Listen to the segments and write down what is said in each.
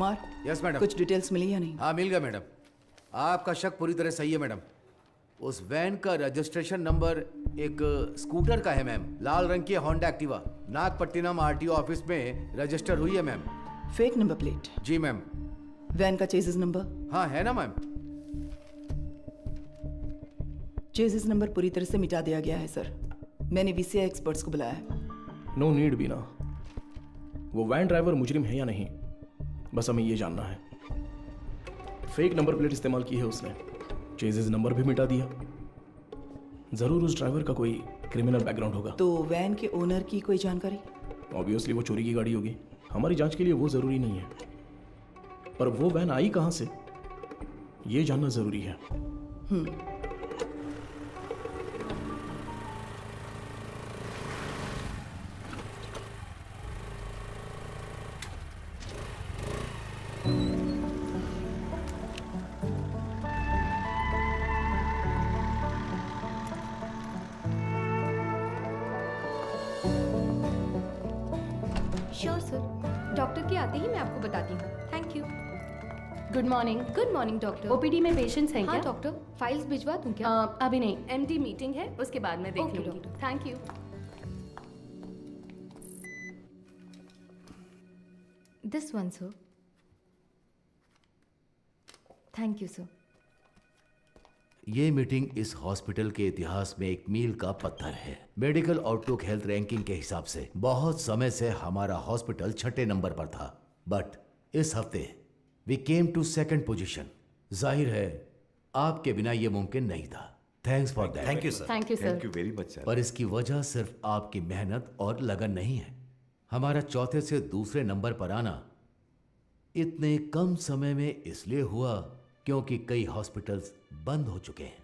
Kumar, yes madam. कुछ details मिली या नहीं? हाँ मिल गया मैडम। आपका शक पूरी तरह सही है मैडम। उस वैन का रजिस्ट्रेशन नंबर एक स्कूटर का है मैम। लाल रंग की Honda Activa Nagapattinam RTO office में रजिस्टर हुई है मैम। Fake number plate? जी मैम। वैन का चेसिस नंबर? हाँ है ना मैम। चेसिस नंबर पूरी तरह से मिटा दिया गया है सर। मैंने वीसीआई एक्सपर्ट्स को बुलाया है। नो नीड बीना। वो वैन ड्राइवर मुजरिम है या नहीं, बस हमें ये जानना है। फेक नंबर प्लेट इस्तेमाल की है उसने, चेजिस नंबर भी मिटा दिया। जरूर उस ड्राइवर का कोई क्रिमिनल बैकग्राउंड होगा। तो वैन के ओनर की कोई जानकारी? ऑब्वियसली वो चोरी की गाड़ी होगी। हमारी जांच के लिए वो जरूरी नहीं है, पर वो वैन आई कहां से ये जानना जरूरी है। श्योर सर, डॉक्टर के आते ही मैं आपको बताती हूँ। Thank you. Good morning. Good morning doctor. OPD में पेशेंट्स हैं हाँ क्या? डॉक्टर, फाइल्स भिजवा दूँ क्या? अभी नहीं, एमडी मीटिंग है, उसके बाद मैं देख Okay, लूंगी। doctor. Thank you. This one sir. Thank you sir. ये मीटिंग इस हॉस्पिटल के इतिहास में एक मील का पत्थर है। मेडिकल आउटलुक हेल्थ रैंकिंग के हिसाब से बहुत समय से हमारा हॉस्पिटल 6ठे नंबर पर था, बट इस हफ्ते we came to 2nd position. जाहिर है आपके बिना ये मुमकिन नहीं था। Thanks for that. Thank you sir. Thank you sir. Thank you very much sir. पर इसकी वजह सिर्फ आपकी मेहनत और लगन नहीं है। हमारा चौथे से दूसरे नंबर पर आना इतने कम समय में इसलिए हुआ क्योंकि कई हॉस्पिटल्स बंद हो चुके हैं।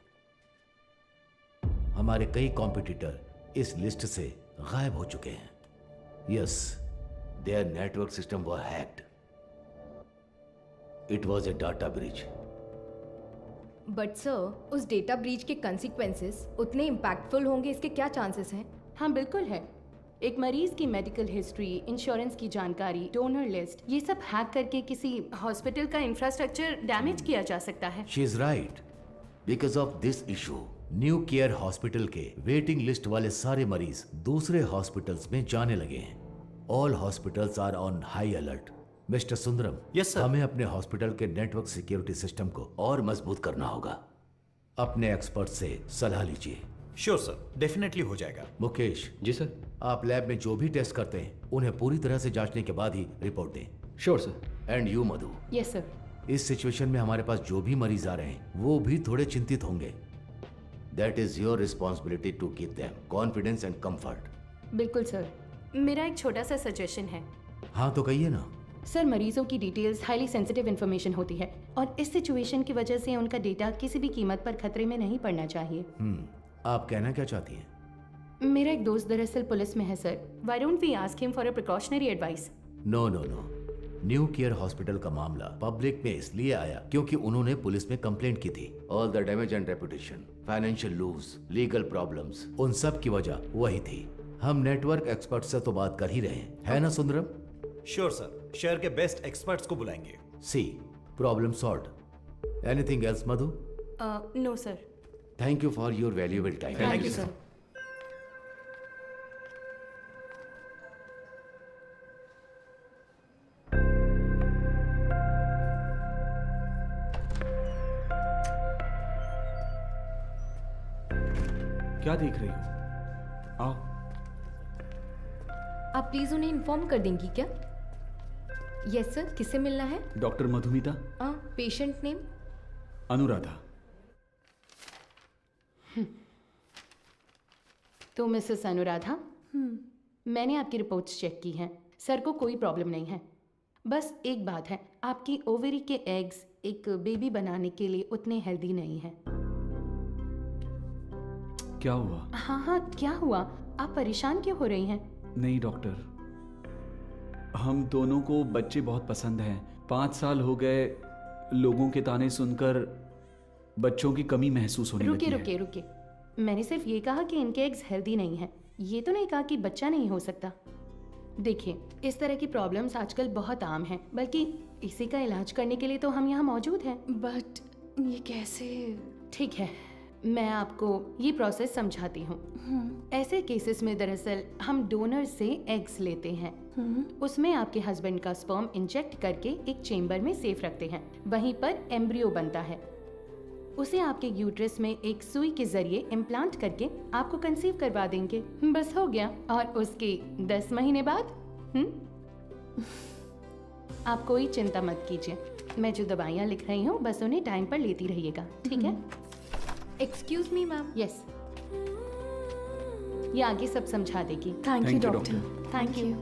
हमारे कई कॉम्पिटिटर इस लिस्ट से गायब हो चुके हैं। Yes, there network system were hacked. It was a data breach. But sir, उस डेटा ब्रीच के कंसिक्वेंसेस उतने इम्पैक्टफुल होंगे, इसके क्या चांसेस हैं? हाँ बिल्कुल है। एक मरीज की मेडिकल हिस्ट्री, इंश्योरेंस की जानकारी, डोनर लिस्ट, ये सब हैक करके किसी हॉस्पिटल का इंफ्रास्ट्रक्चर डैमेज किया जा सकता है। She is right. Because of this issue new care hospital के वेटिंग लिस्ट वाले सारे मरीज दूसरे हॉस्पिटल्स में जाने लगे हैं। All hospitals are on high alert. Mister Sundaram, Yes, sir. हमें अपने हॉस्पिटल के नेटवर्क सिक्योरिटी सिस्टम को और मजबूत करना होगा। अपने एक्सपर्ट से सलाह लीजिए। श्योर सर, डेफिनेटली हो जाएगा। मुकेश जी सर। आप लैब में जो भी टेस्ट करते हैं उन्हें पूरी तरह से जांचने के बाद ही रिपोर्ट दें। Sure sir. And you Madhu, yes sir. इस सिचुएशन में हमारे पास जो भी मरीज आ रहे हैं वो भी थोड़े चिंतित होंगे। That is your responsibility to keep them confidence and comfort. बिल्कुल सर। मेरा एक छोटा सा सजेशन है। हाँ तो कहिए ना। सर, मरीजों की डिटेल्स हाईली सेंसिटिव इन्फॉर्मेशन होती है और इस सिचुएशन की वजह से उनका डेटा किसी भी कीमत पर खतरे में नहीं पड़ना चाहिए। आप कहना क्या चाहती हैं? मेरा एक दोस्त दरअसल पुलिस में है sir. Why don't we ask him for a precautionary advice? No no no. New care hospital का मामला पब्लिक में इसलिए आया क्योंकि उन्होंने पुलिस में कंप्लेंट की थी। All the damage and reputation, financial lose, legal problems, उन सब की वजह वही थी। हम नेटवर्क एक्सपर्ट से तो बात कर ही रहे हैं, है ना सुंदरम? श्योर सर, शहर के बेस्ट एक्सपर्ट्स को बुलाएंगे। See, problem solved. Anything else Madhu? No sir. Thank you for your valuable time. Thank you sir. क्या देख रही हो? आओ। आप प्लीज उन्हें इन्फॉर्म कर देंगी क्या? यस सर, किससे मिलना है? Doctor Madhumita. Patient name? Anuradha. तो मिसेस अनुराधा, मैंने आपकी रिपोर्ट्स चेक की हैं। सर को कोई प्रॉब्लम नहीं है। बस एक बात है, आपकी ओवरी के एग्स एक बेबी बनाने के लिए उतने हेल्दी नहीं हैं। क्या हुआ? हाँ हाँ, क्या हुआ? आप परेशान क्यों हो रही हैं? नहीं डॉक्टर, हम दोनों को बच्चे बहुत पसंद हैं। 5 साल हो गए लोगों के ताने सुनकर बच्चों की कमी महसूस होने लगी है। रुकिए रुकिए। मैंने सिर्फ ये कहा कि इनके एग्स हेल्दी नहीं हैं। ये तो नहीं कहा कि बच्चा नहीं हो सकता। देखिए, इस तरह की प्रॉब्लम्स आजकल बहुत आम हैं, बल्कि इसी का इलाज करने के लिए तो हम यहाँ मौजूद हैं। बट ये कैसे? ठीक है, मैं आपको ये प्रोसेस समझाती हूँ। ऐसे केसेस में दरअसल हम डोनर से एग्स लेते हैं, उसमें आपके हस्बैंड का स्पर्म इंजेक्ट करके एक चेम्बर में सेफ रखते हैं। वहीं पर एम्ब्रियो बनता है, उसे आपके यूट्रस में एक सुई के जरिए इम्प्लांट करके आपको कंसीव करवा देंगे। बस हो गया। और उसके 10 महीने बाद आप कोई चिंता मत कीजिए, मैं जो दवाइयाँ लिख रही हूँ बस उन्हें टाइम पर लेती रहिएगा, ठीक है? Excuse me ma'am. यस, ये आगे सब समझा देगी। Thank you Thank you, doctor. Thank you.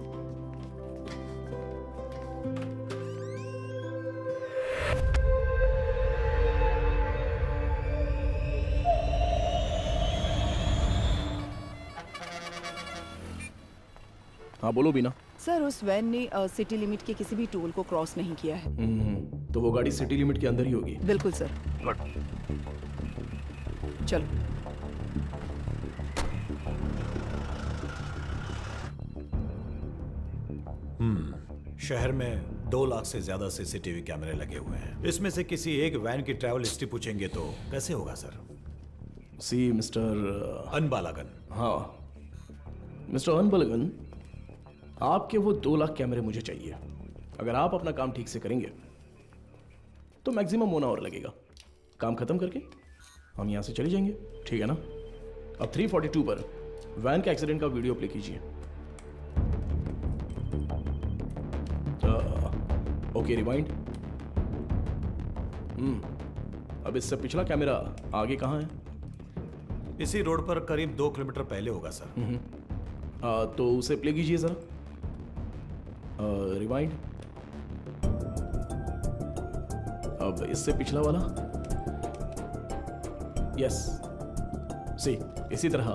हाँ बोलो बीना। सर उस वैन ने सिटी लिमिट के किसी भी टोल को क्रॉस नहीं किया है। तो वो गाड़ी सिटी लिमिट के अंदर ही होगी। बिल्कुल सर। चलो। शहर में 2 लाख से ज्यादा सीसीटीवी कैमरे लगे हुए हैं। इसमें से किसी एक वैन की ट्रैवल हिस्ट्री पूछेंगे तो कैसे होगा सर? सी मिस्टर अनबालागन। हाँ मिस्टर अनबलगन, आपके वो 2 लाख कैमरे मुझे चाहिए। अगर आप अपना काम ठीक से करेंगे तो मैक्सिमम 1 आवर लगेगा। काम खत्म करके हम यहाँ से चले जाएंगे, ठीक है ना? अब 342 पर वैन के एक्सीडेंट का वीडियो प्ले कीजिए। Okay rewind. अब इससे पिछला कैमरा आगे कहाँ है? इसी रोड पर करीब 2 किलोमीटर पहले होगा सर। तो उसे प्ले कीजिए जरा। रिवाइंड। अब इससे पिछला वाला। यस सी, इसी तरह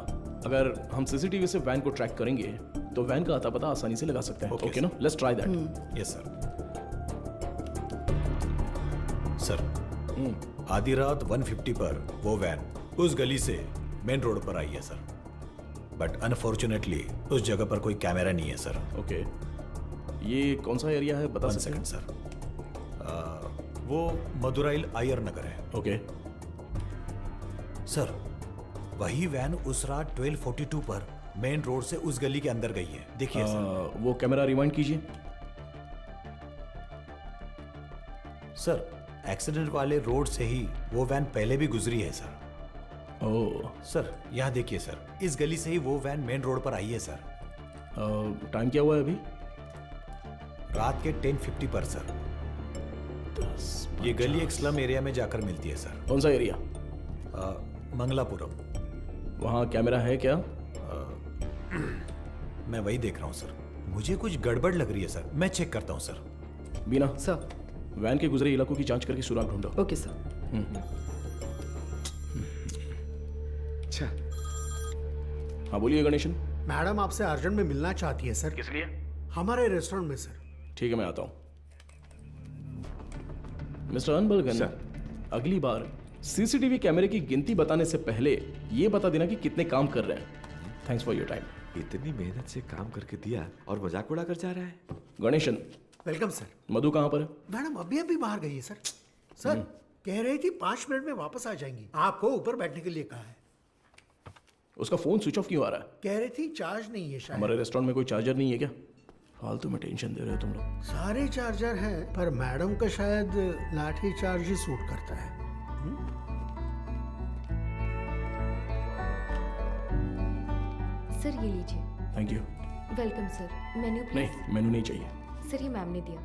अगर हम सीसीटीवी से वैन को ट्रैक करेंगे तो वैन का आता पता आसानी से लगा सकते हैं। Okay, ओके ना? Let's try that. Yes sir. Sir आधी रात 150 पर वो वैन उस गली से मेन रोड पर आई है सर, बट अनफॉर्चुनेटली उस जगह पर कोई कैमरा नहीं है सर। ओके, ये कौन सा एरिया है बता 1 सकते हैं? Second sir. वो मदुराइल आयर नगर है। ओके, सर वही वैन उस रात 1242 पर मेन रोड से उस गली के अंदर गई है। देखिए सर। वो कैमरा रिवाइंड कीजिए। सर एक्सीडेंट वाले रोड से ही वो वैन पहले भी गुजरी है सर। ओह, सर यहाँ देखिए सर, इस गली से ही वो वैन मेन रोड पर आई है सर। टाइम क्या हुआ है अभी? रात के 10:50 पर सर। ये गली एक स्लम एरिया में जाकर मिलती है सर। कौन सा एरिया? मंगलापुरम। वहाँ कैमरा है क्या? मैं वही देख रहा हूँ सर। मुझे कुछ गड़बड़ लग रही है सर, मैं चेक करता हूँ सर। बीना, सर। वैन के गुजरे इलाकों की जांच करके सुराग ढूंढो। Okay sir. अच्छा हाँ बोलिए गणेशन। मैडम आपसे अर्जेंट में मिलना चाहती है सर। किस लिए? हमारे रेस्टोरेंट में सर। ठीक है, मैं आता हूँ। Mister Anbalagan, sir. अगली बार सीसीटीवी कैमरे की गिनती बताने से पहले ये बता देना कि कितने काम कर रहे हैं। Thanks for your time. इतनी मेहनत से काम करके दिया और मजाक उड़ा कर जा रहा है। Ganesan, welcome sir. मधु कहाँ पर है? मैडम अभी अभी बाहर गई है सर। सर कह रही थी 5 मिनट में वापस आ जाएंगी। आपको ऊपर बैठने के लिए कहा है। उसका फोन स्विच ऑफ क्यों आ रहा है? कह रही थी चार्ज नहीं है शायद। हमारे रेस्टोरेंट में कोई चार्जर नहीं है क्या? फालतू में टेंशन दे रहे हो तुम लोग। सारे चार्जर हैं पर मैडम का शायद लाठी चार्ज ही सूट करता है। सर ये लीजिए। Thank you. Welcome sir. Menu please. नहीं, मेनू नहीं चाहिए। सर ये मैम ने दिया।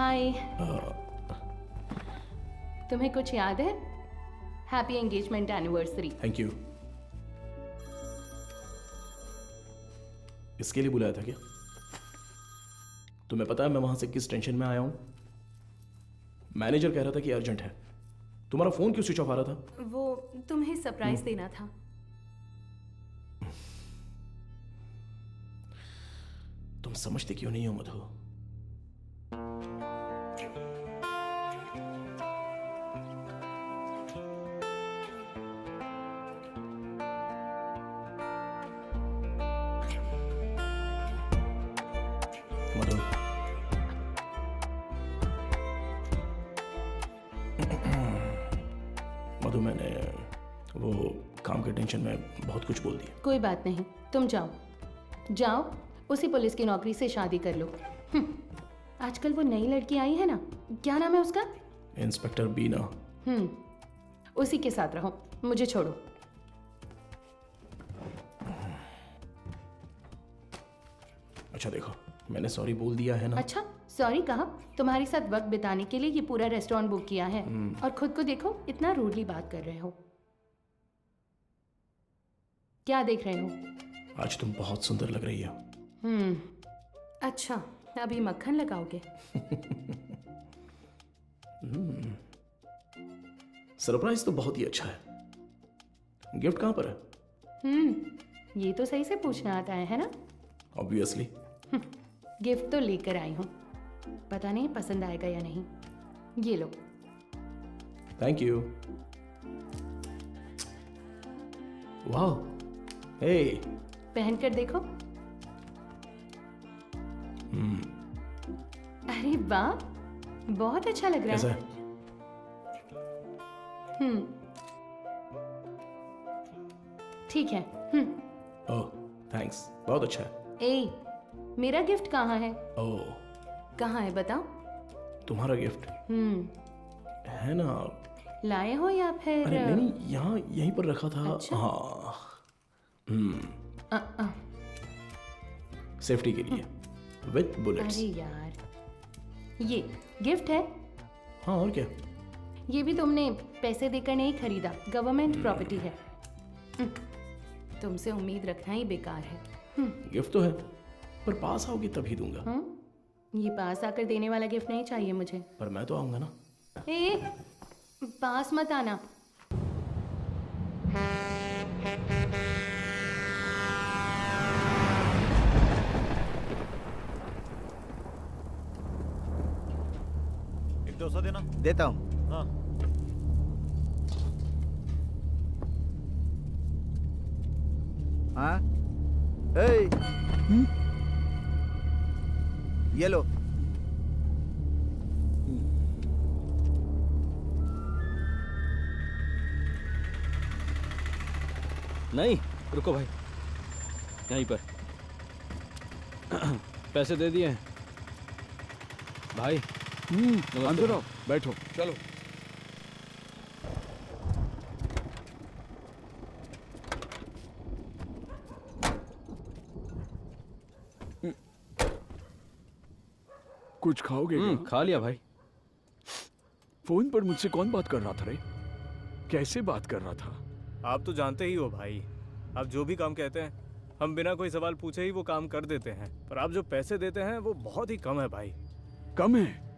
हाय। तुम्हें कुछ याद है? Happy engagement anniversary. Thank you. इसके लिए बुलाया था क्या? तुम्हें पता है मैं वहां से किस टेंशन में आया हूं? मैनेजर कह रहा था कि अर्जेंट है। तुम्हारा फोन क्यों स्विच ऑफ आ रहा था? वो तुम्हें सरप्राइज देना था। तुम समझते क्यों नहीं हो मधु? मधु, मधु, मैंने वो काम के टेंशन में बहुत कुछ बोल दिया। कोई बात नहीं, तुम जाओ जाओ, उसी पुलिस की नौकरी से शादी कर लो। आजकल वो नई लड़की आई है ना, क्या नाम है उसका? इंस्पेक्टर बीना। उसी के साथ रहो, मुझे छोड़ो। अच्छा देखो, मैंने सॉरी बोल दिया है ना। अच्छा, सॉरी कहा? तुम्हारे साथ वक्त बिताने के लिए ये पूरा रेस्टोरेंट बुक किया है और खुद को देखो, इतना रूडली बात कर रहे हो। क्या देख रहे हो? आज तुम बहुत सुंदर लग रही हो। अच्छा, अभी मक्खन लगाओगे? सरप्राइज तो बहुत ही अच्छा है। गिफ्ट कहाँ पर है? ये तो सही से पूछना आता है ना? ऑब्वियसली। गिफ्ट तो लेकर आई हूँ, पता नहीं पसंद आएगा या नहीं। ये लो। Thank you. वाह, हे, पहन कर देखो। अरे वाह, बहुत अच्छा लग रहा कैसा है। है? ठीक है। ओह, थैंक्स, बहुत अच्छा है। ए, मेरा गिफ्ट कहाँ है? ओह, कहाँ है बताओ? तुम्हारा गिफ्ट है ना? लाए हो या फिर? अरे नहीं नहीं, यहाँ यहीं पर रखा था। अच्छा? हाँ, अ, सेफ्टी के लिए विथ बुलेट्स। अरे यार, ये गिफ्ट है? हाँ, और क्या? ये भी तुमने पैसे देकर नहीं खरीदा, गवर्नमेंट प्रॉपर्टी है। तुमसे उम्मीद रखना ही बेकार है। गिफ्ट तो है, पर पास आओगे तभी दूंगा। ये पास आकर देने वाला गिफ्ट नहीं चाहिए मुझे। पर मैं तो आऊंगा ना। ए, पास मत आना। एक डोसा देना। देता हूँ। हाँ। हाँ, ए, ये लो। नहीं, रुको भाई, यहीं पर पैसे दे दिए हैं भाई। अंदर आओ, बैठो। चलो। कुछ खाओगे क्या? खा लिया भाई। फोन पर मुझसे कौन बात कर रहा था रे? कैसे बात कर रहा था? आप तो जानते ही हो भाई, आप जो भी काम कहते हैं हम बिना कोई सवाल पूछे ही वो काम कर देते हैं, पर आप जो पैसे देते हैं वो बहुत ही कम है भाई। कम है?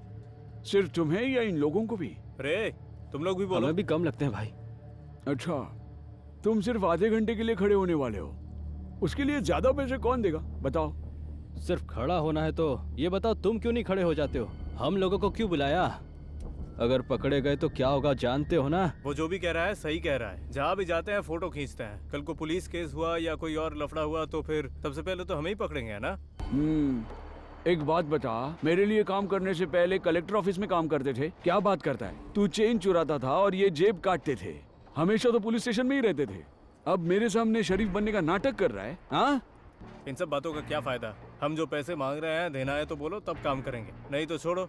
सिर्फ तुम्हें या इन लोगों को भी? रे, तुम लोग भी बोलो। हमें भी कम लगते हैं भाई। अच्छा, तुम सिर्फ आधे घंटे के लिए खड़े होने वाले हो, उसके लिए ज्यादा पैसे कौन देगा बताओ? सिर्फ खड़ा होना है तो ये बताओ तुम क्यों नहीं खड़े हो जाते हो? हम लोगों को क्यों बुलाया? अगर पकड़े गए तो क्या होगा जानते हो ना? वो जो भी कह रहा है सही कह रहा है। जहाँ भी जाते हैं फोटो खींचते हैं। कल को पुलिस केस हुआ या कोई और लफड़ा हुआ तो फिर सबसे पहले तो हमें ही पकड़ेंगे ना। एक बात बता, मेरे लिए काम करने से पहले कलेक्टर ऑफिस में काम करते थे, क्या बात करता है? तू चेन चुराता था और ये जेब काटते थे, हमेशा तो पुलिस स्टेशन में ही रहते थे, अब मेरे सामने शरीफ बनने का नाटक कर रहा है। हाँ, इन सब बातों का क्या फायदा? हम जो पैसे मांग रहे हैं देना है तो बोलो, तब काम करेंगे, नहीं तो छोड़ो,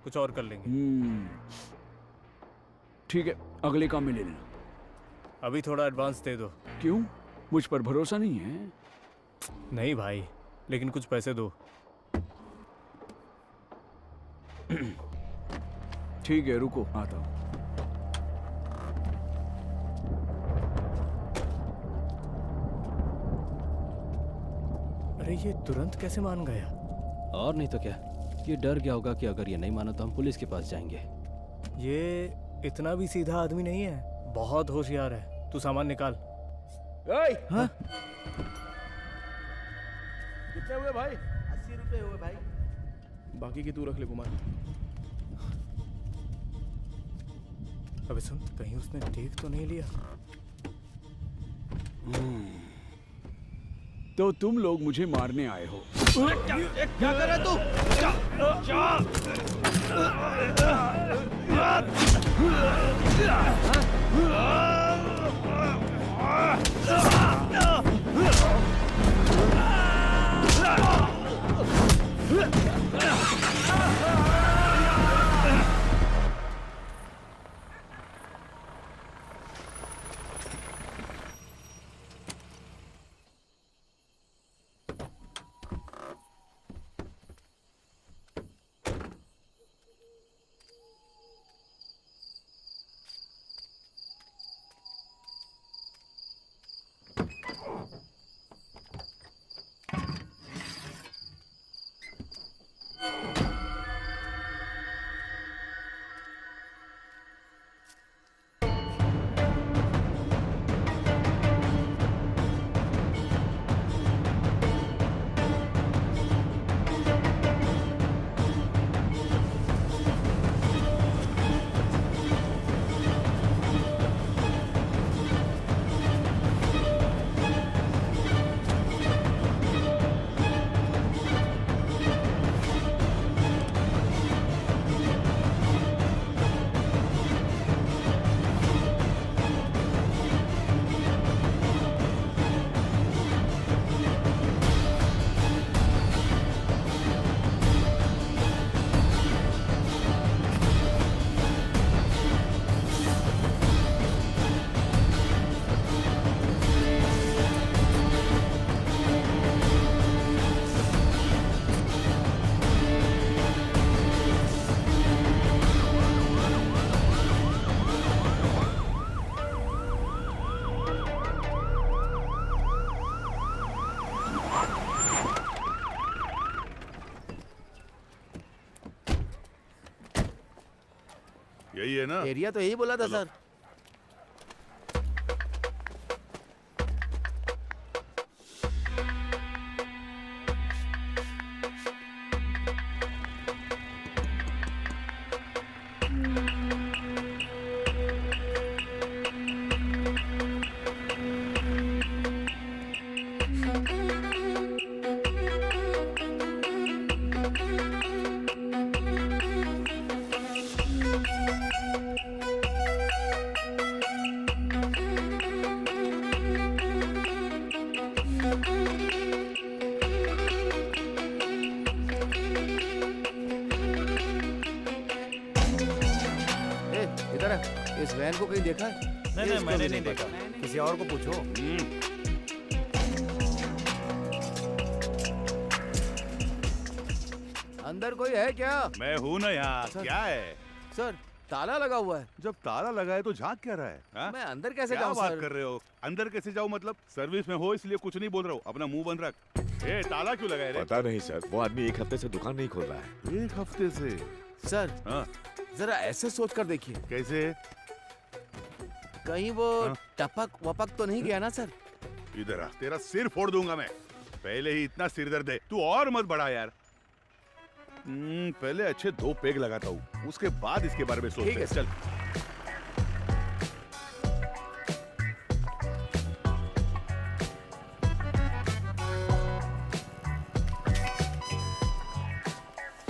कुछ और कर लेंगे। ठीक है, अगले काम में ले लेना। अभी थोड़ा एडवांस दे दो। क्यों, मुझ पर भरोसा नहीं है? नहीं भाई, लेकिन कुछ पैसे दो। ठीक है, रुको, आता हूँ। अरे ये तुरंत कैसे मान गया? और नहीं तो क्या, ये डर गया होगा कि अगर ये नहीं माना तो हम पुलिस के पास जाएंगे। ये इतना भी सीधा आदमी नहीं है, बहुत होशियार है। तू सामान निकाल। हाँ? कितने हुए भाई? 80 रुपए हुए भाई। बाकी की तू रख ले कुमार। अबे सुन, कहीं उसने देख तो नहीं लिया? तो तुम लोग मुझे मारने आए हो। क्या कर रहा है तू? यही है ना? एरिया तो यही बोला था सर। इधर है, इस वैन को कहीं देखा है? नहीं, मैंने नहीं देखा। किसी और को पूछो। अंदर कोई है क्या? मैं हूँ ना यहाँ। क्या है सर? ताला लगा हुआ है। जब ताला लगा है तो झांक क्या रहा है? हा? मैं अंदर कैसे क्या जाऊँ बात सर? कर रहे हो? अंदर कैसे जाऊँ मतलब? सर्विस में हो इसलिए कुछ नहीं बोल रहा हूँ। अपना मुंह बंद रख। ए, ताला क्यों लगाए रे? पता नहीं सर, वो आदमी 1 हफ्ते से दुकान नहीं खोल रहा है। 1 हफ्ते से? सर हाँ? जरा ऐसे सोच कर देखिए। कैसे? कहीं वो हाँ? टपक वपक तो नहीं गया ना सर? इधर आ, तेरा सिर फोड़ दूंगा मैं। पहले ही इतना सिर दर्द है, तू और मत बढ़ा यार। पहले अच्छे 2 पेग लगाता हूँ, उसके बाद इसके बारे में सोचते हैं। चल।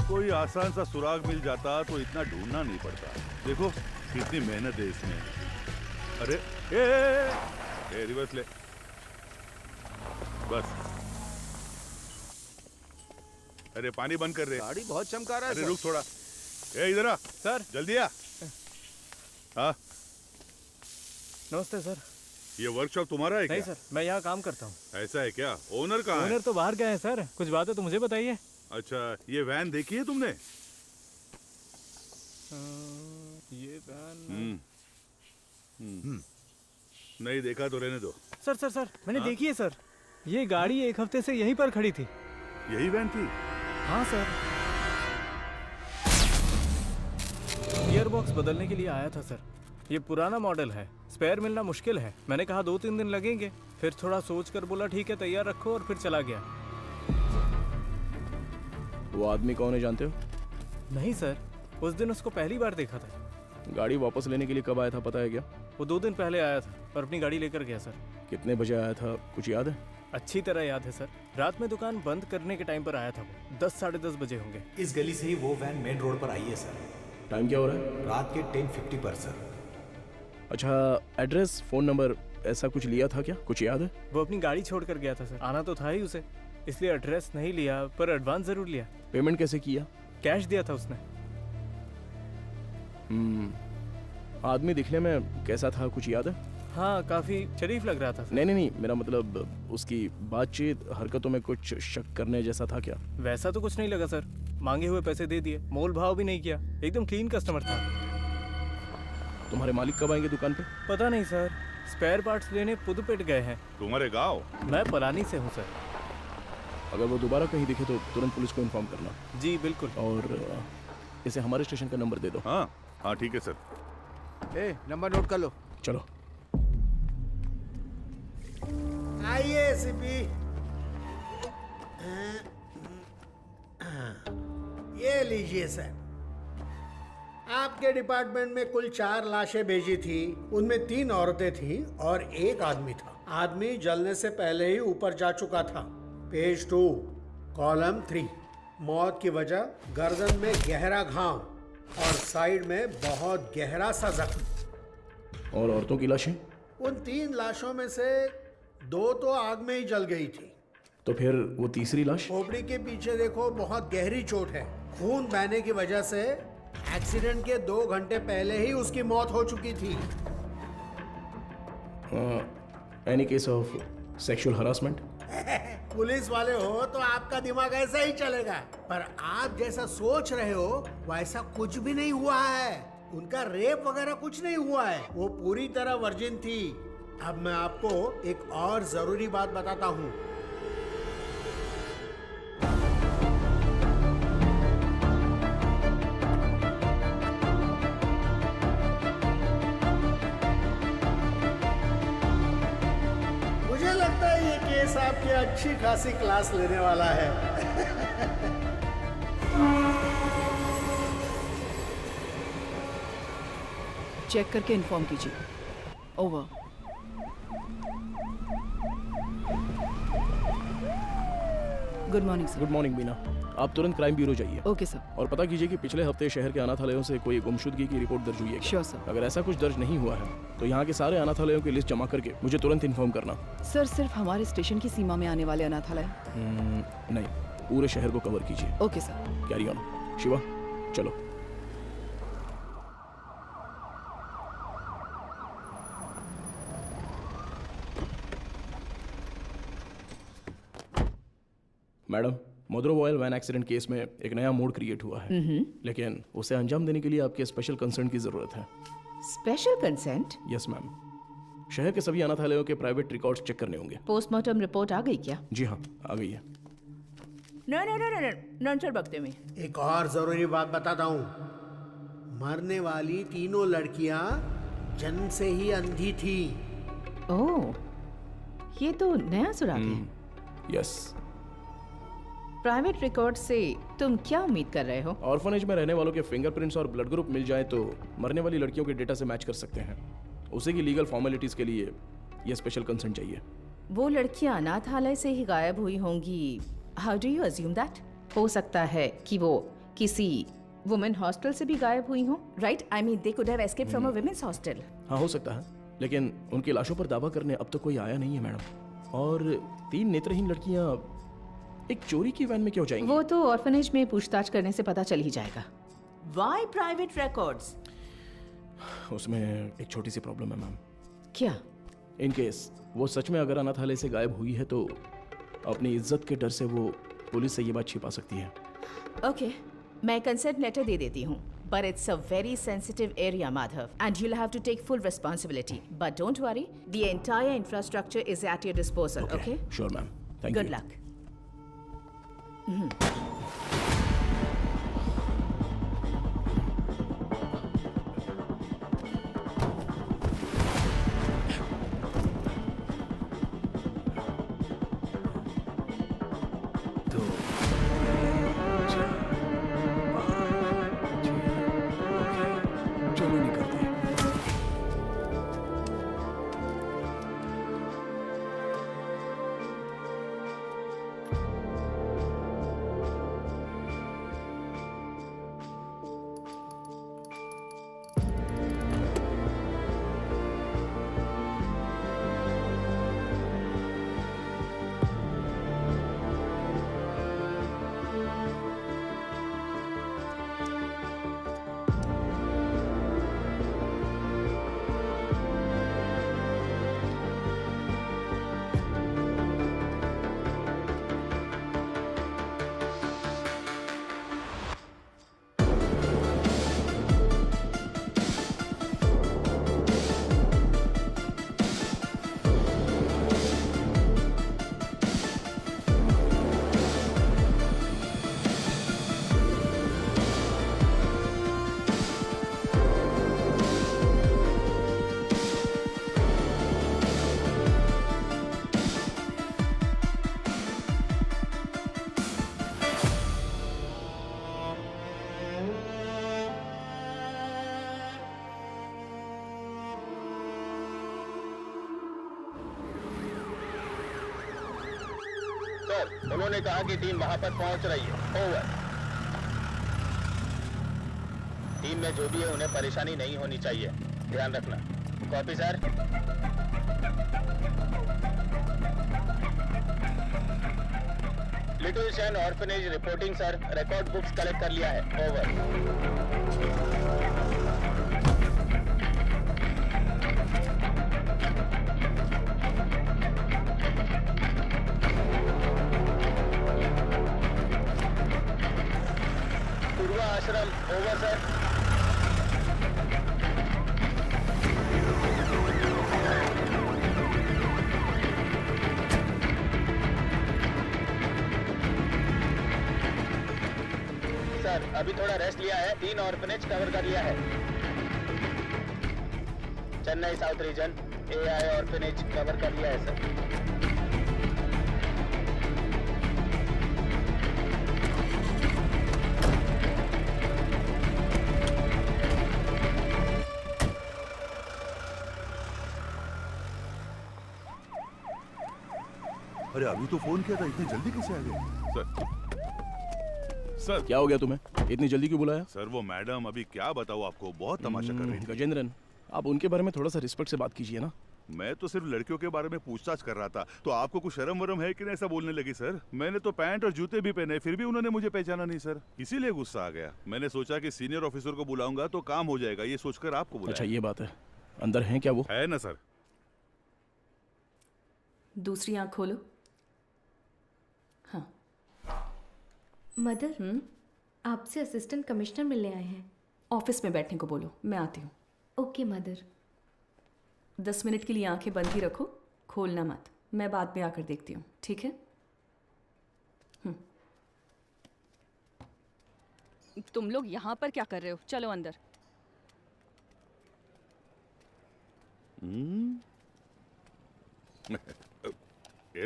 कोई आसान सा सुराग मिल जाता तो इतना ढूंढना नहीं पड़ता। देखो कितनी मेहनत है इसमें। अरे ए, रिवर्स ले। बस। अरे पानी बंद कर रहे। गाड़ी बहुत चमका रहा है। अरे रुक थोड़ा। ए इधर आ सर। जल्दी आ। हाँ नमस्ते सर। ये वर्कशॉप तुम्हारा है क्या? नहीं सर, मैं यहाँ काम करता हूँ। ऐसा है क्या? ओनर कहाँ है? ओनर तो बाहर गए हैं सर। कुछ बात है तो मुझे बताइए। अच्छा, ये वैन देखी है तुमने? ये वैन नहीं देखा तो रहने दो। सर सर सर मैंने देखी है सर, ये गाड़ी एक हफ्ते से यहीं पर खड़ी थी। यही वैन थी? हाँ सर, गियर बॉक्स बदलने के लिए आया था सर। ये पुराना मॉडल है, स्पेयर मिलना मुश्किल है। मैंने कहा 2-3 दिन लगेंगे, फिर थोड़ा सोच कर बोला ठीक है तैयार रखो, और फिर चला गया। वो आदमी कौन है जानते हो? नहीं सर, उस दिन उसको पहली बार देखा था। गाड़ी वापस लेने के लिए कब आया था पता है क्या? वो 2 दिन पहले आया था और अपनी गाड़ी लेकर गया सर। कितने बजे आया था कुछ याद है? अच्छी तरह याद है सर, रात में दुकान बंद करने के टाइम पर आया था वो। 10-10:30 बजे होंगे। इस गली से ही वो वैन मेन रोड पर आई है सर। टाइम क्या हो रहा है? रात के 10:50 पर सर। अच्छा, एड्रेस, फोन नंबर ऐसा कुछ लिया था क्या? कुछ याद है? वो अपनी गाड़ी छोड़ कर गया था सर, आना तो था ही उसे, इसलिए एड्रेस नहीं लिया, पर एडवांस जरूर लिया। पेमेंट कैसे किया? कैश दिया था उसने। आदमी दिखने में कैसा था कुछ याद है? हाँ, काफी शरीफ लग रहा था सर। नहीं, मेरा मतलब उसकी बातचीत, हरकतों में कुछ शक करने जैसा था क्या? वैसा तो कुछ नहीं लगा सर, मांगे हुए पैसे दे दिए, मोल भाव भी नहीं किया, एकदम क्लीन कस्टमर था। तुम्हारे मालिक कब आएंगे दुकान पे? पता नहीं सर, स्पेयर पार्ट्स लेने पुदुपेट गए हैं। तुम्हारे गांव? मैं पलानी से हूँ सर। अगर वो दोबारा कहीं दिखे तो तुरंत पुलिस को इन्फॉर्म करना। जी बिल्कुल। और इसे हमारे स्टेशन का नंबर दे दो। हाँ ठीक है सर। नंबर नोट कर लो। चलो आइए एसीपी। ये लीजिए सर, आपके डिपार्टमेंट में कुल 4 लाशें भेजी थी, उनमें 3 औरतें थीं और 1 आदमी था। आदमी जलने से पहले ही ऊपर जा चुका था। पेज 2 कॉलम 3, मौत की वजह गर्दन में गहरा घाव और साइड में बहुत गहरा सा जख्म। और औरतों की लाशें? उन 3 लाशों में से 2 तो आग में ही जल गई थी। तो फिर वो तीसरी लाश? खोपड़ी के पीछे देखो, बहुत गहरी चोट है। खून बहने की वजह से एक्सीडेंट के 2 घंटे पहले ही उसकी मौत हो चुकी थी। Any case of sexual harassment? Police वाले हो तो आपका दिमाग ऐसा ही चलेगा, पर आप जैसा सोच रहे हो वैसा कुछ भी नहीं हुआ है। उनका रेप वगैरह कुछ नहीं हुआ है, वो पूरी तरह वर्जिन थी। अब मैं आपको एक और जरूरी बात बताता हूँ। मुझे लगता है ये केस आपकी अच्छी खासी क्लास लेने वाला है। चेक करके इन्फॉर्म कीजिए। Over. Good morning sir. Good morning Beena, आप तुरंत क्राइम ब्यूरो जाइए। Okay sir. और पता कीजिए कि पिछले हफ्ते शहर के अनाथालयों से कोई गुमशुदगी की रिपोर्ट दर्ज हुई है क्या? Sure sir. अगर ऐसा कुछ दर्ज नहीं हुआ है तो यहाँ के सारे अनाथालयों की लिस्ट जमा करके मुझे तुरंत इन्फॉर्म करना। सर, सिर्फ हमारे स्टेशन की सीमा में आने वाले अनाथालय? नहीं, पूरे शहर को कवर कीजिए। Okay sir. Carry on. Shiva चलो। मैडम, मोद्रो ऑयल वैन एक्सीडेंट केस में एक नया मोड क्रिएट हुआ है, लेकिन उसे अंजाम देने के लिए आपके स्पेशल कंसर्न की जरूरत है। Special consent? Yes ma'am. शहर के सभी अनाथालयों के प्राइवेट रिकॉर्ड्स चेक करने होंगे। पोस्टमार्टम रिपोर्ट आ गई क्या? जी हाँ, आ गई है। नंचर बकते में एक और जरूरी बात बताता हूँ। मरने वाली 3 लड़कियां जन्म से ही अंधी थी। ओह, ये तो नया सुराग है। यस। प्राइवेट रिकॉर्ड से तुम क्या उम्मीद कर रहे हो? ऑर्फनेज में रहने वालों के फिंगरप्रिंट्स और ब्लड ग्रुप मिल जाए तो मरने वाली लड़कियों के डेटा से मैच कर सकते हैं। उसी की लीगल फॉर्मेलिटीज के लिए ये स्पेशल कंसर्न चाहिए। वो लड़कियां अनाथालय से ही गायब हुई होंगी। How do you assume that? हो सकता है कि वो किसी वुमेन हॉस्टल से भी गायब हुई हो, right? I mean they could have escaped from a women's hostel. हाँ, हो सकता है, लेकिन उनकी लाशों पर दावा करने अब तक कोई आया नहीं है मैडम। और 3 नेत्रहीन लड़कियां एक चोरी की वैन में क्यों जाएंगी? वो तो ऑर्फनेज में पूछताछ करने से पता चल ही जाएगा। Why private records? उसमें एक छोटी सी प्रॉब्लम है मैम। क्या? इन केस वो सच में अगर अनाथालय से गायब हुई है तो अपनी इज्जत के डर से वो पुलिस से ये बात छिपा सकती है। ओके, मैं कंसेंट लेटर दे देती हूँ, But it's a very sensitive area, Madhav, and you'll have to take full responsibility. But don't worry, the entire infrastructure is at your disposal, okay? Sure, ma'am. Thank you. Good luck. चलो निकलते हैं। Sir, उन्होंने कहा कि team वहां पर पहुंच रही है। ओवर। टीम में जो भी है उन्हें परेशानी नहीं होनी चाहिए, ध्यान रखना। Copy sir. Little shine orphanage reporting sir, record books collect कर लिया है। ओवर। आश्रम ओवर सर। सर अभी थोड़ा रेस्ट लिया है, 3 ऑर्फनेज कवर कर लिया है। Chennai south region AI orphanage cover कर लिया है सर। अरे अभी तो फोन किया था, इतनी जल्दी कैसे आ गए? सर क्या हो गया तुम्हें? इतनी जल्दी क्यों बुलाया? सर वो मैडम अभी क्या बताऊँ आपको, बहुत तमाशा कर रही थी। गजेंद्रन, आप उनके बारे में थोड़ा सा रिस्पेक्ट से बात कीजिए ना। मैं तो सिर्फ लड़कियों के बारे में पूछताछ कर रहा था, तो आपको कुछ शर्म वरम है कि नहीं ऐसा बोलने लगी? सर मैंने तो पैंट और जूते भी पहने, फिर भी उन्होंने मुझे पहचाना नहीं सर, इसीलिए गुस्सा आ गया। मैंने सोचा कि सीनियर ऑफिसर को बुलाऊंगा तो काम हो जाएगा, ये सोचकर आपको बुलाया। अच्छा ये बात है, अंदर है क्या वो? है ना सर। दूसरी आंख खोलो। हाँ मदर, आपसे असिस्टेंट कमिश्नर मिलने आए हैं। ऑफिस में बैठने को बोलो, मैं आती हूँ। Okay mother. 10 मिनट के लिए आंखें बंद ही रखो, खोलना मत। मैं बाद में आकर देखती हूँ, ठीक है? तुम लोग यहाँ पर क्या कर रहे हो? चलो अंदर।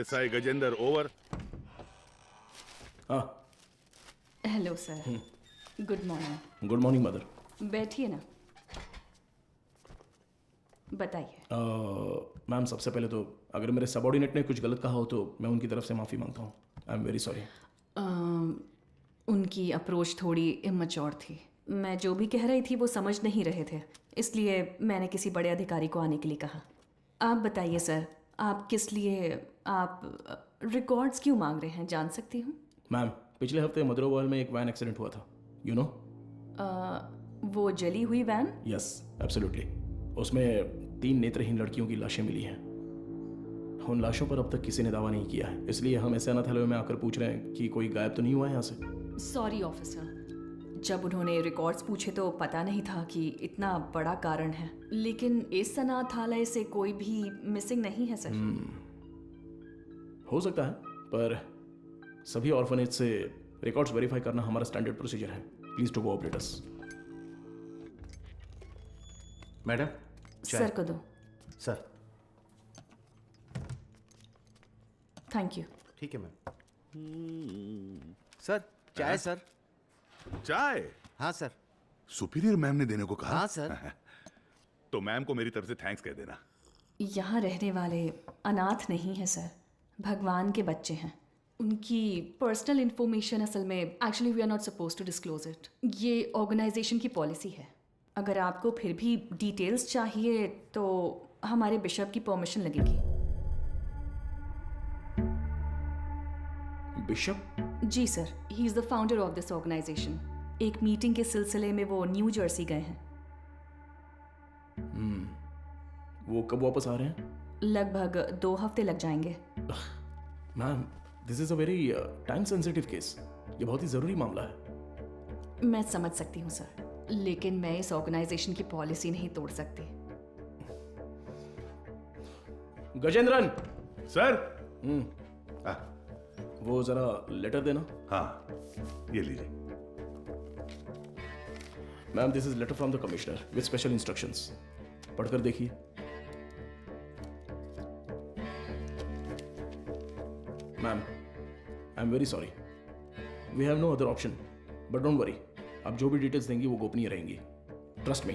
SI Gajendra over. हाँ hello sir, good morning. Good morning mother. बैठिए ना, बताइए। मैम सबसे पहले तो अगर मेरे सबॉर्डिनेट ने कुछ गलत कहा हो तो मैं उनकी तरफ से माफ़ी मांगता हूँ। I am very sorry. उनकी अप्रोच थोड़ी इमैच्योर थी। मैं जो भी कह रही थी वो समझ नहीं रहे थे, इसलिए मैंने किसी बड़े अधिकारी को आने के लिए कहा। आप बताइए सर, आप किस लिए, आप रिकॉर्ड्स क्यों मांग रहे हैं, जान सकती हूँ? मैम पिछले हफ्ते मदरोवाल में एक वैन एक्सीडेंट हुआ था, यू नो? वो जली हुई वैन? Yes absolutely. उसमें 3 नेत्रहीन लड़कियों की लाशें मिली हैं। उन लाशों पर अब तक किसी ने दावा नहीं किया है, इसलिए हम ऐसे अनाथालय में आकर पूछ रहे हैं कि कोई गायब तो नहीं हुआ है यहाँ से। सॉरी ऑफिसर, जब उन्होंने रिकॉर्ड्स पूछे तो पता नहीं था कि इतना बड़ा कारण है, लेकिन इस अनाथालय से कोई भी मिसिंग नहीं है सर। हो सकता है, पर सभी ऑर्फनेज से रिकॉर्ड्स वेरीफाई करना हमारा स्टैंडर्ड प्रोसीजर है। Please to cooperate us. Madam sir को दो। Sir thank you. ठीक है मैम। सर चाय सर। चाय? हाँ सर। सुपीरियर मैम ने देने को कहा? हाँ सर। तो मैम को मेरी तरफ से थैंक्स कह देना। यहाँ रहने वाले अनाथ नहीं है सर, भगवान के बच्चे हैं। उनकी पर्सनल इंफॉर्मेशन असल में actually we are not suppose to disclose it. ये ऑर्गेनाइजेशन की पॉलिसी है। अगर आपको फिर भी डिटेल्स चाहिए तो हमारे बिशप की परमिशन लगेगी। बिशप? जी sir, he is the founder of this organisation. एक मीटिंग के सिलसिले में वो न्यू जर्सी गए हैं। वो कब वापस आ रहे हैं? लगभग 2 हफ्ते लग जाएंगे। Ma'am, this is a very time sensitive case. ये बहुत ही जरूरी मामला है। मैं समझ सकती हूँ सर, लेकिन मैं इस ऑर्गेनाइजेशन की पॉलिसी नहीं तोड़ सकती। गजेंद्रन सर। वो जरा लेटर देना। हाँ, ये लीजिए। Ma'am, this is letter from the commissioner with special instructions. पढ़कर देखिए। Ma'am, I am very sorry, we have no other option, but don't worry, आप जो भी डिटेल्स देंगी वो गोपनीय रहेंगी। Trust me.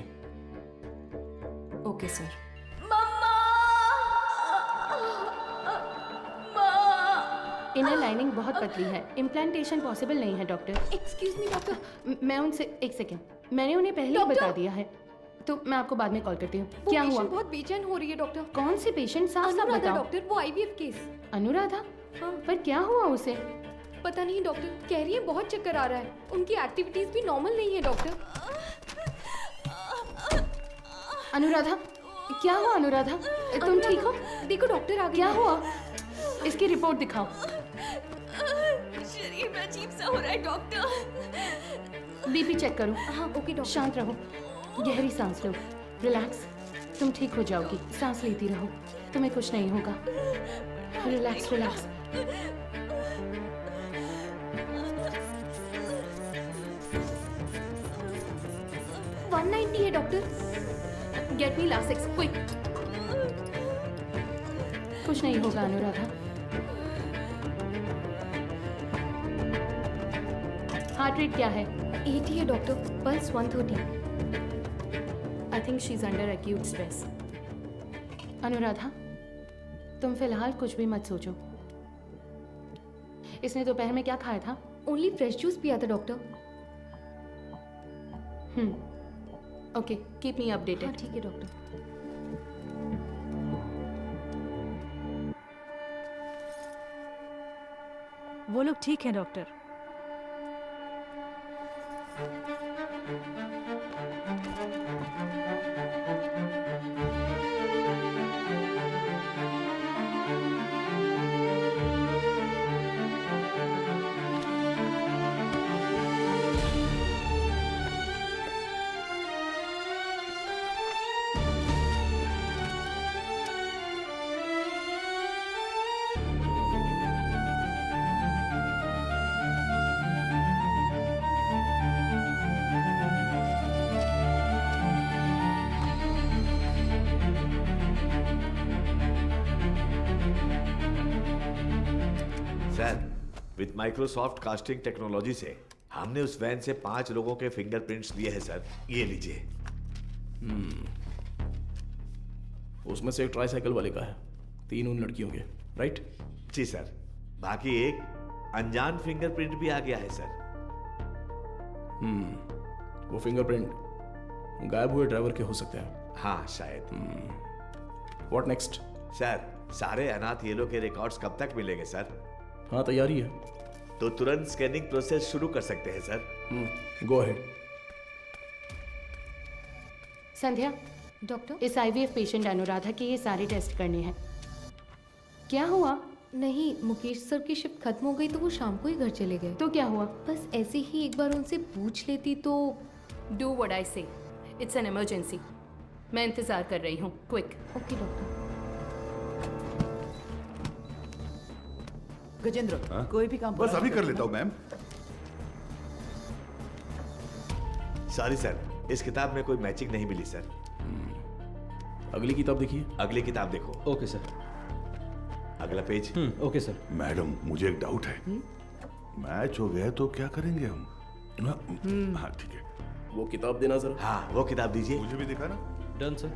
Okay sir. Inner lining बहुत पतली है, इम्प्लांटेशन पॉसिबल नहीं है डॉक्टर। Excuse me doctor. मैं उनसे एक सेकेंड, मैंने उन्हें पहले ही बता दिया है, तो मैं आपको बाद में कॉल करती हूँ। क्या हुआ? बहुत बेचैन हो रही है डॉक्टर। कौन सी पेशेंट? साफ साफ बताओ डॉक्टर, वो आईवीएफ केस। अनुराधा? हाँ। पर क्या हुआ उसे? पता नहीं डॉक्टर, कह रही है बहुत चक्कर आ रहा है। उनकी एक्टिविटीज भी नॉर्मल नहीं है डॉक्टर। अनुराधा, क्या हुआ अनुराधा? तुम ठीक हो? देखो डॉक्टर आ गए। क्या हुआ? इसकी रिपोर्ट दिखाओ। शरीर में अजीब सा हो रहा है डॉक्टर। बीपी चेक करो। हाँ ओके डॉक्टर। शांत रहो, गहरी सांस लो, रिलैक्स। तुम ठीक हो जाओगी, सांस लेती रहो, तुम्हें कुछ नहीं होगा। Relax relax. है doctor. Get me Lasix quick. कुछ नहीं होगा अनुराधा। हार्ट रेट क्या है? 80 है doctor, pulse 130। I think she is under acute stress. Anuradha, तुम फिलहाल कुछ भी मत सोचो। इसने दोपहर में क्या खाया था? ओनली फ्रेश जूस पिया था doctor. Okay, keep me updated. हाँ ठीक है डॉक्टर। वो लोग ठीक हैं doctor. With Microsoft casting technology से हमने उस वैन से 5 लोगों के फिंगरप्रिंट्स लिए हैं सर। ये लीजिए। उसमें से एक ट्राईसाइकिल वाले का है, 3 उन लड़कियों के, राइट? जी सर। बाकी एक अनजान फिंगरप्रिंट भी आ गया है सर। वो फिंगरप्रिंट गायब हुए ड्राइवर के हो सकते हैं। हाँ शायद। What next? सर, सारे अनाथ येलो के रिकॉर्ड्स कब तक मिलेंगे सर? हाँ तैयारी है। तो तुरंत स्कैनिंग प्रोसेस शुरू कर सकते हैं sir. Go ahead. Sandhya, doctor, इस आईवीएफ पेशेंट अनुराधा के ये सारे टेस्ट करने हैं। क्या हुआ? नहीं, मुकेश सर की शिफ्ट खत्म हो गई तो वो शाम को ही घर चले गए। तो क्या हुआ? बस ऐसे ही एक बार उनसे पूछ लेती तो। डू व्हाट आई से, इट्स एन इमरजेंसी। मैं इंतजार कर रही हूँ, क्विक। Okay doctor. गजेंद्र, हाँ? कोई भी काम बस पूरा अभी नहीं कर करते लेता हूँ मैम। सॉरी सर, इस किताब में कोई मैचिंग नहीं मिली सर। अगली किताब देखिए। अगली किताब देखो। Okay sir. अगला पेज। Okay sir. मैडम मुझे एक डाउट है, मैच हो गया तो क्या करेंगे हम? हाँ ठीक है। वो किताब देना जरा। हाँ वो किताब दीजिए। मुझे भी दिखा ना। Done sir.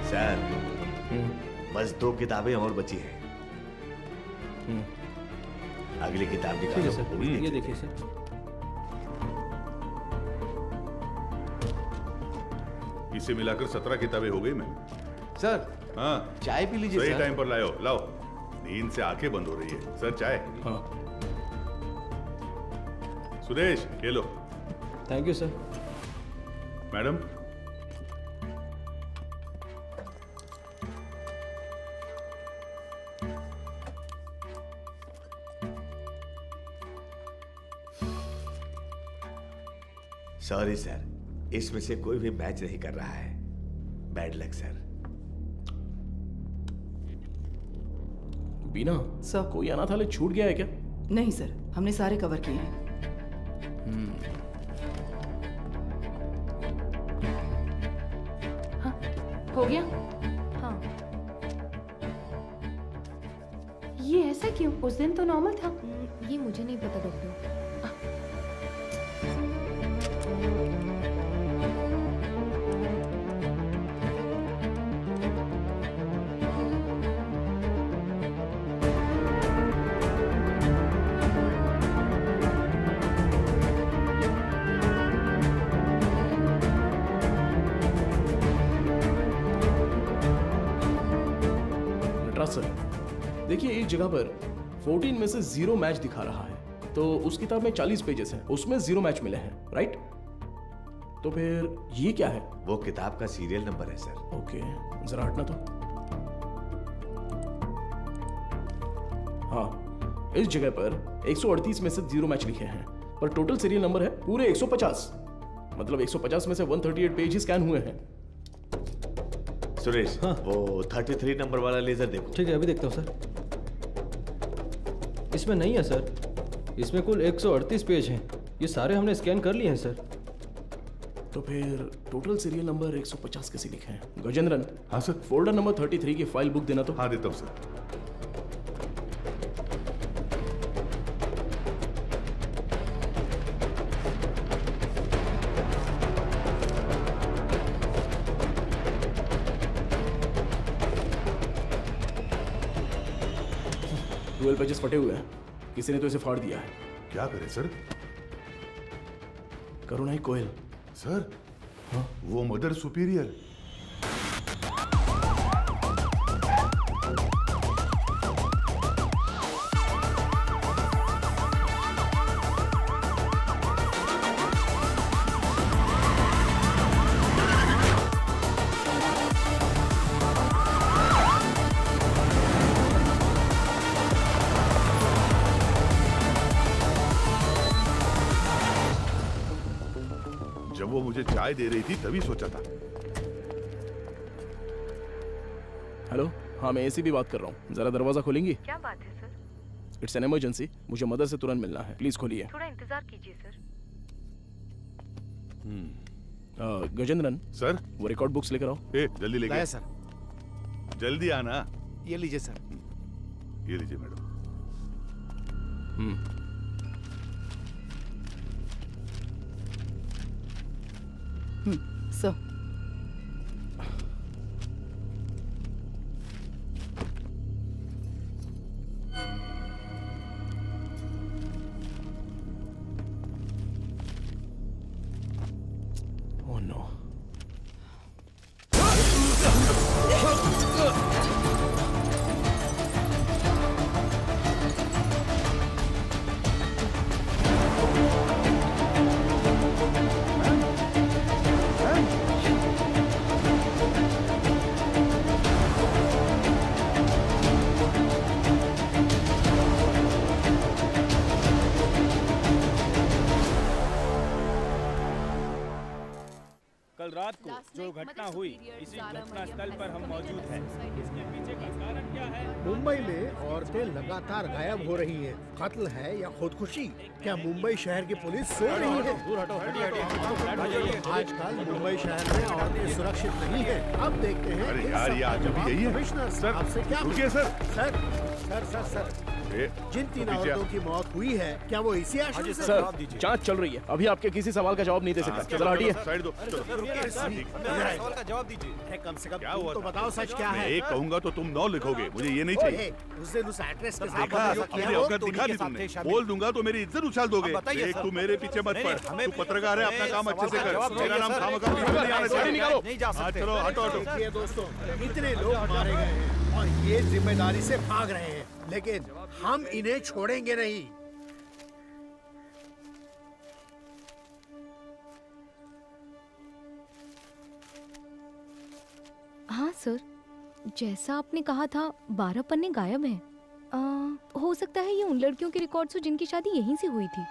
सर बस 2 किताबें और बची हैं। अगली किताब ठीक है निकालो। सर, ये देखिए सर। इसे मिलाकर 17 किताबें हो गई मैम। सर हाँ चाय पी लीजिए सही सर। टाइम पर लाओ। लाओ, नींद से आंखें बंद हो रही है। सर चाय। हाँ। सुरेश ये लो। Thank you sir. Madam sorry sir, इसमें से कोई भी मैच नहीं कर रहा है। Bad luck sir. Beena sir, कोई अनाथालय छूट गया है क्या? नहीं सर, हमने सारे कवर किए हैं। हाँ, हो गया? हाँ। ये ऐसा क्यों? उस दिन तो नॉर्मल था। ये मुझे नहीं पता डॉक्टर। नटराज सर, देखिए एक जगह पर 14 में से 0 मैच दिखा रहा है, तो उस किताब में 40 पेजेस हैं, उसमें 0 मैच मिले हैं, राइट? तो फिर ये क्या है? वो किताब का सीरियल नंबर है सर। ओके, जरा हटना तो। हाँ, इस जगह पर 138 में से 0 मैच लिखे हैं, पर टोटल सीरियल नंबर है पूरे 150। मतलब 150 में से 138 पेज ही स्कैन हुए हैं। सुरेश वो 33 नंबर वाला लेजर देखो। ठीक है, अभी देखता हूँ सर। इसमें नहीं है सर, इसमें कुल 138 पेज हैं। ये सारे हमने स्कैन कर लिए हैं सर। तो फिर टोटल सीरियल नंबर 150 कैसे लिखे हैं? गजेंद्रन। हाँ सर। फोल्डर नंबर 33 की फाइल बुक देना तो। हाँ देता हूँ सर। पेजेस फटे हुए हैं, किसी ने तो इसे फाड़ दिया है। क्या करें सर? करुणाई कोयल। सर हाँ? वो मदर सुपीरियर। जब वो मुझे चाय दे रही थी तभी सोचा था। हेलो, हाँ मैं एसीपी बात कर रहा हूँ, जरा दरवाजा खोलेंगी? क्या बात है सर? इट्स एन इमरजेंसी, मुझे मदर से तुरंत मिलना है, प्लीज खोलिए। थोड़ा इंतजार कीजिए सर। गजेंद्रन सर, वो रिकॉर्ड बुक्स लेकर आओ। जल्दी लेके लाया सर। जल्दी आना। ये लीजिए सर। ये लीजिए मैडम। सर, जो घटना हुई इसी घटना स्थल पर हम मौजूद हैं। इसके पीछे का कारण क्या है? मुंबई में औरतें लगातार गायब हो रही हैं। कत्ल है या खुदकुशी? क्या मुंबई शहर की पुलिस सो रही है? आजकल मुंबई शहर में औरतें सुरक्षित नहीं है। अब देखते हैं अरे इन यार, सब ये का आज भी जवाब यही है। कमिश्नर सर, आपसे क्या रुकिए sir. Sir sir sir sir जिन 3 पीछे औरतों की मौत हुई है, क्या वो इसी आश्रम से? सर, जांच चल रही है, अभी आपके किसी सवाल का जवाब नहीं दे सकता। जरा हटिए। साइड दो। सवाल का जवाब दीजिए। कम से कम तुम तो बताओ सच क्या मैं है। एक कहूंगा तो तुम 9 लिखोगे, मुझे ये नहीं चाहिए। उस दिन उस एक्ट्रेस के साथ देखा, जो किया अपनी वो औकात दिखा दी तुमने। बोल दूंगा तो मेरी इज्जत उछाल दोगे। देख, तू मेरे पीछे मत पड़। तू पत्रकार है, अपना काम अच्छे से कर। मेरा नाम खामखा नहीं आना चाहिए। हाँ, चलो हटो हटो। देखिए दोस्तों, इतने लोग मारे गए हैं और ये जिम्मेदारी से भाग रहे हैं, लेकिन हम इन्हें छोड़ेंगे नहीं। हाँ सर, जैसा आपने कहा था 12 पन्ने गायब हैं। हो सकता है ये उन लड़कियों के रिकॉर्ड्स हो जिनकी शादी यहीं से हुई थी।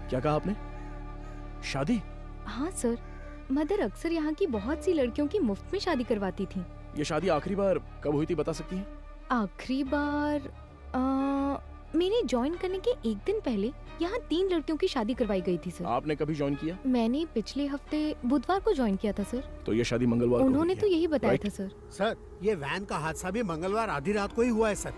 क्या कहा आपने? शादी? हाँ सर, मदर अक्सर यहाँ की बहुत सी लड़कियों की मुफ्त में शादी करवाती थी। ये शादी आखिरी बार कब हुई थी बता सकती हैं? आखिरी बार मेरे ज्वाइन करने के एक दिन पहले यहाँ 3 लड़कियों की शादी करवाई गई थी सर। आपने कभी ज्वाइन किया? मैंने पिछले हफ्ते बुधवार को ज्वाइन किया था सर। तो ये शादी मंगलवार को उन्होंने हुई तो है, यही बताया राइट? था सर। सर, ये वैन का हादसा भी मंगलवार आधी रात को ही हुआ है सर।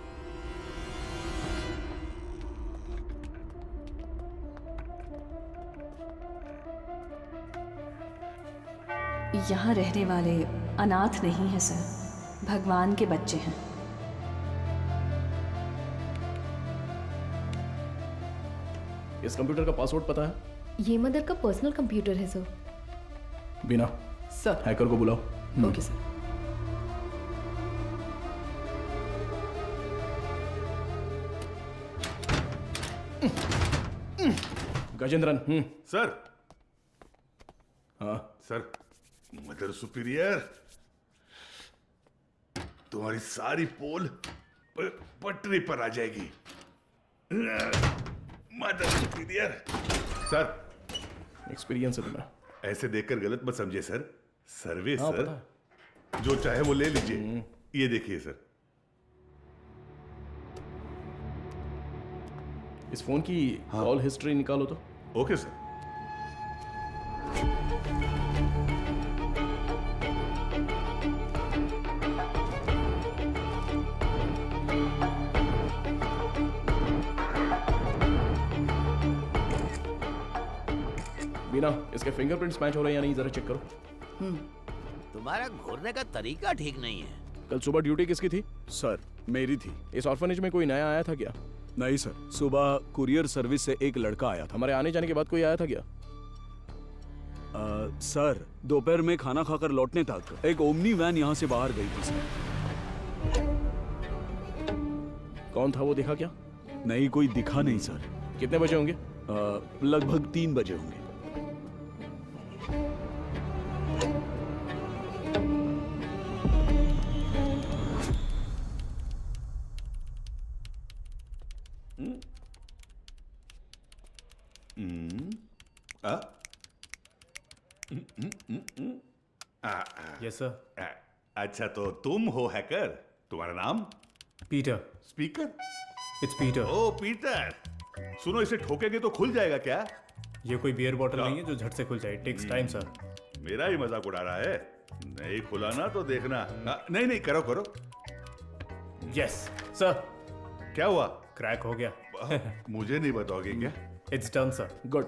यहाँ रहने वाले अनाथ नहीं हैं सर, भगवान के बच्चे हैं। इस कंप्यूटर का पासवर्ड पता है? ये मदर का पर्सनल कंप्यूटर है सर। बिना सर। हैकर को बुलाओ। Okay sir. गजेंद्रन। सर। हाँ सर, मदर सुपीरियर, तुम्हारी सारी पोल पटरी पर आ जाएगी। Mother superior. सर, एक्सपीरियंस है तुम्हें। ऐसे देखकर गलत मत समझिए सर। सर्विस हाँ, सर, पता जो चाहे वो ले लीजिए। ये देखिए सर। इस फोन की कॉल हिस्ट्री निकालो तो। Okay sir. बिना इसके फिंगरप्रिंट्स मैच हो रहे हैं या नहीं जरा चेक करो। तुम्हारा घूरने का तरीका ठीक नहीं है। कल सुबह ड्यूटी किसकी थी? सर, मेरी थी। इस ऑर्फनेज में कोई नया आया था क्या? नहीं सर, सुबह कुरियर सर्विस से एक लड़का आया था। हमारे आने जाने के बाद कोई आया था क्या? सर, दोपहर में खाना खाकर लौटने तक एक ओमनी वैन यहाँ से बाहर गई थी सर। कौन था वो दिखा क्या? नहीं, कोई दिखा नहीं सर। कितने बजे होंगे? लगभग 3 बजे होंगे। Yes sir. अच्छा, तो तुम हो हैकर। तुम्हारा नाम? Peter. Speaker? It's Peter. Oh Peter, सुनो, इसे ठोकेंगे तो खुल जाएगा क्या? ये कोई बियर बॉटल नहीं है जो झट से खुल जाए। Takes time sir. मेरा ही मजाक उड़ा रहा है। नहीं खुला ना तो देखना। नहीं नहीं, करो करो। Yes sir. क्या हुआ? क्रैक हो गया। मुझे नहीं बताओगे क्या? It's done sir. गुड।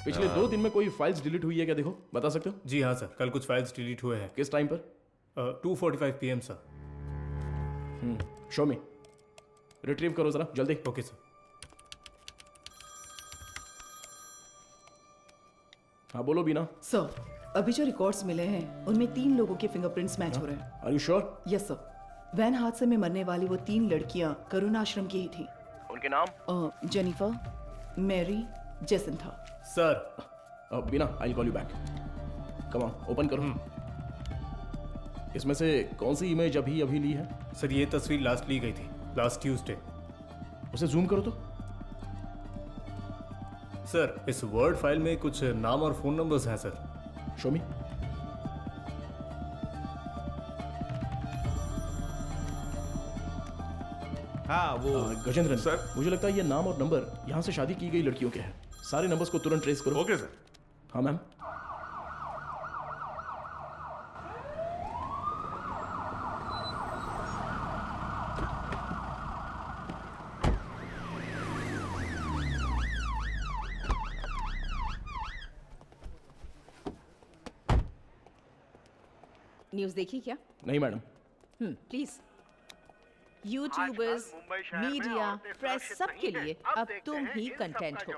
पिछले 2 दिन में कोई फाइल्स डिलीट हुई है क्या? देखो, बता सकते हो? जी हाँ सर, कल कुछ फाइल्स डिलीट हुए हैं। किस टाइम पर? 2:45 PM सर। शो मी। रिट्रीव करो जरा जल्दी। Okay sir. हाँ बोलो बीना। सर, अभी जो रिकॉर्ड्स मिले हैं उनमें 3 लोगों के फिंगरप्रिंट्स मैच हो रहे हैं। Are you sure? Yes sir. Van हादसे में मरने वाली वो 3 लड़कियां करुणा आश्रम की ही थी। उनके नाम? Jennifer, Mary, Jacintha. Sir. Beena, I call you back. Come on, open करो। इसमें से कौन सी इमेज अभी ली है? सर, ये तस्वीर लास्ट ली गई थी, लास्ट ट्यूसडे। उसे जूम करो तो। सर, इस वर्ड फाइल में कुछ नाम और फोन नंबर्स हैं सर। शो मी। हाँ वो गजेंद्रन सर, मुझे लगता है ये नाम और नंबर यहाँ से शादी की गई लड़कियों के हैं। सारे नंबर्स को तुरंत ट्रेस करो। Okay sir. हाँ मैम। न्यूज़ देखी क्या? नहीं madam. Please. YouTubers, media, press सबके लिए अब तुम ही कंटेंट हो।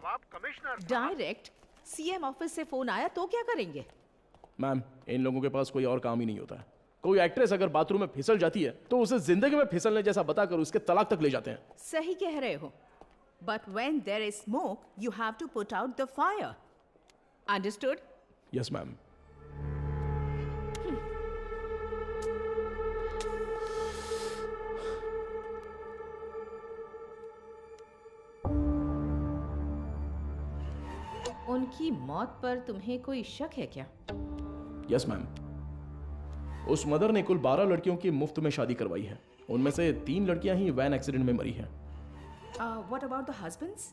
डायरेक्ट सीएम ऑफिस से फोन आया तो क्या करेंगे? मैम, इन लोगों के पास कोई और काम ही नहीं होता है। कोई एक्ट्रेस अगर बाथरूम में फिसल जाती है तो उसे जिंदगी में फिसलने जैसा बताकर उसके तलाक तक ले जाते हैं। सही कह रहे हो। But when there is smoke you have to put out the fire. Understood? Yes ma'am. उनकी मौत पर तुम्हें कोई शक है क्या? Yes ma'am. उस मदर ने कुल 12 लड़कियों की मुफ्त में शादी करवाई है। उनमें से 3 लड़कियां ही वैन एक्सीडेंट में मरी हैं। What about the husbands?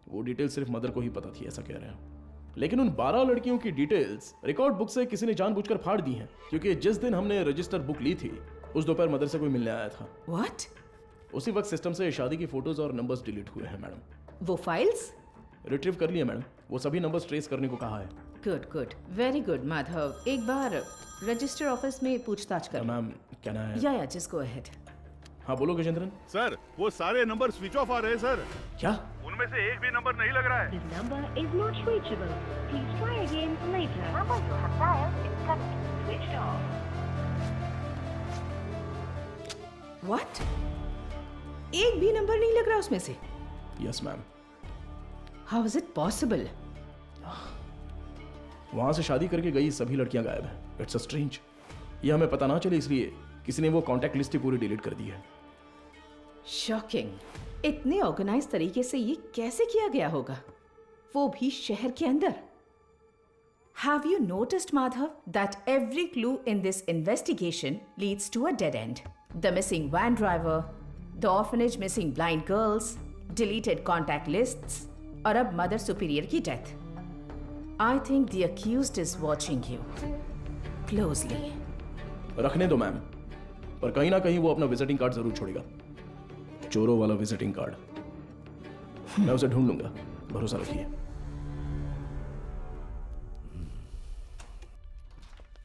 वो डिटेल सिर्फ मदर को ही पता थी, ऐसा कह रहे हैं। लेकिन उन 12 लड़कियों की डिटेल्स रिकॉर्ड बुक से किसी ने जानबूझकर फाड़ दी हैं, क्योंकि जिस दिन हमने रजिस्टर बुक ली थी उस दोपहर मदर से कोई मिलने आया था। व्हाट? उसी वक्त सिस्टम से शादी की फोटोज और नंबर्स डिलीट हुए हैं मैडम। वो फाइल्स रिट्रीव कर लिए मैडम। वो सभी नंबर्स ट्रेस करने को कहा है। Good good, very good Madhav. एक बार रजिस्टर ऑफिस में पूछताछ कर। मैम क्या नाम है? या जस्ट गो अहेड। हाँ बोलो गजेंद्रन। सर वो सारे नंबर स्विच ऑफ आ रहे हैं सर। क्या? उनमें से एक भी नंबर नहीं लग रहा है। This number is not reachable. Please try again later. Number you have dialed is currently switched off. What? एक भी नंबर नहीं लग रहा उसमें से? Yes ma'am. How is it possible? वहां से शादी करके गई सभी लड़कियां गायब हैं। It's a strange. ये हमें पता ना चले इसलिए किसी ने वो कांटेक्ट लिस्ट ही पूरी डिलीट कर दी है। शॉकिंग। इतने ऑर्गेनाइज तरीके से ये कैसे किया गया होगा, वो भी शहर के अंदर? Have you noticed, Madhav, that every clue in this investigation leads to a dead end? The missing van driver, the orphanage missing blind girls, deleted contact lists, और अब मदर सुपीरियर की death. I think the accused is watching you closely. रखने दो ma'am, पर कहीं ना कहीं वो अपना विजिटिंग कार्ड जरूर छोड़ेगा। चोरों वाला विजिटिंग कार्ड। मैं उसे ढूंढ लूंगा, भरोसा रखिए।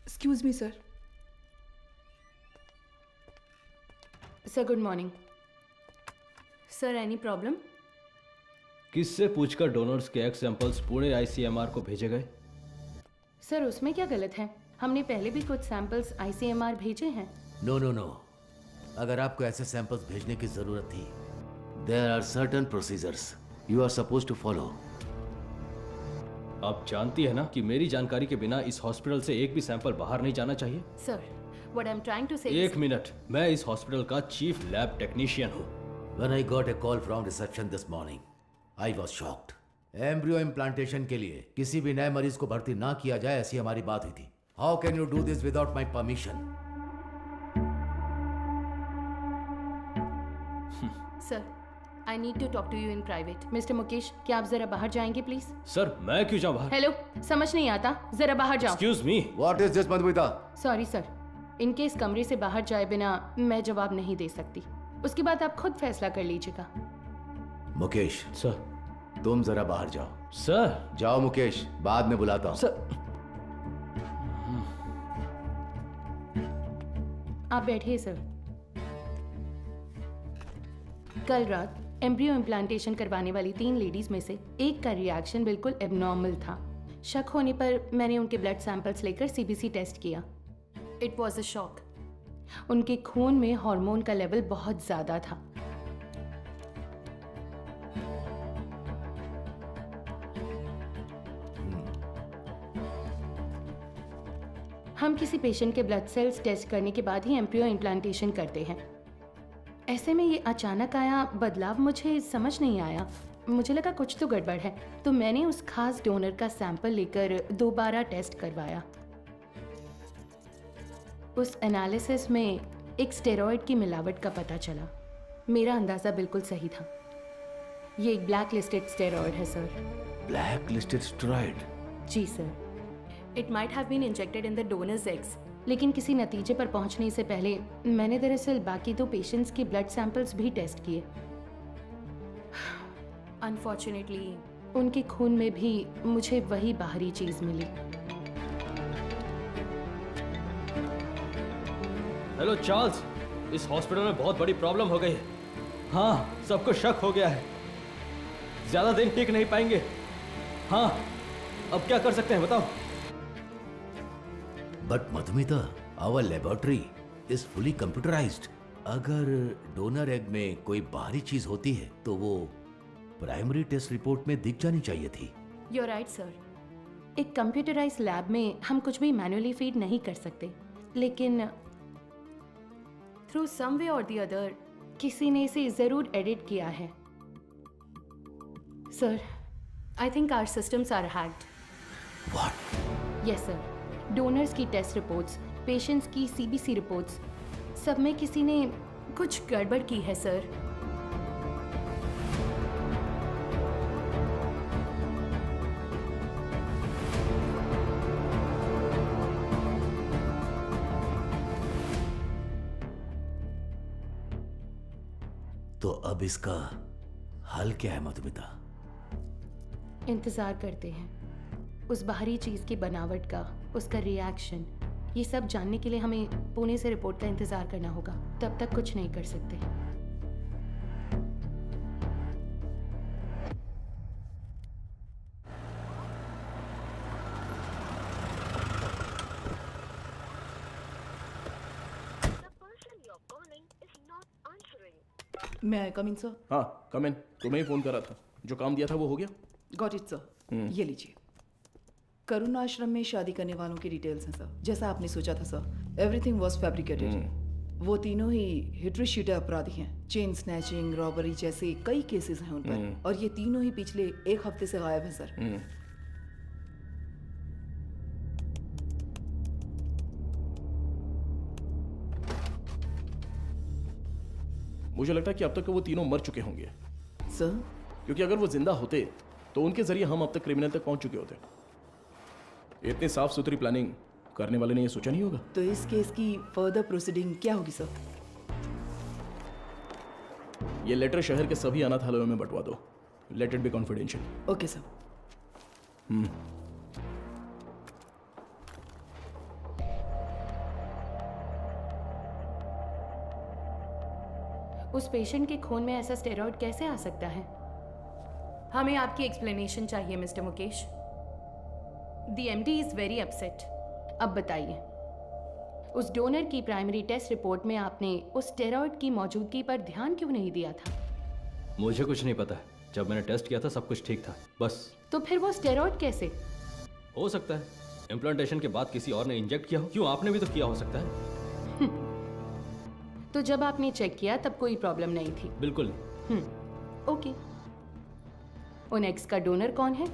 Excuse me sir. Sir good morning. Sir any problem? किससे पूछकर डोनर्स के एग्स सैंपल्स पुणे आईसीएमआर को भेजे गए? सर उसमें क्या गलत है? हमने पहले भी कुछ सैंपल्स आईसीएमआर भेजे हैं। नो नो नो, अगर आपको ऐसे सैंपल्स भेजने की जरूरत थी, there are certain procedures you are suppose to follow. आप जानती है ना कि मेरी जानकारी के बिना इस हॉस्पिटल से एक भी सैंपल बाहर नहीं जाना चाहिए। Sir what I am trying to say एक मिनट, मैं इस हॉस्पिटल का चीफ लैब टेक्नीशियन हूँ। When I got a call from reception this morning, I was shocked. Embryo implantation के लिए किसी भी नए मरीज को भर्ती ना किया जाए, ऐसी हमारी बात हुई थी। How can you do this without my permission? Sir I need to talk to you in private. Mister Mukesh, क्या आप जरा बाहर जाएंगे प्लीज? सर मैं क्यों जाऊं बाहर? हेलो, समझ नहीं आता, जरा बाहर जाओ। Excuse me, what is this Madhumita? Sorry sir, इनके इस कमरे से बाहर जाए बिना मैं जवाब नहीं दे सकती। उसके बाद आप खुद फैसला कर लीजिएगा। मुकेश सर, तुम जरा बाहर जाओ। सर जाओ मुकेश, बाद में बुलाता हूँ। सर आप बैठिए सर। कल रात एम्ब्रियो इम्प्लांटेशन करवाने वाली 3 लेडीज में से एक का रिएक्शन बिल्कुल एबनॉर्मल था। शक होने पर मैंने उनके ब्लड सैंपल्स लेकर सीबीसी टेस्ट किया। It was a shock. उनके खून में हार्मोन का लेवल बहुत ज्यादा था। हम किसी पेशेंट के ब्लड सेल्स टेस्ट करने के बाद ही एम्ब्रियो इम्प्लांटेशन करते हैं। ऐसे में ये अचानक आया बदलाव मुझे समझ नहीं आया। मुझे लगा कुछ तो गड़बड़ है, तो मैंने उस खास डोनर का सैंपल लेकर दोबारा टेस्ट करवाया। उस एनालिसिस में एक स्टेरॉइड की मिलावट का पता चला। मेरा अंदाज़ा बिल्कुल सही था। ये एक ब्लैक लिस्टेड स्टेरॉइड है सर। Black listed steroid? जी sir. It might have been injected in the donors eggs, लेकिन किसी नतीजे पर पहुंचने से पहले मैंने दरअसल बाकी 2 पेशेंट्स के ब्लड सैंपल्स भी टेस्ट किए। अनफॉर्चुनेटली उनके खून में भी मुझे वही बाहरी चीज मिली। हेलो चार्ल्स, इस हॉस्पिटल में बहुत बड़ी प्रॉब्लम हो गई है। हाँ, सबको शक हो गया है, ज्यादा दिन टिक नहीं पाएंगे। हाँ, अब क्या कर सकते हैं बताओ? But Madhumita, our laboratory is fully computerised. अगर डोनर एग में कोई बाहरी चीज होती है तो वो प्राइमरी टेस्ट रिपोर्ट में दिख जानी चाहिए थी। You are right sir. एक कंप्यूटराइज लैब में हम कुछ भी मैन्युअली फीड नहीं कर सकते, लेकिन थ्रू सम वे और द अदर किसी ने इसे जरूर एडिट किया है। Sir, I think our systems are hacked. What? Yes sir. Donors की टेस्ट रिपोर्ट्स, पेशेंट्स की सीबीसी रिपोर्ट्स, सब में किसी ने कुछ गड़बड़ की है सर। तो अब इसका हल क्या है मधुमिता? इंतजार करते हैं उस बाहरी चीज की बनावट का, उसका रिएक्शन। ये सब जानने के लिए हमें पुणे से रिपोर्ट का इंतजार करना होगा। तब तक कुछ नहीं कर सकते। मैं आई कम इन सर? हाँ, कम इन। तुम्हें ही फोन करा था। जो काम दिया था वो हो गया? Got it sir. ये लीजिए। करुण आश्रम में शादी करने वालों की डिटेल्स हैं सर, जैसा आपने सोचा था सर। Everything was fabricated. वो तीनों ही हिट्रीशीटे अपराधी हैं। चेन स्नैचिंग, रॉबरी जैसे कई केसेस हैं उन पर, और ये तीनों ही पिछले 1 हफ्ते से गायब हैं सर। मुझे लगता है कि अब तक वो तीनों मर चुके होंगे सर, क्योंकि अगर वो जिंदा होते तो उनके जरिए हम अब तक क्रिमिनल तक पहुंच चुके होते। इतनी साफ सुथरी प्लानिंग करने वाले ने ये सोचा नहीं होगा। तो इस केस की फर्दर प्रोसीडिंग क्या होगी सर? ये लेटर शहर के सभी अनाथालयों में बंटवा दो। Let it be confidential. Okay sir. उस पेशेंट के खून में ऐसा स्टेरॉइड कैसे आ सकता है? हमें आपकी एक्सप्लेनेशन चाहिए mister Mukesh. The MD is very upset. अब बताइए, उस डोनर की प्राइमरी टेस्ट रिपोर्ट में आपने उस स्टेरॉइड की मौजूदगी पर ध्यान क्यों नहीं दिया था? मुझे कुछ नहीं पता। जब मैंने टेस्ट किया था सब कुछ ठीक था, बस। तो फिर वो स्टेरॉइड कैसे? हो सकता है इम्प्लांटेशन के बाद किसी और ने इंजेक्ट किया हो। क्यों, आपने भी तो किया हो सकता है। तो जब आपने चेक किया तब कोई प्रॉब्लम नहीं थी? बिल्कुल। ओके। उन एग्स का डोनर कौन है?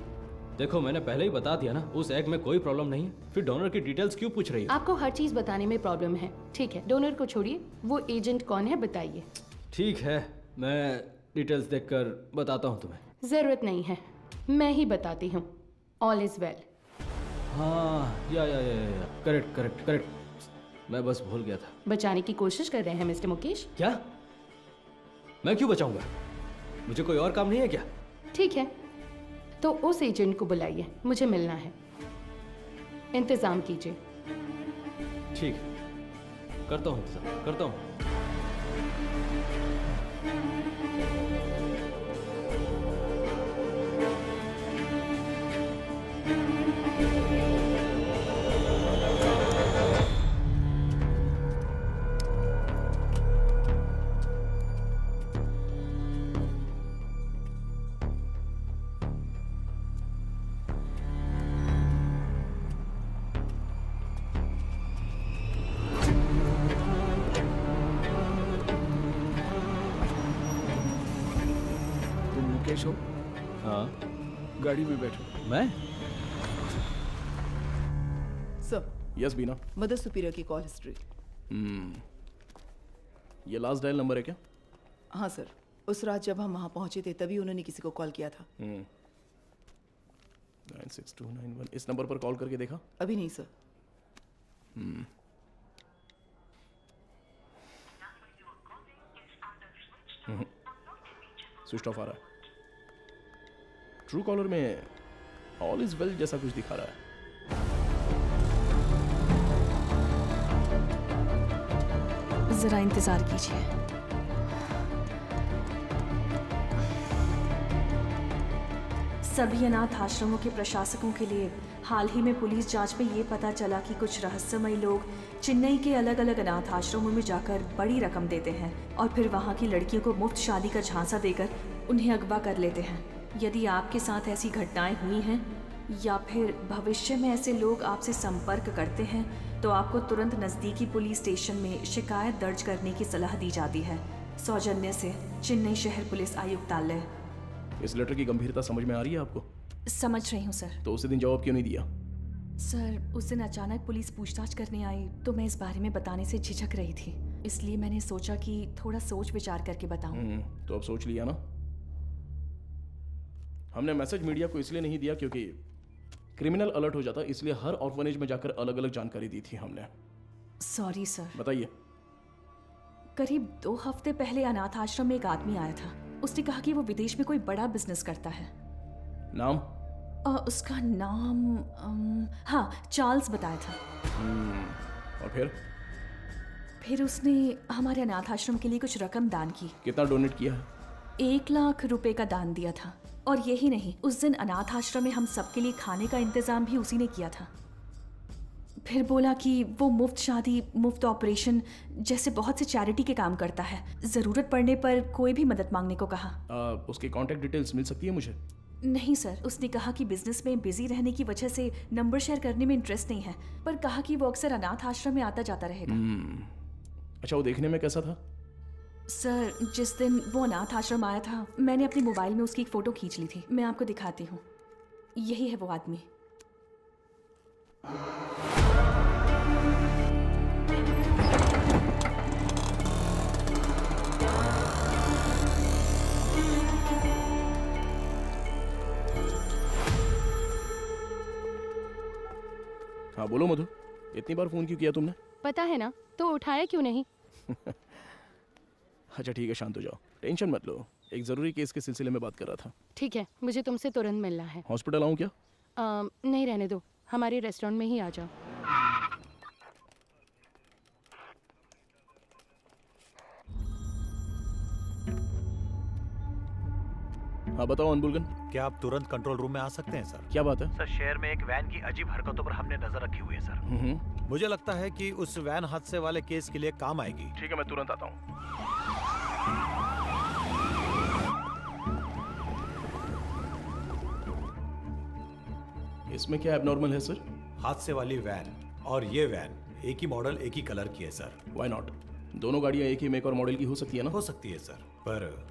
देखो, मैंने पहले ही बता दिया ना, उस एग में कोई प्रॉब्लम नहीं है। फिर डोनर की डिटेल्स क्यों पूछ रही है? आपको हर चीज बताने में प्रॉब्लम है। ठीक है, डोनर को छोड़िए, वो एजेंट कौन है बताइए। ठीक है, मैं डिटेल्स देखकर बताता हूँ तुम्हें। जरूरत नहीं है, मैं ही बताती हूँ। All is well. हाँ, या करेक्ट। मैं बस भूल गया था। बचाने की कोशिश कर रहे हैं मिस्टर मुकेश? क्या? मैं क्यों बचाऊंगा? मुझे कोई और काम नहीं है क्या? ठीक है, तो उस एजेंट को बुलाइए, मुझे मिलना है। इंतजाम कीजिए। ठीक, करता हूँ इंतजाम, करता हूँ। मुकेश हो? हाँ गाड़ी में बैठो। मैं? सर, यस बीना। मदर सुपीरियर की कॉल हिस्ट्री। ये लास्ट डायल नंबर है क्या? हाँ सर, उस रात जब हम वहाँ पहुँचे थे तभी उन्होंने किसी को कॉल किया था। 96291 इस नंबर पर कॉल करके देखा? अभी नहीं सर। स्विच ऑफ आ रहा है। ट्रू कॉलर में ऑल इज वेल जैसा कुछ दिखा रहा है। जरा इंतजार कीजिए। सभी अनाथ आश्रमों के प्रशासकों के लिए हाल ही में पुलिस जांच में ये पता चला कि कुछ रहस्यमयी लोग चेन्नई के अलग अलग अनाथ आश्रमों में जाकर बड़ी रकम देते हैं और फिर वहाँ की लड़कियों को मुफ्त शादी का झांसा देकर उन्हें अगवा कर लेते हैं। यदि आपके साथ ऐसी घटनाएं हुई हैं या फिर भविष्य में ऐसे लोग आपसे संपर्क करते हैं तो आपको तुरंत नज़दीकी पुलिस स्टेशन में शिकायत दर्ज करने की सलाह दी जाती है। सौजन्य से चेन्नई शहर पुलिस आयुक्तालय। इस लेटर की गंभीरता समझ में आ रही है आपको? समझ रही हूँ सर। तो उसी दिन जवाब क्यों नहीं दिया? सर, उस दिन अचानक पुलिस पूछताछ करने आई तो मैं इस बारे में बताने से झिझक रही थी, इसलिए मैंने सोचा कि थोड़ा सोच विचार करके बताऊं। तो अब सोच लिया ना? हमने मैसेज मीडिया को इसलिए नहीं दिया क्योंकि क्रिमिनल अलर्ट हो जाता, इसलिए हर ऑर्फनेज में जाकर अलग अलग जानकारी दी थी हमने। Sorry sir. बताइए। करीब 2 हफ्ते पहले अनाथ आश्रम में एक आदमी आया था। उसने कहा कि वो विदेश में कोई बड़ा बिजनेस करता है। नाम? उसका नाम हाँ, चार्ल्स बताया था। और फिर उसने हमारे अनाथ आश्रम के लिए कुछ रकम दान की। कितना डोनेट किया है? 1 लाख रुपए का दान दिया था। और यही नहीं, उस दिन अनाथ आश्रम में हम सबके लिए खाने का इंतजाम भी उसी ने किया था। फिर बोला कि वो मुफ्त शादी, मुफ्त ऑपरेशन जैसे बहुत से चैरिटी के काम करता है। जरूरत पड़ने पर कोई भी मदद मांगने को कहा। उसकी कांटेक्ट डिटेल्स मिल सकती है मुझे? नहीं सर, उसने कहा कि बिजनेस में बिजी रहने की वजह से नंबर शेयर करने में इंटरेस्ट नहीं है, पर कहा कि वो अक्सर अनाथ आश्रम में आता जाता रहेगा। अच्छा, वो देखने में कैसा था? सर, जिस दिन वो अनाथ आश्रम आया था मैंने अपने मोबाइल में उसकी एक फ़ोटो खींच ली थी। मैं आपको दिखाती हूँ। यही है वो आदमी। हाँ बोलो मधु, इतनी बार फोन क्यों किया तुमने? पता है ना, तो उठाया क्यों नहीं? अच्छा ठीक है, शांत हो जाओ, टेंशन मत लो। एक ज़रूरी केस के सिलसिले में बात कर रहा था। ठीक है, मुझे तुमसे तुरंत मिलना है। हॉस्पिटल आऊँ क्या? नहीं, रहने दो, हमारे रेस्टोरेंट में ही आ जाओ। हाँ बताओ अनबुलगन। क्या आप तुरंत कंट्रोल रूम में आ सकते हैं सर? क्या बात है? सर, शहर में एक वैन की अजीब हरकतों पर हमने नजर रखी हुई है सर। मुझे लगता है कि उस वैन हादसे वाले केस के लिए काम आएगी। ठीक है, मैं तुरंत आता हूँ। इसमें क्या एबनॉर्मल है सर? हादसे वाली वैन और ये वैन एक ही मॉडल, एक ही कलर की है सर। Why not? दोनों गाड़ियाँ एक ही मेक और मॉडल की हो सकती है ना? हो सकती है सर, पर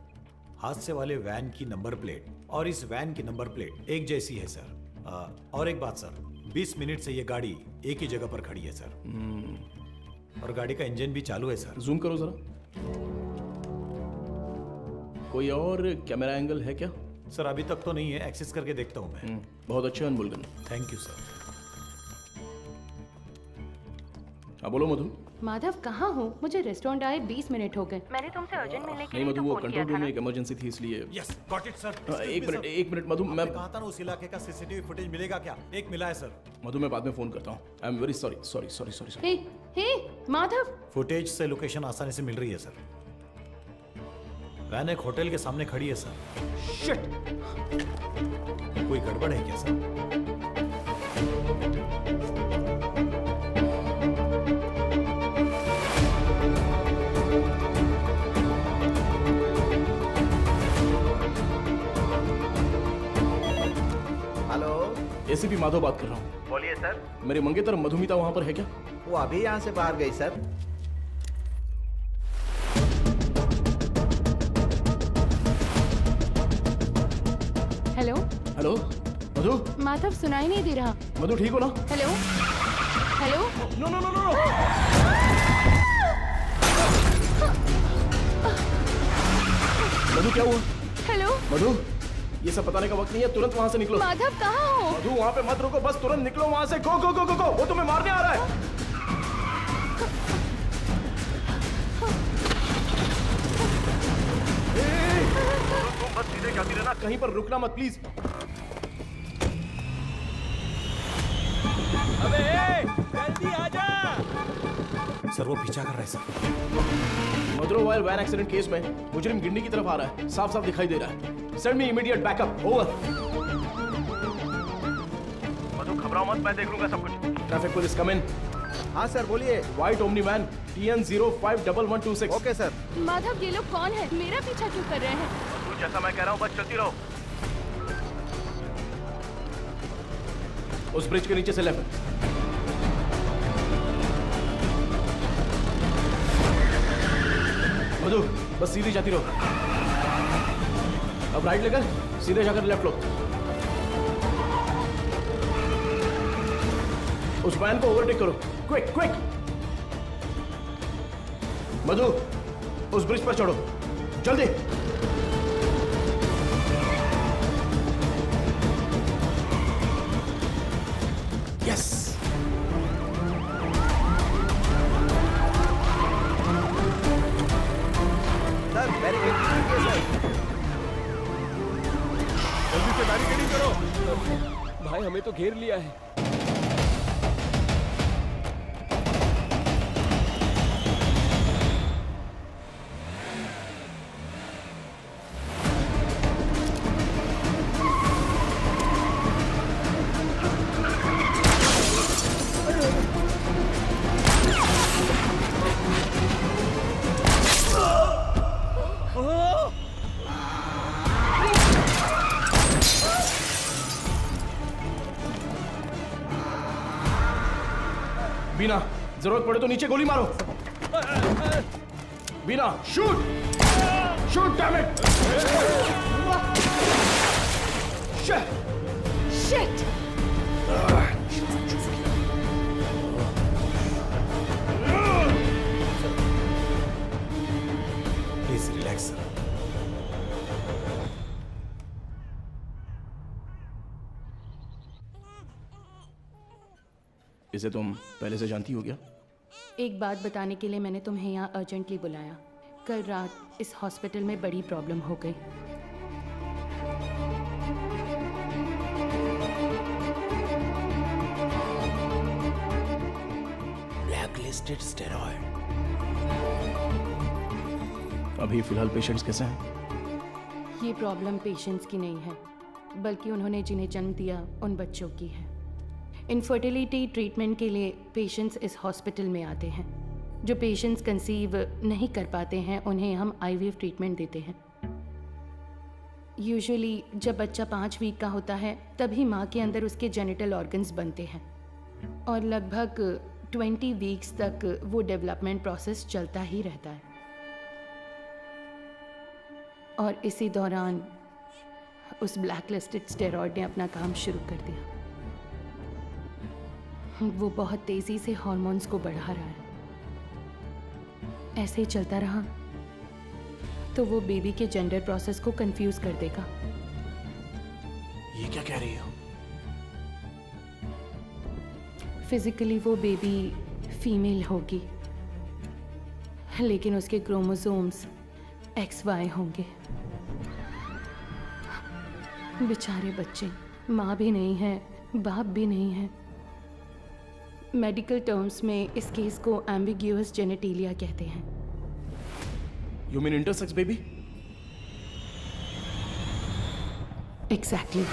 हादसे वाले वैन की नंबर प्लेट और इस वैन की नंबर प्लेट एक जैसी है सर। और एक बात सर, 20 मिनट से ये गाड़ी एक ही जगह पर खड़ी है सर। और गाड़ी का इंजन भी चालू है सर। जूम करो जरा। कोई और कैमरा एंगल है क्या? सर अभी तक तो नहीं है, एक्सेस करके देखता हूँ मैं। बहुत अच्छे अनबुलगन। Thank you sir. हाँ बोलो मधु। माधव कहाँ हो? मुझे रेस्टोरेंट आए 20 मिनट हो गए। मैंने तुमसे अर्जेंट मिलने के नहीं लिए मधु, तो वो फोन किया कंट्रोल था रूम ना। में एक इमरजेंसी थी इसलिए। Yes, got it sir. एक मिनट मधु, मैं कहा था ना, उस इलाके का सीसीटीवी फुटेज मिलेगा क्या? एक मिला है सर। मधु, मैं बाद में फोन करता हूँ। I am very sorry. Hey Madhav. Footage से लोकेशन आसानी से मिल रही है सर। वैन एक होटल के सामने खड़ी है सर। शिट! कोई गड़बड़ है क्या सर? हेलो, एसीपी माधव बात कर रहा हूँ। बोलिए सर। मेरे मंगेतर मधुमिता वहाँ पर है क्या? वो अभी यहाँ से बाहर गई sir. Hello, hello Madhu, Madhav सुनाई नहीं दे रहा। मधु ठीक हो ना? Hello hello. No no no no. Madhu क्या हुआ? हेलो मधु, ये सब बताने का वक्त नहीं है, तुरंत वहां से निकलो। माधव कहाँ हो? मधु वहां पे मत रुको, बस तुरंत निकलो वहां से। गो गो गो गो गो, वो तुम्हें मारने आ रहा है। तुम बस सीधे जाती रहना, कहीं पर रुकना मत प्लीज। अबे जल्दी आजा। सर वो पीछा कर रहा है सर। मदुरवाइल वैन एक्सीडेंट केस में मुजरिम गिंडी की तरफ आ रहा है, साफ साफ दिखाई दे रहा है। Send me immediate backup. Over. Madhu घबराओ मत, मैं देख लूंगा सब कुछ। Traffic police come in. हाँ सर बोलिए। White Omni van TN051126। Okay sir. Madhav ये लोग कौन है? मेरा पीछा क्यों कर रहे हैं? तू जैसा मैं कह रहा हूँ बस चलती रहो। उस ब्रिज के नीचे से लेफ्ट। मधु बस सीधी जाती रहो। अब राइट लेकर सीधे जाकर लेफ्ट लो। उस वैन को ओवरटेक करो, क्विक क्विक। मधु उस ब्रिज पर चढ़ो, जल्दी। यस। सर बैरिकेड कीजिए सर। जल्दी से बैरिकेडिंग करो। भाई हमें तो घेर लिया है। बीना जरूरत पड़े तो नीचे गोली मारो। Beena shoot shoot damn it. Shit. Please relax sir. इसे तुम पहले से जानती हो क्या? एक बात बताने के लिए मैंने तुम्हें यहाँ अर्जेंटली बुलाया। कल रात इस हॉस्पिटल में बड़ी प्रॉब्लम हो गई। Blacklisted steroid. अभी फिलहाल पेशेंट्स कैसे हैं? ये प्रॉब्लम पेशेंट्स की नहीं है, बल्कि उन्होंने जिन्हें जन्म दिया उन बच्चों की है। इनफर्टिलिटी ट्रीटमेंट के लिए पेशेंट्स इस हॉस्पिटल में आते हैं। जो पेशेंट्स कंसीव नहीं कर पाते हैं उन्हें हम IVF ट्रीटमेंट देते हैं। यूजुअली जब बच्चा 5 वीक का होता है तभी माँ के अंदर उसके जेनिटल ऑर्गन्स बनते हैं और लगभग 20 वीक्स तक वो डेवलपमेंट प्रोसेस चलता ही रहता है। और इसी दौरान उस ब्लैकलिस्टेड स्टेरॉइड ने अपना काम शुरू कर दिया। वो बहुत तेजी से हार्मोन्स को बढ़ा रहा है। ऐसे ही चलता रहा तो वो बेबी के जेंडर प्रोसेस को कंफ्यूज कर देगा। ये क्या कह रही हो? फिजिकली वो बेबी फीमेल होगी, लेकिन उसके क्रोमोसोम्स XY होंगे। बेचारे बच्चे, माँ भी नहीं है, बाप भी नहीं है। मेडिकल टर्म्स में इस केस को एम्बिग्यूअस जेनेटिलिया कहते हैं। You mean intersex baby? Exactly.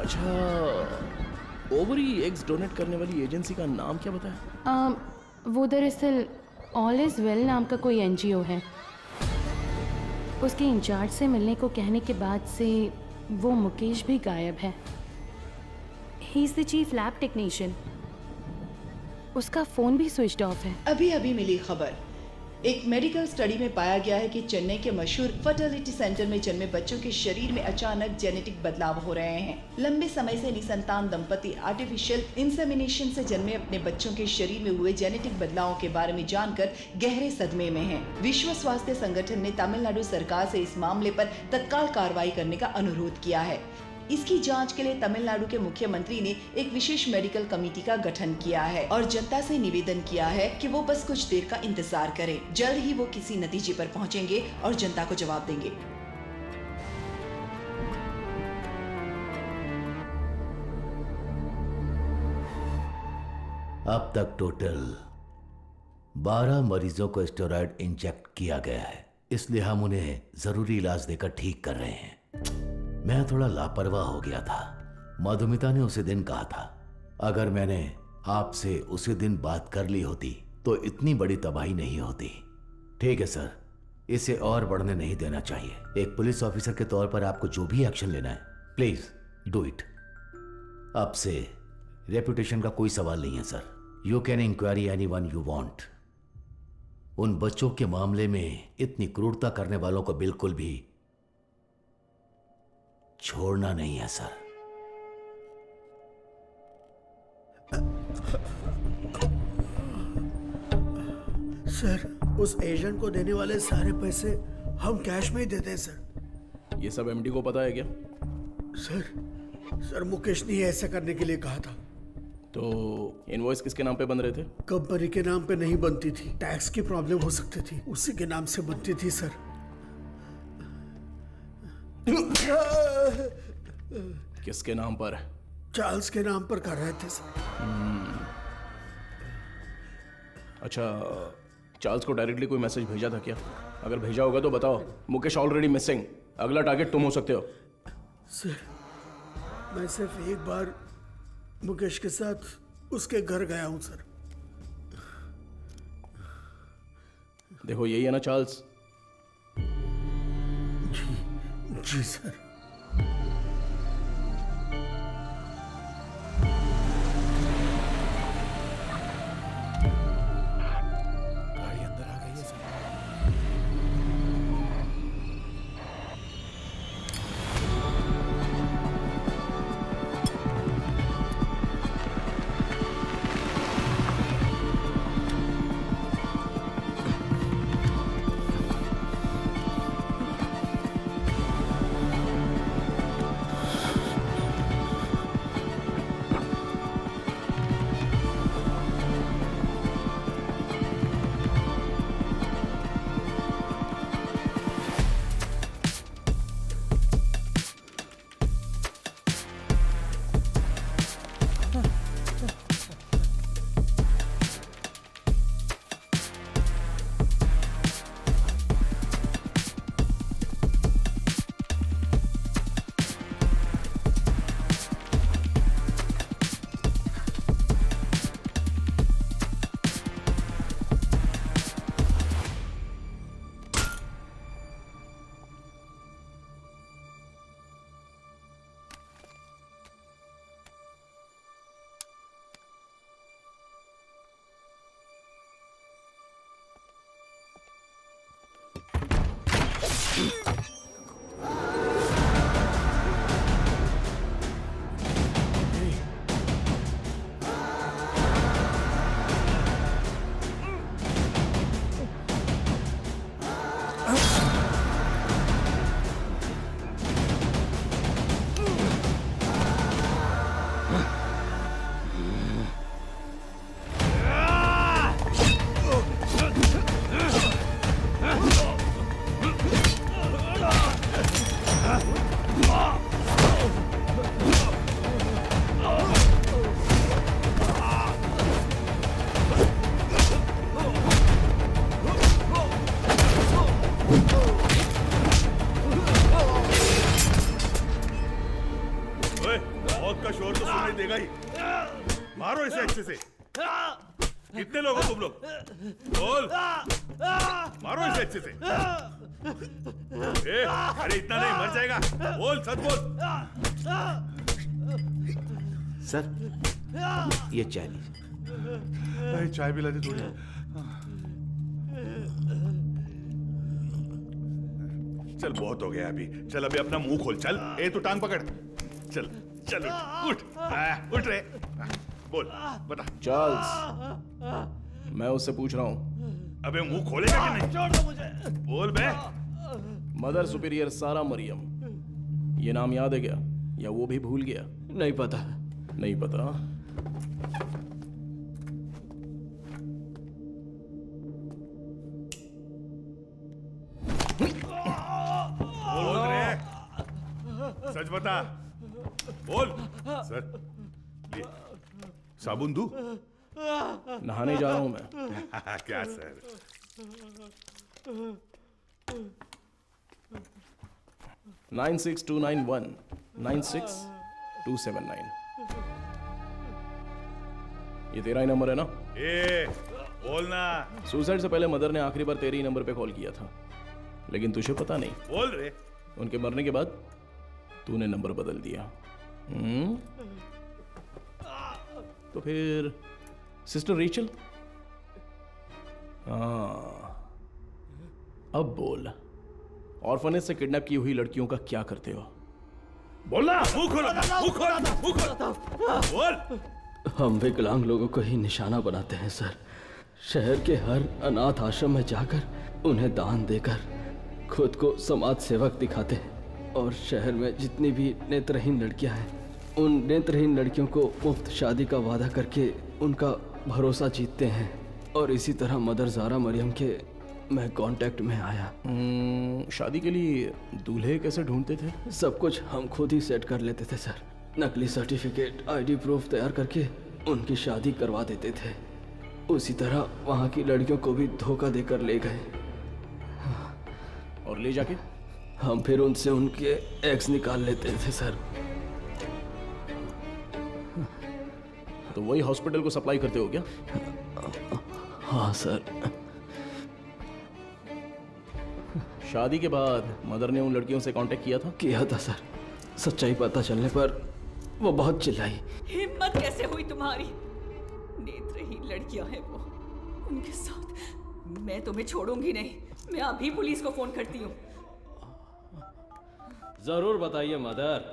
अच्छा, ओवरी एग्स डोनेट करने वाली एजेंसी का नाम क्या बताया? वो दरअसल ऑल इज वेल नाम का कोई NGO है। उसके इंचार्ज से मिलने को कहने के बाद से वो मुकेश भी गायब है। ही is the chief lab technician. उसका फोन भी स्विच ऑफ है। अभी अभी मिली खबर, एक मेडिकल स्टडी में पाया गया है कि चेन्नई के मशहूर फर्टिलिटी सेंटर में जन्मे बच्चों के शरीर में अचानक जेनेटिक बदलाव हो रहे हैं। लंबे समय से निसंतान दंपति आर्टिफिशियल इंसेमिनेशन से जन्मे अपने बच्चों के शरीर में हुए जेनेटिक बदलावों के बारे में जानकर गहरे सदमे में हैं। विश्व स्वास्थ्य संगठन ने तमिलनाडु सरकार से इस मामले पर तत्काल कार्रवाई करने का अनुरोध किया है। इसकी जांच के लिए तमिलनाडु के मुख्यमंत्री ने एक विशेष मेडिकल कमेटी का गठन किया है और जनता से निवेदन किया है कि वो बस कुछ देर का इंतजार करें। जल्द ही वो किसी नतीजे पर पहुंचेंगे और जनता को जवाब देंगे। अब तक टोटल 12 मरीजों को स्टेरॉयड इंजेक्ट किया गया है, इसलिए हम उन्हें जरूरी इलाज देकर ठीक कर रहे हैं। मैं थोड़ा लापरवाह हो गया था। मधुमिता ने उसी दिन कहा था, अगर मैंने आपसे उसी दिन बात कर ली होती तो इतनी बड़ी तबाही नहीं होती। ठीक है सर, इसे और बढ़ने नहीं देना चाहिए। एक पुलिस ऑफिसर के तौर पर आपको जो भी एक्शन लेना है, प्लीज डू इट। अब से रेपुटेशन का कोई सवाल नहीं है sir. You can inquiry anyone you want. उन बच्चों के मामले में इतनी क्रूरता करने वालों को बिल्कुल भी छोड़ना नहीं है सर। सर, उस एजेंट को देने वाले सारे पैसे हम कैश में ही देते हैं सर। ये सब एमडी को पता है क्या? सर मुकेश ने ऐसा करने के लिए कहा था। तो इनवॉइस किसके नाम पे बन रहे थे? कंपनी के नाम पे नहीं बनती थी, टैक्स की प्रॉब्लम हो सकती थी, उसी के नाम से बनती थी सर। किसके नाम पर? चार्ल्स के नाम पर कर रहे थे सर। अच्छा, चार्ल्स को डायरेक्टली कोई मैसेज भेजा था क्या? अगर भेजा होगा तो बताओ। मुकेश ऑलरेडी मिसिंग, अगला टारगेट तुम हो सकते हो। सर, मैं सिर्फ एक बार मुकेश के साथ उसके घर गया हूं सर। देखो यही है ना चार्ल्स? जी सर। गाड़ी अंदर आ गई है सर। मौत का शोर तो सुनाई देगा ही। मारो इसे अच्छे से। कितने लोग हो तुम लोग? बोल। मारो इसे अच्छे से। अरे इतना नहीं, मर जाएगा। बोल, सच बोल। सर, ये चाय लीजिए। अरे चाय पिला दी थोड़ी। चल बहुत हो गया अभी, चल अभी अपना मुंह खोल, चल। ए तू टांग पकड़, चल चल उठ उठ रे, बोल बता। चार्ल्स, मैं उससे पूछ रहा हूँ। अबे मुंह खोलेगा कि नहीं? छोड़ दो मुझे। बोल बे। मदर सुपीरियर सारा मरियम, ये नाम याद है क्या, या वो भी भूल गया? नहीं पता। नहीं पता? बोल रे, सच बता, बोल। सर ये साबुन दूं? नहाने जा रहा हूं मैं। क्या सर? 96291 96279। ये तेरा ही नंबर है ना? ए बोलना। सुसाइड से पहले मदर ने आखिरी बार तेरे ही नंबर पे कॉल किया था, लेकिन तुझे पता नहीं। बोल रे। उनके मरने के बाद तूने नंबर बदल दिया। तो फिर सिस्टर रेचल? हाँ, अब बोल, ऑर्फनेज से किडनैप की हुई लड़कियों का क्या करते हो? बोलना। मुंह खोलो, मुंह खोलो, मुंह खोलो, बोल। हम विकलांग लोगों को ही निशाना बनाते हैं सर। शहर के हर अनाथ आश्रम में जाकर उन्हें दान देकर खुद को समाज सेवक दिखाते हैं, और शहर में जितनी भी नेत्रहीन लड़कियां हैं, उन नेत्रहीन लड़कियों को मुफ्त शादी का वादा करके उनका भरोसा जीतते हैं। और इसी तरह मदर ज़ारा मरियम के मैं कांटेक्ट में आया। शादी के लिए दूल्हे कैसे ढूंढते थे? सब कुछ हम खुद ही सेट कर लेते थे सर। नकली सर्टिफिकेट, आईडी प्रूफ तैयार करके उनकी शादी करवा देते थे। उसी तरह वहाँ की लड़कियों को भी धोखा देकर ले गए। और ले जाके हम फिर उनसे उनके एग्स निकाल लेते थे सर। तो वही हॉस्पिटल को सप्लाई करते हो क्या? हाँ सर। शादी के बाद मदर ने उन लड़कियों से कांटेक्ट किया था? किया था सर। सच्चाई पता चलने पर वो बहुत चिल्लाई। हिम्मत कैसे हुई तुम्हारी? नेत्रहीन लड़कियां हैं वो, उनके साथ मैं तुम्हें छोड़ूंगी नहीं। मैं अभी पुलिस को फोन करती हूँ। जरूर बताइए मदर,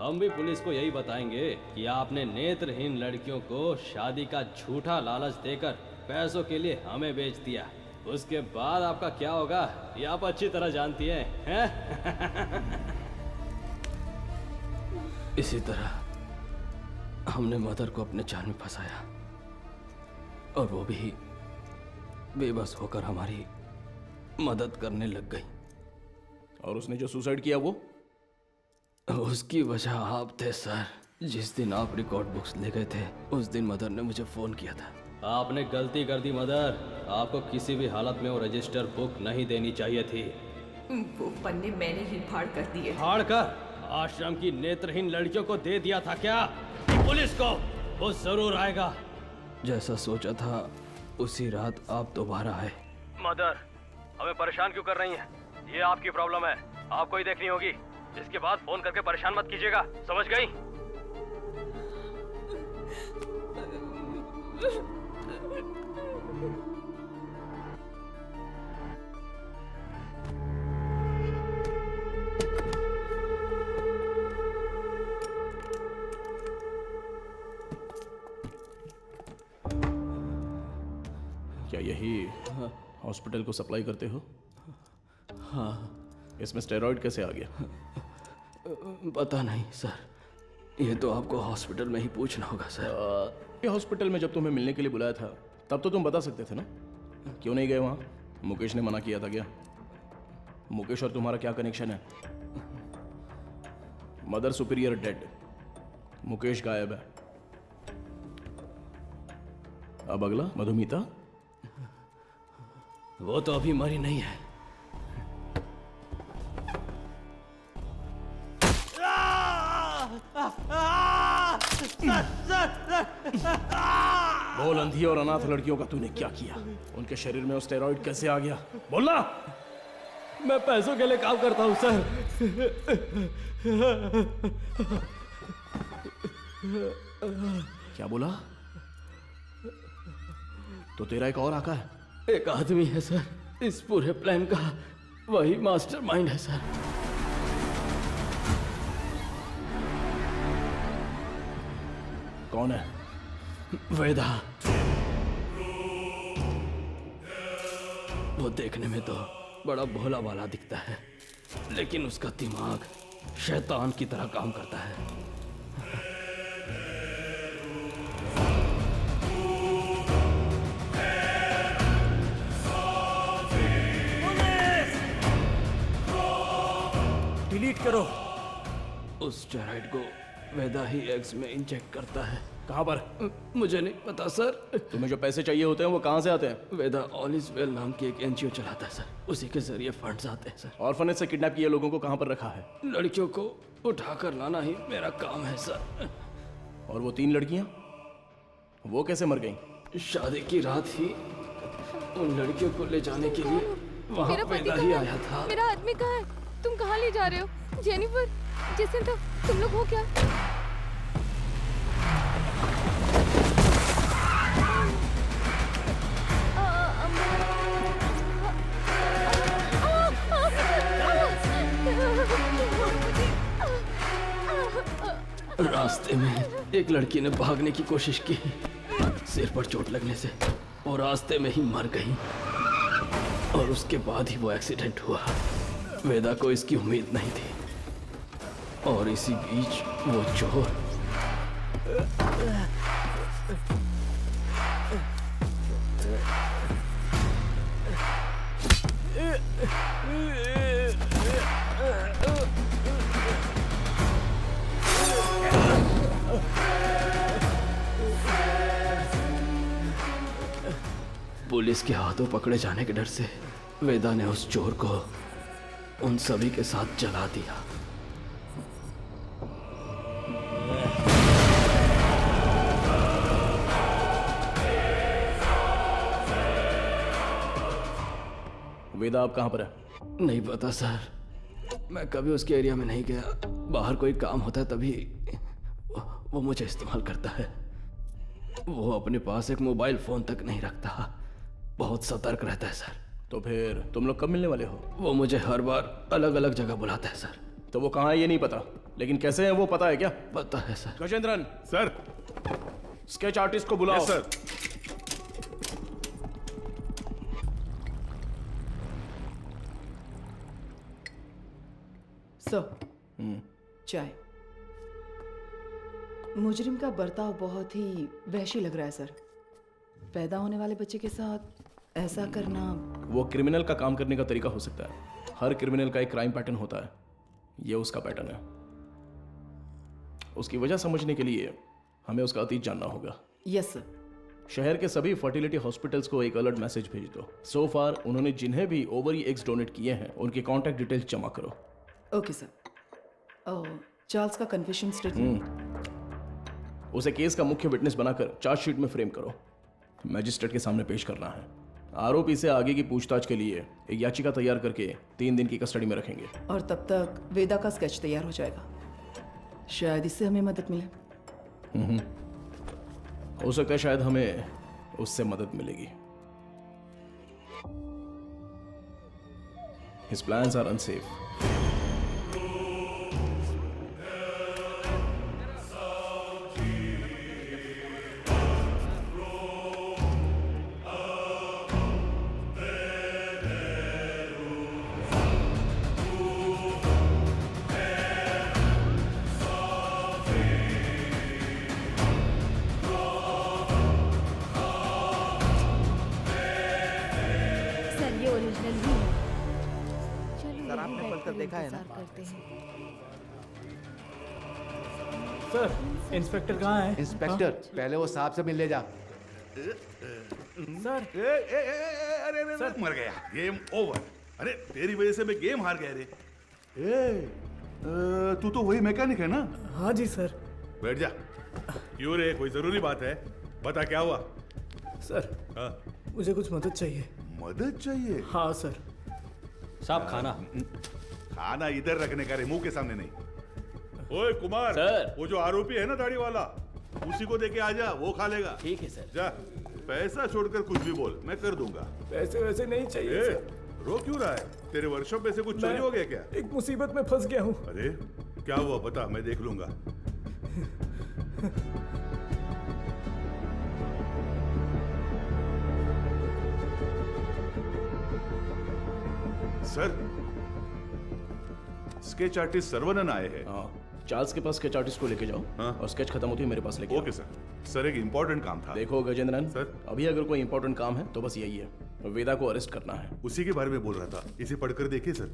हम भी पुलिस को यही बताएंगे कि आपने नेत्रहीन लड़कियों को शादी का झूठा लालच देकर पैसों के लिए हमें बेच दिया। उसके बाद आपका क्या होगा ये आप अच्छी तरह जानती हैं? इसी तरह हमने मदर को अपने जाल में फंसाया, और वो भी बेबस होकर हमारी मदद करने लग गई। और उसने जो सुसाइड किया वो? उसकी वजह आप थे सर। जिस दिन आप रिकॉर्ड बुक्स ले गए थे, उस दिन मदर ने मुझे फोन किया था। आपने गलती कर दी मदर, आपको किसी भी हालत में वो रजिस्टर बुक नहीं देनी चाहिए थी। वो पन्ने मैंने ही फाड़ कर दिए। फाड़ कर आश्रम की नेत्रहीन लड़कियों को दे दिया था क्या? पुलिस को वो जरूर आएगा। जैसा सोचा था उसी रात आप दोबारा आए। मदर, हमें परेशान क्यों कर रही हैं? ये आपकी प्रॉब्लम है, आपको ही देखनी होगी। इसके बाद फोन करके परेशान मत कीजिएगा, समझ गई? क्या यही हॉस्पिटल को सप्लाई करते हो? हाँ। इसमें स्टेरॉइड कैसे आ गया? पता नहीं सर, ये तो आपको हॉस्पिटल में ही पूछना होगा सर। ये हॉस्पिटल में जब तुम्हें मिलने के लिए बुलाया था तब तो तुम बता सकते थे ना, क्यों नहीं गए वहाँ? मुकेश ने मना किया था क्या? मुकेश और तुम्हारा क्या कनेक्शन है? मदर सुपीरियर डेड, मुकेश गायब है। अब अगला मधुमिता? वो तो अभी मरी नहीं है। बोल, अंधी और अनाथ लड़कियों का तूने क्या किया? उनके शरीर में स्टेरॉइड कैसे आ गया? बोलना। मैं पैसों के लिए काम करता हूँ सर। क्या बोला? तो तेरा एक और आका है? एक आदमी है सर, इस पूरे प्लान का वही मास्टरमाइंड है सर। कौन है? वेदा। वो देखने में तो बड़ा भोला भाला दिखता है, लेकिन उसका दिमाग शैतान की तरह काम करता है। डिलीट करो। उस स्टेरॉइड को वेदा ही एग्स में इंजेक्ट करता है। कहाँ पर? मुझे नहीं पता सर। तुम्हें जो पैसे चाहिए होते हैं वो कहाँ से आते हैं? वेदा ऑल इज वेल नाम की एक एनजीओ चलाता है सर, उसी के जरिए फंड्स आते हैं सर। ऑर्फनेज से किडनैप किए लोगों को कहाँ पर रखा है? लड़कियों को उठाकर लाना ही मेरा काम है सर। और वो 3 लड़कियाँ, वो कैसे मर गईं? शादी की रात ही उन लड़कियों को ले जाने के लिए वहाँ मेरा पति वेदा कहाँ ही है? आया था। मेरा आदमी कहाँ है? तुम कहाँ ले जा रहे हो? जेनिफर, जेसिंथा, तुम लोग हो क्या? रास्ते में एक लड़की ने भागने की कोशिश की, सिर पर चोट लगने से वो रास्ते में ही मर गई और उसके बाद ही वो एक्सीडेंट हुआ। वेदा को इसकी उम्मीद नहीं थी और इसी बीच वो चोर पुलिस के हाथों पकड़े जाने के डर से वेदा ने उस चोर को उन सभी के साथ जला दिया। वेदा अब कहाँ पर है? नहीं पता सर, मैं कभी उसके एरिया में नहीं गया। बाहर कोई काम होता है तभी वो मुझे इस्तेमाल करता है। वो अपने पास एक मोबाइल फोन तक नहीं रखता, बहुत सतर्क रहता है सर। तो फिर तुम लोग कब मिलने वाले हो? वो मुझे हर बार अलग अलग जगह बुलाता है सर। तो वो कहाँ है ये नहीं पता, लेकिन कैसे है वो पता है क्या? पता है sir. Gajendran sir, sketch artist को बुलाओ। Yes sir. सर, चाय। मुजरिम का बर्ताव बहुत ही वहशी लग रहा है सर। पैदा होने वाले बच्चे के साथ ऐसा करना। वो क्रिमिनल का काम करने का तरीका हो सकता है। हर क्रिमिनल का एक क्राइम पैटर्न होता है, ये उसका पैटर्न है। उसकी वजह समझने के लिए हमें उसका अतीत जानना होगा। Yes sir. शहर के सभी फर्टिलिटी हॉस्पिटल्स को एक अलर्ट मैसेज भेज दो। सो फार उन्होंने जिन्हें भी ओवरी एग्स डोनेट किए हैं उनके कॉन्टैक्ट डिटेल्स जमा करो। Okay sir. चार्ल्स का कन्फेशन स्टेटमेंट उसे केस का मुख्य विटनेस बनाकर चार्जशीट में फ्रेम करो। मैजिस्ट्रेट के सामने पेश करना है। आरोपी से आगे की पूछताछ के लिए एक याचिका तैयार करके 3 दिन की कस्टडी में रखेंगे। और तब तक वेदा का स्केच तैयार हो जाएगा। शायद इससे हमें मदद मिले। हो सकता है शायद हमें उससे मदद मिलेगी। His plans are unsafe. देखा है ना? सर, इंस्पेक्टर कहाँ है? इंस्पेक्टर, पहले वो साहब से मिल ले जा। सर, अरे मर गया। Game over. अरे तेरी वजह से मैं गेम हार गया रे। तू तो वही मैकेनिक है ना? हाँ जी सर। बैठ जा। क्यों रे, कोई जरूरी बात है? बता क्या हुआ? सर, मुझे कुछ मदद चाहिए। मदद चाहिए? हाँ सर। साहब खाना। खाना इधर रखने का रे, मुंह के सामने नहीं। ओए कुमार, सर। वो जो आरोपी है ना दाढ़ी वाला, उसी को देके आ जा, वो खा लेगा। ठीक है सर। जा। पैसा छोड़कर कुछ भी बोल, मैं कर दूंगा। पैसे वैसे नहीं चाहिए ए, सर। रो क्यों रहा है? तेरे वर्कशॉप में से कुछ चोरी हो गया क्या? एक मुसीबत में फंस गया हूँ। अरे क्या हुआ बता, मैं देख लूंगा। सर, स्केच आर्टिस्ट सर्वनन आए हैं। चार्ल्स के पास स्केच आर्टिस्ट को लेके जाओ। और स्केच खत्म होती है मेरे पास लेके ओके सर। सर एक इम्पोर्टेंट काम था। देखो गजेंद्रन सर, अभी अगर कोई इंपॉर्टेंट काम है तो बस यही है, वेदा को अरेस्ट करना है। उसी के बारे में बोल रहा था, इसे पढ़कर देखिए सर।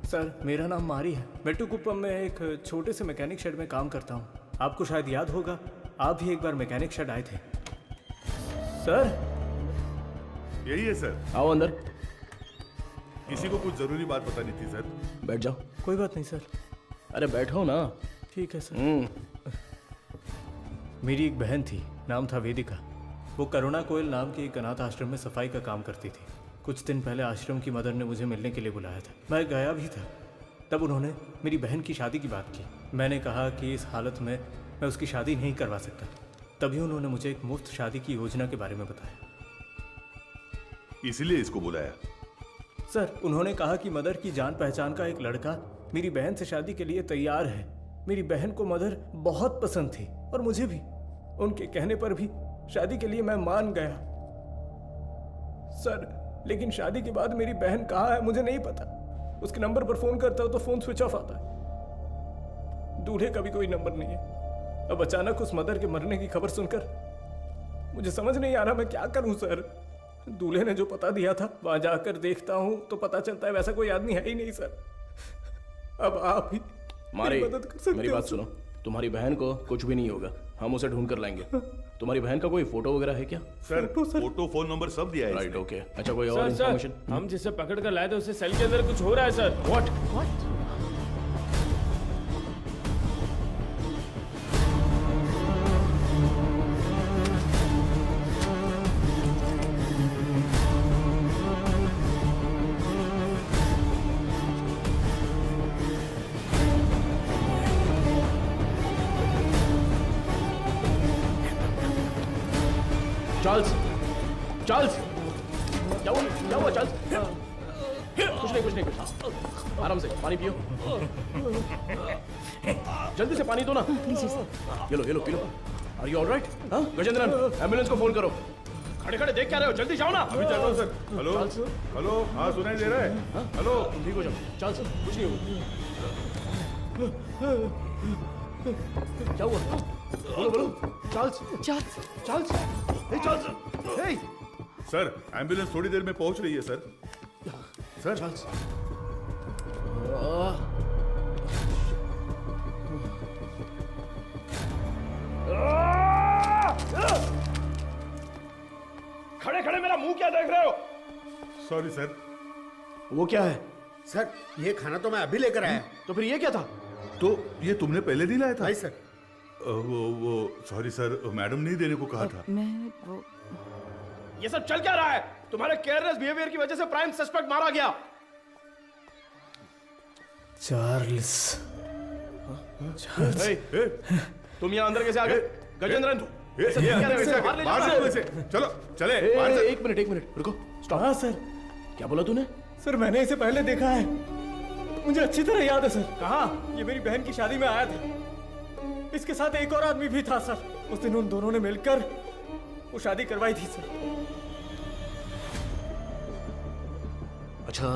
सर मेरा नाम मारी है, मेट्टुकुप्पम में एक छोटे से मैकेनिक शेड में काम करता हूँ। आपको शायद याद होगा, आप भी एक बार मैकेनिक शेड आए थे। सर यही है सर। आओ अंदर। किसी को कुछ जरूरी बात बतानी थी सर। बैठ जाओ। कोई बात नहीं सर। अरे बैठो ना। ठीक है सर। मेरी एक बहन थी, नाम था वेदिका। वो करुणा कोयल नाम के एक अनाथ आश्रम में सफाई का काम करती थी। कुछ दिन पहले आश्रम की मदर ने मुझे मिलने के लिए बुलाया था। मैं गया भी था। तब उन्होंने मेरी बहन की शादी की बात की। मैंने कहा कि इस हालत में मैं उसकी शादी नहीं करवा सकता। तभी उन्होंने मुझे एक मुफ्त शादी की योजना के बारे में बताया। इसीलिए इसको बुलाया? सर उन्होंने कहा कि मदर की जान पहचान का एक लड़का मेरी बहन से शादी के लिए तैयार है। मेरी बहन को मदर बहुत पसंद थी और मुझे भी। उनके कहने पर भी शादी के लिए मैं मान गया। सर लेकिन शादी के बाद मेरी बहन कहाँ है मुझे नहीं पता। उसके नंबर पर फोन करता हूँ तो फोन स्विच ऑफ आता है। दूल्हे का भी कोई नंबर नहीं है। अब अचानक उस मदर के मरने की खबर सुनकर मुझे समझ नहीं आ रहा मैं क्या करूं सर। दूल्हे ने जो पता दिया था वहां जाकर देखता हूं तो पता चलता है वैसा कोई आदमी है ही नहीं सर। अब आप ही मारी, मेरी मदद कर सकते मेरी हो बात सर। सुनो। तुम्हारी बहन को कुछ भी नहीं होगा, हम उसे ढूंढ कर लाएंगे। तुम्हारी बहन का कोई फोटो वगैरह है क्या? सर फोटो, फोन नंबर सब दिया है। Right okay. अच्छा कोई और सर, इन्फॉर्मेशन? हम जिसे पकड़ कर लाए थे उससे सेल के अंदर कुछ हो रहा है सर। व्हाट? चार्ल्स, चार्ल्स, क्या हुआ चार्ल्स? कुछ नहीं। आराम से पानी पियो। जल्दी से पानी दो ना। ये लो पी लो। Are you alright? हाँ गजेंद्रन, एम्बुलेंस को फोन करो। खड़े देख क्या रहे हो? जल्दी जाओ ना। अभी चल रहा हूँ सर। हेलो हाँ सुनाई दे रहा है? हेलो ठीक हो जाओ। चार्ल्स कुछ नहीं होगा। क्या हुआ? बोलो। चार्ल्स। हे सर एम्बुलेंस थोड़ी देर में पहुंच रही है सर। Sir Charles. खड़े मेरा मुंह क्या देख रहे हो? Sorry sir. वो क्या है? सर ये खाना तो मैं अभी लेकर आया। तो फिर ये क्या था? तो ये तुमने पहले नहीं लाया था? नहीं सर। वो सॉरी सर, मैडम ने देने को कहा था। मैं वो ये सब चल क्या रहा है? तुम्हारे केयरलेस बिहेवियर की वजह से प्राइम सस्पेक्ट मारा गया। चार्ल्स। तुम यहाँ अंदर कैसे आ गए? गजेंद्रन चलो चले। एक मिनट रुको। स्टॉप। हाँ सर। क्या बोला तूने? सर मैंने इसे पहले देखा है, मुझे अच्छी तरह याद है सर। कहाँ? ये मेरी बहन की शादी में आया था। इसके साथ एक और आदमी भी था सर। उस दिन उन दोनों ने मिलकर वो शादी करवाई थी सर। अच्छा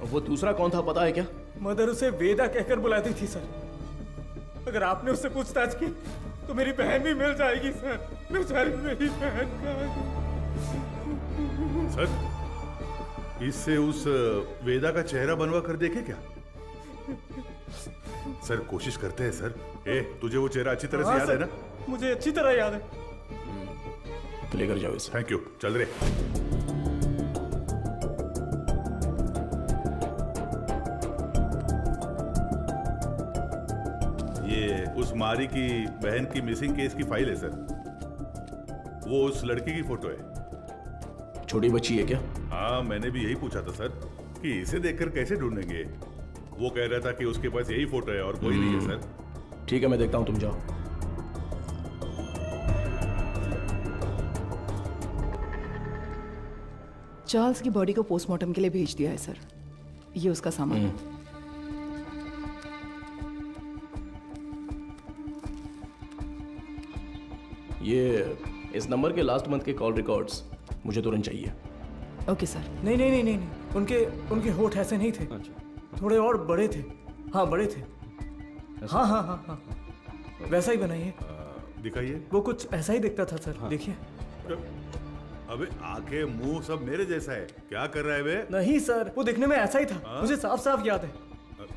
वो दूसरा कौन था पता है क्या? मदर उसे वेदा कहकर बुलाती थी सर। अगर आपने उससे पूछताछ की तो मेरी बहन भी मिल जाएगी सर। बेचारी मेरी बहन सर इससे उस वेदा का चेहरा बनवा कर देखे क्या? सर कोशिश करते हैं सर। तुझे वो चेहरा अच्छी तरह से याद है ना? मुझे अच्छी तरह याद है। लेकर जाओ इसे। Thank you. चल रहे। ये उस मारी की बहन की मिसिंग केस की फाइल है सर। वो उस लड़की की फोटो है। छोटी बच्ची है क्या? हाँ मैंने भी यही पूछा था सर कि इसे देखकर कैसे ढूंढेंगे। वो कह रहा था कि उसके पास यही फोटो है और कोई नहीं है सर। ठीक है मैं देखता हूं, तुम जाओ। चार्ल्स की बॉडी को पोस्टमार्टम के लिए भेज दिया है सर। ये उसका सामान है। ये इस नंबर के लास्ट मंथ के कॉल रिकॉर्ड्स मुझे तुरंत चाहिए। Okay sir. नहीं नहीं नहीं नहीं नहीं, उनके होठ ऐसे नहीं थे। थोड़े और बड़े थे। हाँ बड़े थे। हाँ हाँ हाँ हाँ वैसा ही बनाइए। दिखाइए। वो कुछ ऐसा ही दिखता था सर। देखिए। अबे आंखें मुंह सब मेरे जैसा है। क्या कर रहा है बे? नहीं सर, वो दिखने में ऐसा ही था। मुझे साफ साफ याद है।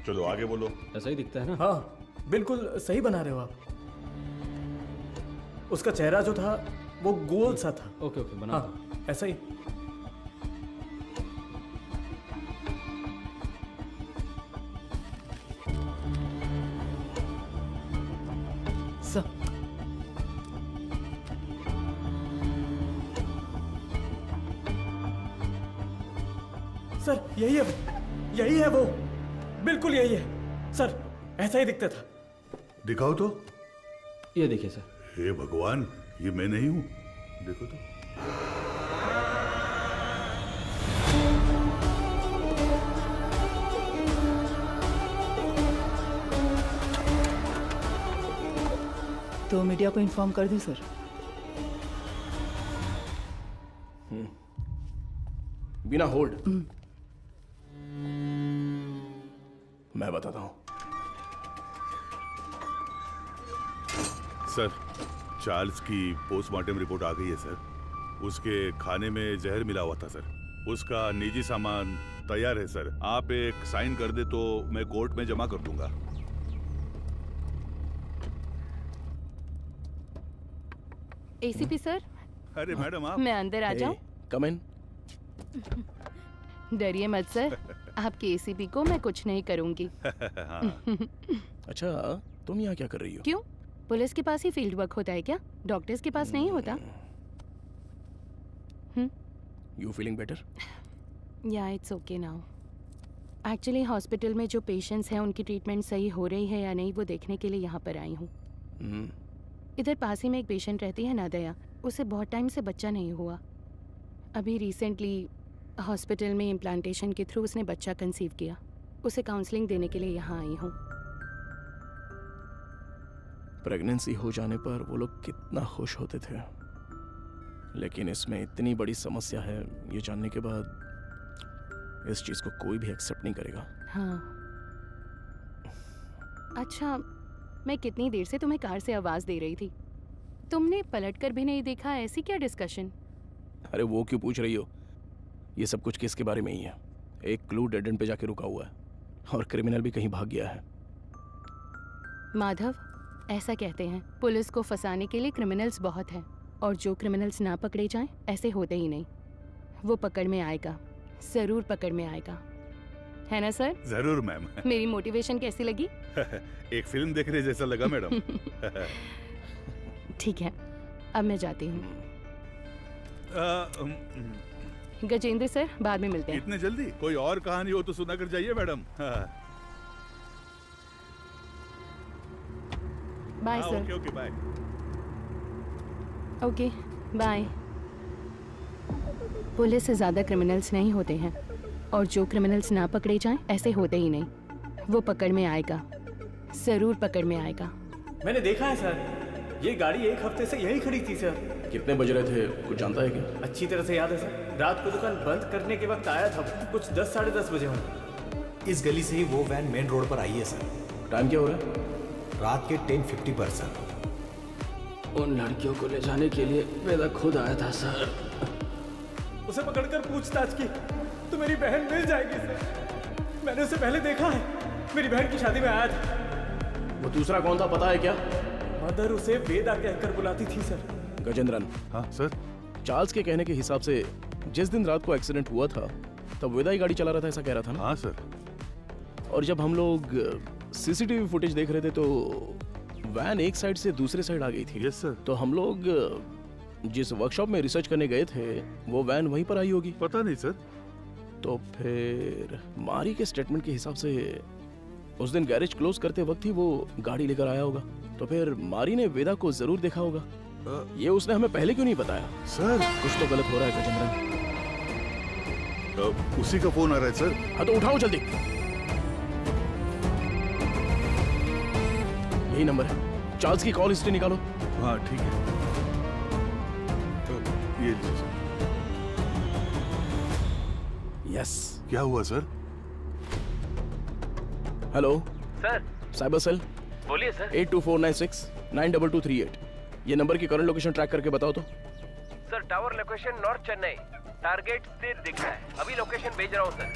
चलो आगे बोलो। ऐसा ही दिखता है ना? हाँ बिल्कुल सही बना रहे हो आप। उसका चेहरा जो था वो गोल सा था। ओके ओके बना। हाँ ऐसा ही। सर सर यही है वो, बिल्कुल यही है सर, ऐसा ही दिखता था। दिखाओ तो। ये देखिए सर। हे भगवान, ये मैं नहीं हूं। देखो तो। तो मीडिया को इन्फॉर्म कर दें सर। बिना होल्ड मैं बताता हूं। सर, चार्ल्स की पोस्टमार्टम रिपोर्ट आ गई है सर। उसके खाने में जहर मिला हुआ था सर। उसका निजी सामान तैयार है सर। आप एक साइन कर दे तो मैं कोर्ट में जमा कर दूंगा। ACP sir. अरे मैडम आप। मैं अंदर आ जाऊं? कम इन। डरिए मत सर, आपके एसीपी को मैं कुछ नहीं करूंगी। अच्छा, तुम यहाँ क्या कर रही हो? क्यों? पुलिस के पास ही फील्ड वर्क होता है क्या? डॉक्टर्स के पास नहीं होता? You feeling better? या it's okay now. Actually hospital में जो पेशेंट्स हैं उनकी ट्रीटमेंट सही हो रही है या नहीं वो देखने के लिए यहाँ पर आई हूँ। इधर पास ही में एक पेशेंट रहती है नादया। उसे बहुत टाइम से बच्चा नहीं हुआ। अभी रिसेंटली हॉस्पिटल में इम्प्लांटेशन के थ्रू उसने बच्चा कंसीव किया। उसे काउंसलिंग देने के लिए यहाँ आई हूँ। प्रेगनेंसी हो जाने पर वो लोग कितना खुश होते थे, लेकिन इसमें इतनी बड़ी समस्या है ये जानने के बाद इस चीज को कोई भी एक्सेप्ट नहीं करेगा। हाँ। अच्छा, मैं कितनी देर से तुम्हें कार से आवाज दे रही थी, तुमने पलटकर भी नहीं देखा। ऐसी क्या डिस्कशन? अरे वो क्यों पूछ रही हो? ये सब कुछ किसके बारे में ही है। एक क्लू डेड एंड पे जाके रुका हुआ है और क्रिमिनल भी कहीं भाग गया है। माधव, ऐसा कहते हैं पुलिस को फंसाने के लिए क्रिमिनल्स बहुत हैं, और जो क्रिमिनल्स ना पकड़े जाएं ऐसे होते ही नहीं। वो पकड़ में आएगा, जरूर पकड़ में आएगा, है ना सर? जरूर मैम। मेरी मोटिवेशन कैसी लगी? एक फिल्म देखने जैसा लगा मैडम। ठीक है, अब मैं जाती हूँ। गजेंद्र सर, बाद में मिलते हैं। इतने जल्दी? कोई और कहानी हो तो सुना कर जाइए madam. Bye sir. Okay okay bye. Okay bye. Police से ज्यादा क्रिमिनल्स नहीं होते हैं, और जो क्रिमिनल्स ना पकड़े जाएं ऐसे होते ही नहीं। वो पकड़ में आएगा, जरूर पकड़ में आएगा। मैंने देखा है सर, ये गाड़ी एक हफ्ते से यही खड़ी थी सर। कितने बज रहे थे कुछ जानता है क्या? अच्छी तरह से याद है सर, रात को दुकान बंद करने के वक्त आया था, कुछ 10 साढ़े 10 बजे होंगे। इस गली से ही वो वैन मेन रोड पर आई है सर। टाइम क्या हो रहा है? रात के 10:50 पर सर। उन लड़कियों को ले जाने के लिए वेदा खुद आया था सर। उसे पकड़कर पूछताछ की तो मेरी बहन मिल जाएगी सर। मैंने उसे पहले देखा है, मेरी बहन की शादी में आया था। वो दूसरा कौन था पता है क्या? मदर उसे वेदा कहकर बुलाती थी सर। गजेंद्रन। हाँ सर। चार्ल्स के कहने के हिसाब से जिस दिन रात को एक्सीडेंट हुआ था तब वेदा ही गाड़ी चला रहा था, ऐसा कह रहा था ना? हाँ सर। और जब हम लोग सीसीटीवी फुटेज देख रहे थे तो वैन एक साइड से दूसरे साइड आ गई थी। Yes sir. तो हम लोग जिस वर्कशॉप में रिसर्च करने गए थे वो वैन वहीं पर आई होगी। पता नहीं सर। तो फिर मारी के स्टेटमेंट के हिसाब से उस दिन गैरेज क्लोज करते वक्त ही वो गाड़ी लेकर आया होगा। तो फिर मारी ने वेदा को जरूर देखा होगा। ये उसने हमें पहले क्यों नहीं बताया? सर कुछ तो गलत हो रहा है गजेंद्रन। उसी का फोन आ रहा है सर। हाँ तो उठाओ जल्दी। यही नंबर है। चार्ल्स की कॉल हिस्ट्री निकालो। हाँ ठीक है, ये लीजिए सर। यस। क्या हुआ sir? Hello sir. Cyber cell. बोलिए सर। 8249692238। ये नंबर की करंट लोकेशन ट्रैक करके बताओ तो। Sir tower location north Chennai, target स्थिर दिख रहा है। अभी लोकेशन भेज रहा हूँ सर।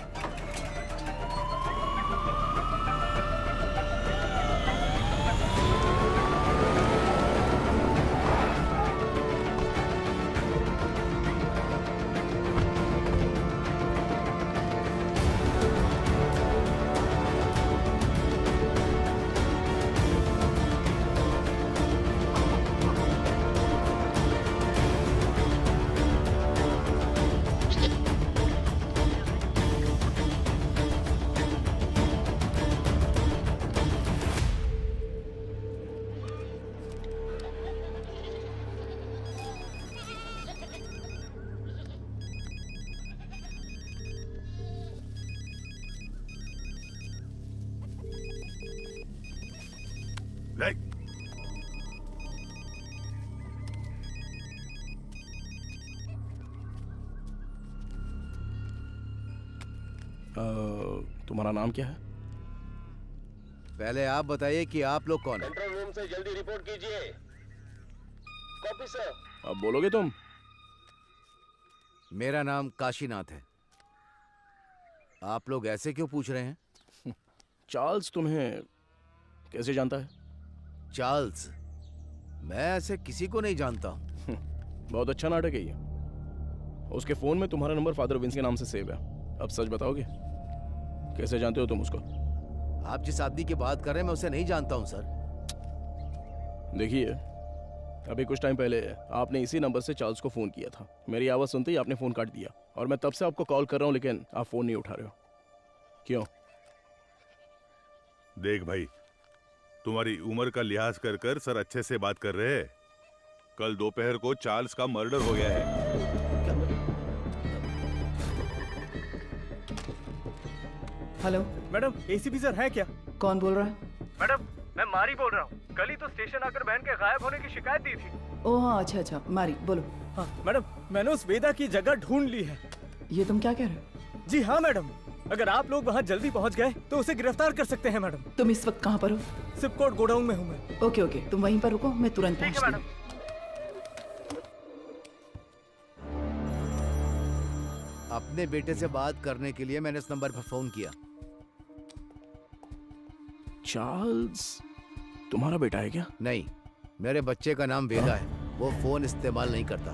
तुम्हारा नाम क्या है? पहले आप बताइए कि आप लोग कौन हैं? कंट्रोल रूम से जल्दी रिपोर्ट कीजिए। Copy sir. अब बोलोगे तुम? मेरा नाम काशीनाथ है। आप लोग ऐसे क्यों पूछ रहे हैं? चार्ल्स तुम्हें कैसे जानता है? चार्ल्स? मैं ऐसे किसी को नहीं जानता हूँ। बहुत अच्छा नाटक है ये। उसके फोन में तुम्हारा नंबर फादर विंस के नाम से सेव है। अब सच बताओगे? कैसे जानते हो तुम उसको? आप जिस आदमी की बात कर रहे हैं मैं उसे नहीं जानता हूँ सर। देखिए, अभी कुछ टाइम पहले आपने इसी नंबर से चार्ल्स को फोन किया था। मेरी आवाज सुनते ही आपने फोन काट दिया और मैं तब से आपको कॉल कर रहा हूँ लेकिन आप फोन नहीं उठा रहे हो। क्यों? देख भाई, तुम्हारी उम्र का लिहाज कर कर सर अच्छे से बात कर रहे हैं। कल दोपहर को चार्ल्स का मर्डर हो गया है। हेलो मैडम, एसीपी सर है क्या? कौन बोल रहा है? मैडम मैं मारी बोल रहा हूँ। कल ही तो स्टेशन आकर बहन के गायब होने की शिकायत दी थी। ओह हाँ, अच्छा अच्छा, मारी बोलो। हाँ मैडम, मैंने उस वेदा की जगह ढूंढ ली है। ये तुम क्या कह रहे हो? जी हाँ मैडम, अगर आप लोग वहाँ जल्दी पहुँच गए तो उसे गिरफ्तार कर सकते हैं मैडम। तुम इस वक्त कहाँ पर हो? सिपकोट गोडाउन में हूँ मैं। ओके ओके, तुम वहीं पर रुको, मैं तुरंत पहुँचती हूँ। अपने बेटे से बात करने के लिए मैंने इस नंबर पर फोन किया। चार्ल्स तुम्हारा बेटा है क्या? नहीं, मेरे बच्चे का नाम वेदा है। वो फोन इस्तेमाल नहीं करता।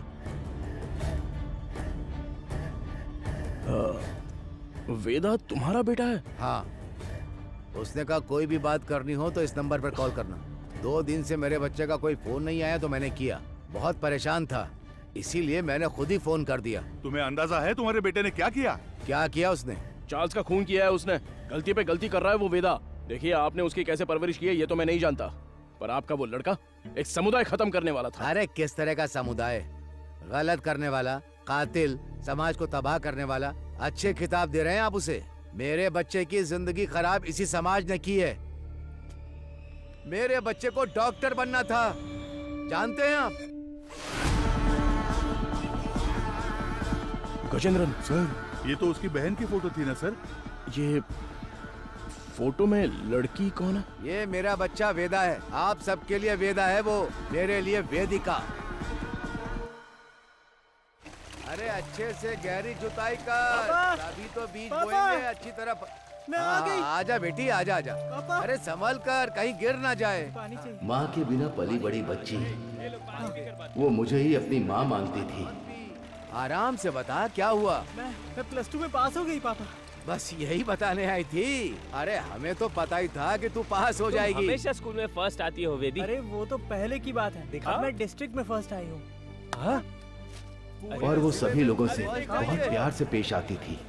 वेदा तुम्हारा बेटा है? हाँ, उसने कहा कोई भी बात करनी हो तो इस नंबर पर कॉल करना। 2 दिन से मेरे बच्चे का कोई फोन नहीं आया तो मैंने किया। बहुत परेशान था, इसीलिए मैंने खुद ही फोन कर दिया। तुम्हें अंदाजा है तुम्हारे बेटे ने क्या किया? क्या किया उसने? चार्ल्स का खून किया है उसने। गलती पे गलती कर रहा है वो वेदा। देखिए, आपने उसकी कैसे परवरिश की है ये तो मैं नहीं जानता, पर आपका वो लड़का एक समुदाय खत्म करने वाला था। अरे किस तरह का समुदाय? गलत करने वाला, कातिल, समाज को तबाह करने वाला। अच्छे खिताब दे रहे हैं आप उसे। मेरे बच्चे की जिंदगी खराब इसी समाज ने की है। मेरे बच्चे को डॉक्टर बनना था, जानते हैं आप? गजेंद्रन सर, ये तो उसकी बहन की फोटो थी ना सर? ये फोटो में लड़की कौन है? ये मेरा बच्चा वेदा है। आप सबके लिए वेदा है वो, मेरे लिए वेदिका। अरे अच्छे से गहरी जुताई कर, तभी तो बीज बोएंगे अच्छी तरह। मैं आ गई। आजा बेटी, आजा आजा। अरे संभल कर, कहीं गिर ना जाए। माँ के बिना पली बड़ी बच्ची, वो मुझे ही अपनी माँ मानती थी। आराम से बता, क्या हुआ? मैं +2 में पास हो गई पापा। बस यही बताने आई थी। अरे हमें तो पता ही था कि तू पास हो जाएगी। हमेशा स्कूल में फर्स्ट आती हो वेदी। अरे वो तो पहले की बात है। अब मैं डिस्ट्रिक्ट में फर्स्ट आई हूँ। और वो सभी लोगों से बहुत प्यार से पेश आती थी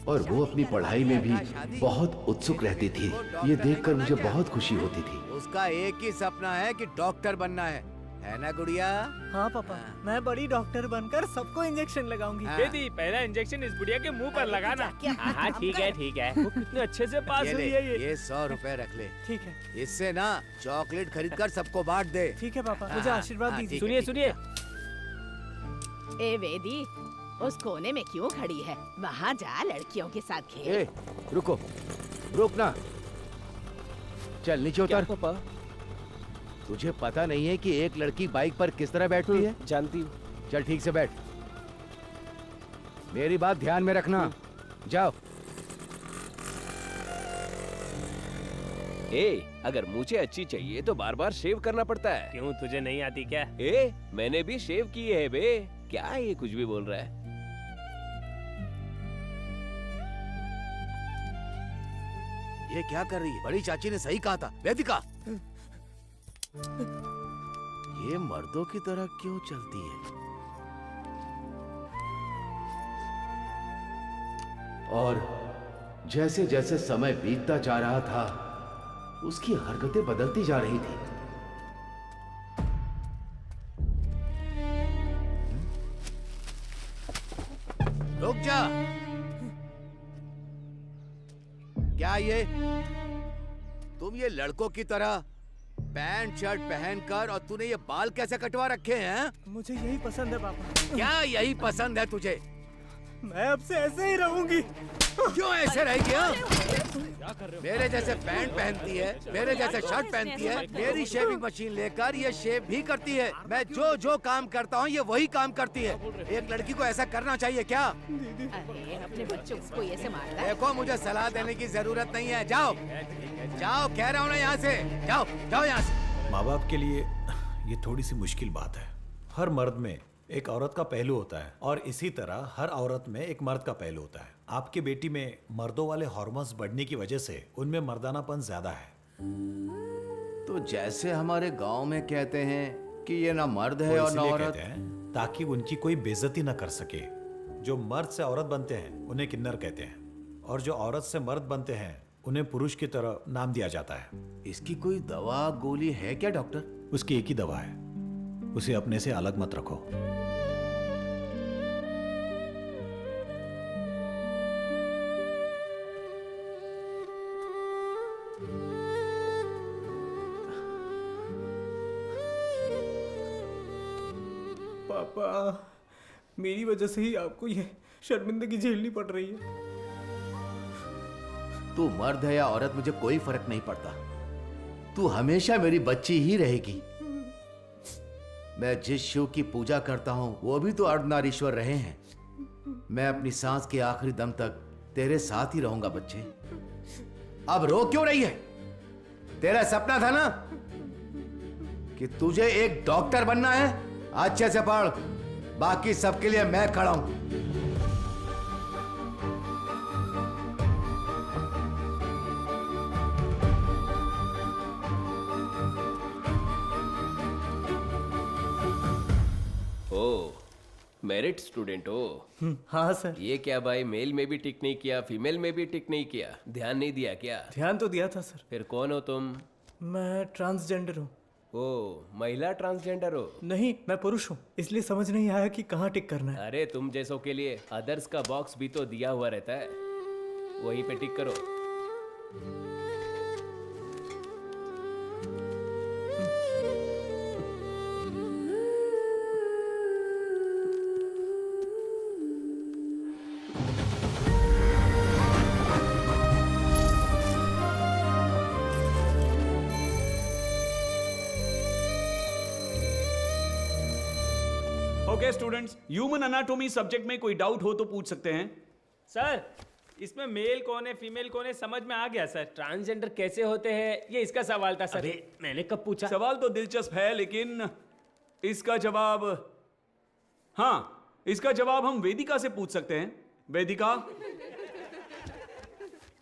और वो अपनी पढ़ाई में भी बहुत उत्सुक रहती थी। ये देखकर मुझे बहुत खुशी होती थी। उसका एक ही सपना है कि डॉक्टर बनना है। है ना गुड़िया? हाँ पापा, मैं बड़ी डॉक्टर बनकर सबको इंजेक्शन लगाऊंगी। बेटी, पहला इंजेक्शन इस बुढ़िया के मुंह पर लगाना। हाँ ठीक है ठीक है। वो कितने अच्छे से पास ये हुई ले, है ये 100 रुपए रख ले। ठीक है। इससे ना चॉकलेट खरीद कर सबको बांट दे। ठीक है पापा, मुझे आशीर्वाद दीजिए। सुनिए सुनिए। ए वेदी, उस कोने में क्यों खड़ी है? वहाँ जा, लड़कियों के साथ खेल। ए, रुको, रुक ना। चल नीचे उतर। पापा, तुझे पता नहीं है कि एक लड़की बाइक पर किस तरह बैठती है? जानती हूँ। चल ठीक से बैठ। मेरी बात ध्यान में रखना। जाओ। अगर मुझे अच्छी चाहिए तो बार बार शेव करना पड़ता है। क्यों, तुझे नहीं आती क्या? मैंने भी शेव किए है बे। क्या ये कुछ भी बोल रहा है? ये क्या कर रही है? बड़ी चाची ने सही कहा था। वेदिका, ये मर्दों की तरह क्यों चलती है? और जैसे जैसे समय बीतता जा रहा था, उसकी हरकतें बदलती जा रही थी। रुक जा। क्या ये तुम ये लड़कों की तरह पैंट शर्ट पहनकर और तूने ये बाल कैसे कटवा रखे हैं? मुझे यही पसंद है पापा। क्या यही पसंद है तुझे? मैं अब से ऐसे ही रहूंगी। क्यों ऐसे रहेगी? मेरे जैसे पैंट पहनती है, मेरे जैसे शर्ट पहनती है, मेरी शेविंग मशीन लेकर ये शेव भी करती है। मैं जो जो काम करता हूँ ये वही काम करती है। एक लड़की को ऐसा करना चाहिए क्या? अरे अपने बच्चों को ऐसे मारता है? देखो, मुझे सलाह देने की जरूरत नहीं है। जाओ जाओ, कह रहा हूँ ना, यहाँ से जाओ, जाओ यहाँ से। माँ बाप के लिए ये थोड़ी सी मुश्किल बात है। हर मर्द में एक औरत का पहलू होता है और इसी तरह हर औरत में एक मर्द का पहलू होता है। आपकी बेटी में मर्दों वाले हार्मोन्स बढ़ने की वजह से उनमें मर्दानापन ज्यादा है। तो जैसे हमारे गांव में कहते हैं कि ये ना मर्द है वो और ना इसलिए औरत। कहते हैं ताकि उनकी कोई बेइज्जती ना कर सके। जो मर्द से औरत बनते हैं उन्हें किन्नर कहते हैं, और जो औरत से मर्द बनते हैं उन्हें पुरुष की तरह नाम दिया जाता है। इसकी कोई दवा गोली है क्या डॉक्टर? उसकी एक ही दवा है, उसे अपने से अलग मत रखो। पापा, मेरी वजह से ही आपको ये शर्मिंदगी झेलनी पड़ रही है। तू मर्द है या औरत मुझे कोई फर्क नहीं पड़ता। तू हमेशा मेरी बच्ची ही रहेगी। मैं जिस शिव की पूजा करता हूं वो भी तो अर्धनारीश्वर रहे हैं। मैं अपनी सांस के आखिरी दम तक तेरे साथ ही रहूंगा बच्चे। अब रो क्यों रही है? तेरा सपना था ना कि तुझे एक डॉक्टर बनना है। अच्छे से पढ़, बाकी सबके लिए मैं खड़ा हूं। मेरिट स्टूडेंट हो? हाँ सर। ये क्या भाई, मेल में भी टिक नहीं किया, फीमेल में भी टिक नहीं किया, ध्यान नहीं दिया क्या? ध्यान तो दिया था सर। फिर कौन हो तुम? मैं ट्रांसजेंडर हूँ। ओ, महिला ट्रांसजेंडर हो? नहीं, मैं पुरुष हूँ, इसलिए समझ नहीं आया कि कहाँ टिक करना है। अरे तुम जैसों के लिए अदर्स का बॉक्स भी तो दिया हुआ रहता है, वहीं पे टिक करो। Okay students, human anatomy subject में कोई डाउट हो तो पूछ सकते हैं। सर, इसमें मेल कौन है फीमेल कौन है समझ में आ गया सर। ट्रांसजेंडर कैसे होते हैं ये इसका सवाल था सर। मैंने कब पूछा? सवाल तो दिलचस्प है, लेकिन इसका जवाब, हाँ, इसका जवाब हम वेदिका से पूछ सकते हैं। वेदिका,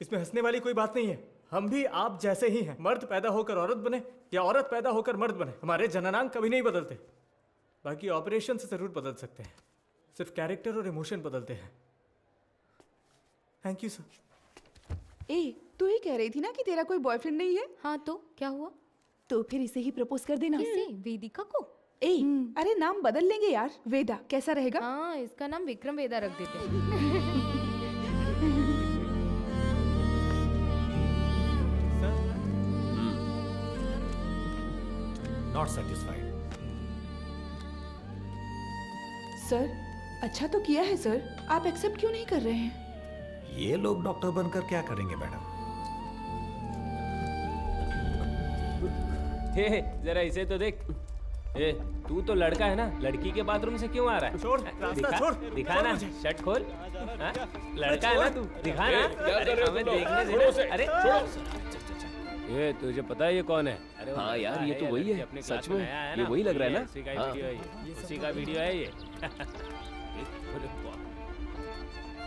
इसमें हंसने वाली कोई बात नहीं है। हम भी आप जैसे ही हैं। मर्द पैदा होकर औरत बने या औरत पैदा होकर मर्द बने, हमारे जननांग कभी नहीं बदलते। बाकी ऑपरेशन से जरूर बदल सकते हैं, सिर्फ कैरेक्टर और इमोशन बदलते हैं। Thank you sir. ए, तू ही कह रही थी ना कि तेरा कोई बॉयफ्रेंड नहीं है? हाँ तो क्या हुआ? तो फिर इसे ही प्रपोज कर देना। किसे? वेदिका को? ए, अरे नाम बदल लेंगे यार। वेदा कैसा रहेगा? हाँ, इसका नाम विक्रम वेदा रख देते हैं। Not satisfied. सर अच्छा तो किया है सर, आप एक्सेप्ट क्यों नहीं कर रहे हैं? ये लोग डॉक्टर बनकर क्या करेंगे मैडम? हे जरा इसे तो देख। ए, तू तो लड़का है ना, लड़की के बाथरूम से क्यों आ रहा है? छोड़, रास्ता दिखा, छोड़, दिखा छोड़ ना, मुझे। शर्ट खोल। हाँ? लड़का है ना तू, दिखा ना। क्या कर अरे रहे हो हमें तुम लोग? देखने दे छोड़ो ना। उसे, अरे छोड़ो। ये तुझे पता है ये कौन है? अरे वो हाँ लड़का यार, ये तो वही है। अपने सच क्लास में, नया आया ये ना, वही लग रहा है ना? उसी का हाँ। वीडियो है ये, उसी का वीडियो है ये। अरे वाह।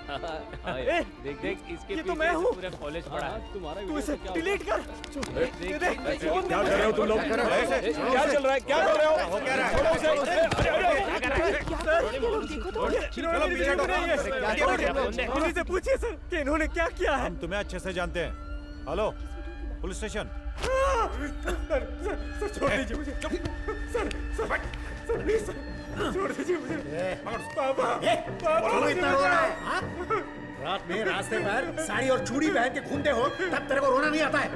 हाँ यार, देख देख इसके ये तो पीछे मैं से हूँ। पूरा कॉलेज पड़ा है। तुम्हारा तू इसे डिलीट कर। क्या कर रहे हो तुम लोग? क्या चल रहा है? क्या कर रहे हो? क्या रहा है? छोड़ो उसे। इन्होंने मेरी वीडियो बनाई है। इन्हीं से पूछिए सर कि इन्होंने क्या किया है। हम तुम्हें अच्छे से जानते हैं। Hello police station. सर छोड़ दीजिए मुझे। सर प्लीज सर छोड़ दीजिए मुझे। पापा क्यों इतना रो रहा है? हाँ? रात में रास्ते पर साड़ी और चूड़ी पहन के घूमते हो तब तेरे को रोना नहीं आता है?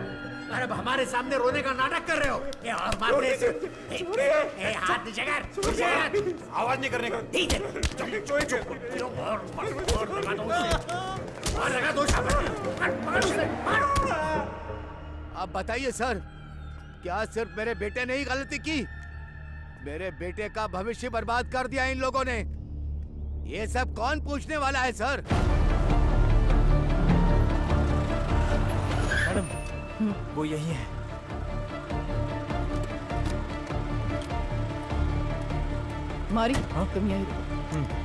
अरे हमारे सामने रोने का नाटक कर रहे हो। ए, और मारने से ए, हाथ नीचे कर, नीचे कर। आवाज नहीं करने का। ठीक है चुप और लगा दो अब बताइए सर, क्या सिर्फ मेरे बेटे ने ही गलती की? मेरे बेटे का भविष्य बर्बाद कर दिया इन लोगों ने। ये सब कौन पूछने वाला है सर? मैडम वो यही है। मारी तुम यही रुको।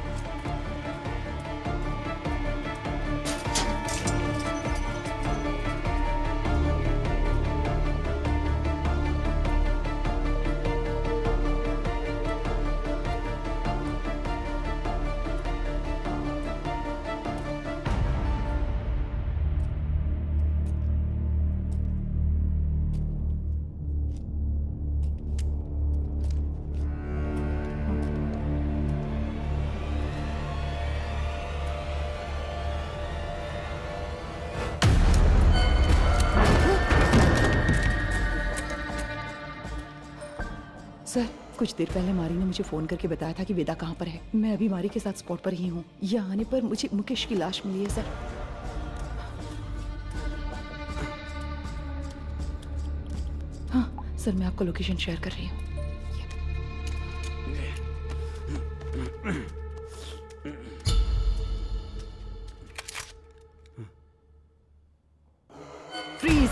सर कुछ देर पहले मारी ने मुझे फोन करके बताया था कि वेदा कहाँ पर है। मैं अभी मारी के साथ स्पॉट पर ही हूँ। यहाँ आने पर मुझे मुकेश की लाश मिली है सर। हाँ सर मैं आपको लोकेशन शेयर कर रही हूँ। फ्रीज।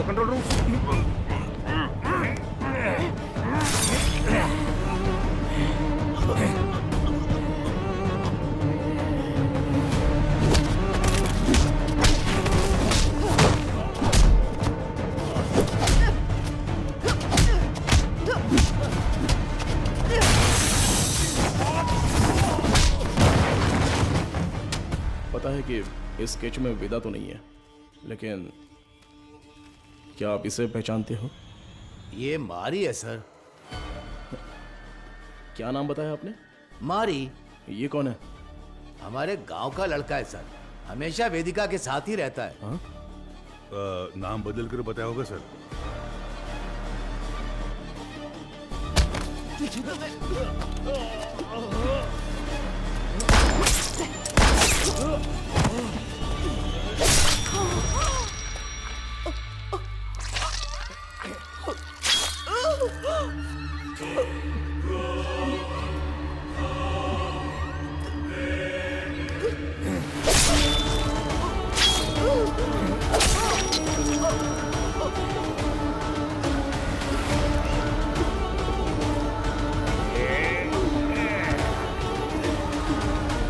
Control room. पता है कि इस स्केच में वेदा तो नहीं है, लेकिन क्या आप इसे पहचानते हो? ये मारी है सर। क्या नाम बताया आपने? मारी। ये कौन है? हमारे गांव का लड़का है सर, हमेशा वेदिका के साथ ही रहता है। हाँ? नाम बदल कर बताया होगा सर।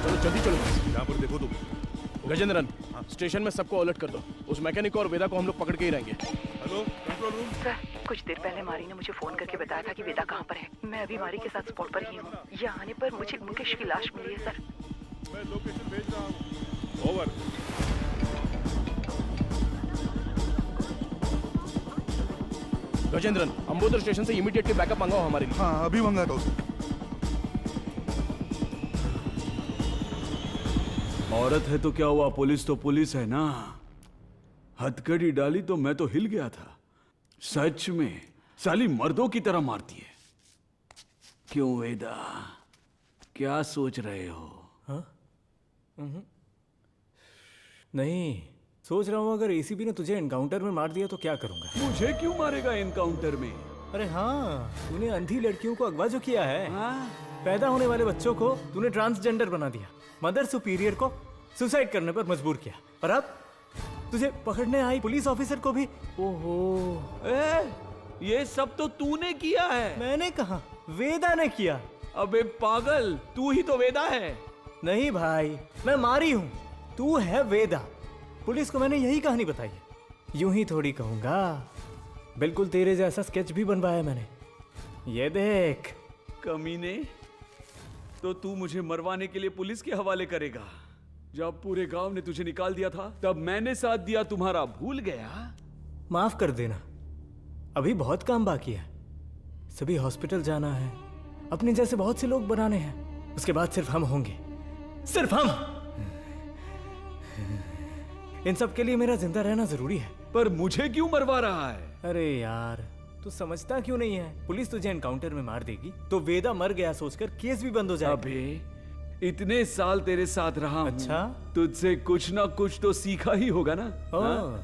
चलो जल्दी चलो। यहाँ पर देखो तुम। गजेंद्रन, स्टेशन में सबको अलर्ट कर दो। उस मैकेनिक और वेदा को हम लोग पकड़ के ही रहेंगे। Hello control room. सर, कुछ देर पहले मारी ने मुझे फोन करके बताया था कि वेदा कहाँ पर है। मैं अभी मारी के साथ स्पॉट पर ही हूँ। यहाँ आने पर मुझे मुकेश की लाश मिली है सर। मैं लोकेशन भेज रहा हूँ। ओवर। गजेंद्रन, अंबोदर स्टेशन से इमीडिएटली बैकअप मंगाओ हमारे लिए। हाँ अभी मंगाता हूँ। औरत है तो क्या हुआ, पुलिस तो पुलिस है ना। हथकड़ी डाली तो मैं तो हिल गया था। सच में साली मर्दों की तरह मारती है। क्यों वेदा, क्या सोच रहे हो? हाँ? नहीं, सोच रहा हूँ अगर एसीपी ने तुझे एनकाउंटर में मार दिया तो क्या करूंगा। मुझे क्यों मारेगा एनकाउंटर में? अरे हाँ, तूने अंधी लड़कियों को अगवा जो किया है। पैदा होने वाले बच्चों को तूने ट्रांसजेंडर बना दिया। मदर सुपीरियर को सुसाइड करने पर मजबूर किया। और अब तुझे पकड़ने आई पुलिस ऑफिसर को भी। ओहो, ये सब तो तूने किया है। मैंने कहा, वेदा ने किया। अबे पागल, तू ही तो वेदा है। नहीं भाई, मैं मारी हूँ, तू है वेदा। पुलिस को मैंने यही कहानी बताई है। यूं ही थोड़ी कहूंगा, बिल्कुल तेरे जैसा स्केच भी बनवाया मैंने। ये देख। कमीने, तो तू मुझे मरवाने के लिए पुलिस के हवाले करेगा? जब पूरे गांव ने तुझे निकाल दिया था तब मैंने साथ दिया तुम्हारा, भूल गया? माफ कर देना, अभी बहुत काम बाकी है। सभी हॉस्पिटल जाना है, अपने जैसे बहुत से लोग बनाने हैं। उसके बाद सिर्फ हम होंगे, सिर्फ हम। इन सब के लिए मेरा जिंदा रहना जरूरी है। पर मुझे क्यों मरवा रहा है? अरे यार, तू समझता क्यों नहीं है? पुलिस तुझे एनकाउंटर में मार देगी तो वेदा मर गया सोचकर केस भी बंद हो जाएगा। अबे इतने साल तेरे साथ रहा हूं, अच्छा, तुझसे कुछ ना कुछ तो सीखा ही होगा ना। हाँ?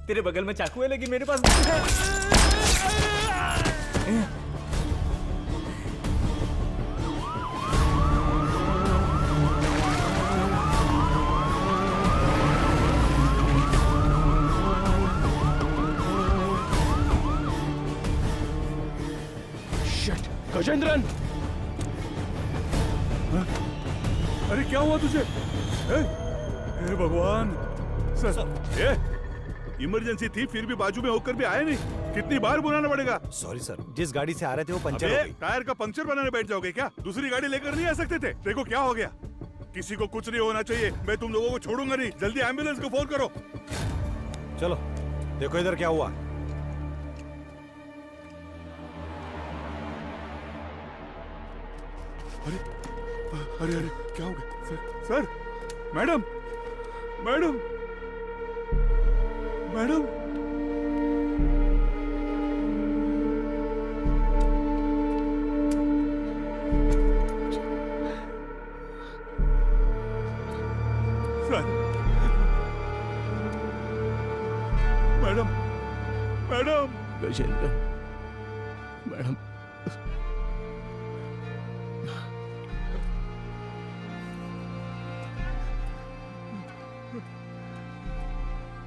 तेरे बगल में चाकू है लेकिन मेरे पास गजेंद्रन, अरे क्या हुआ तुझे? हे भगवान सर, इमरजेंसी थी फिर भी बाजू में होकर भी आए नहीं। कितनी बार बुलाना पड़ेगा? सॉरी सर, जिस गाड़ी से आ रहे थे वो पंचर हो गई। टायर का पंक्चर बनाने बैठ जाओगे क्या? दूसरी गाड़ी लेकर नहीं आ सकते थे? देखो क्या हो गया। किसी को कुछ नहीं होना चाहिए। मैं तुम लोगों को छोड़ूंगा नहीं। जल्दी एम्बुलेंस को फोन करो। चलो देखो इधर क्या हुआ। अरे अरे अरे क्या हो गया? Sir, madam, madam, madam, sir, madam, madam, Gajendra, madam,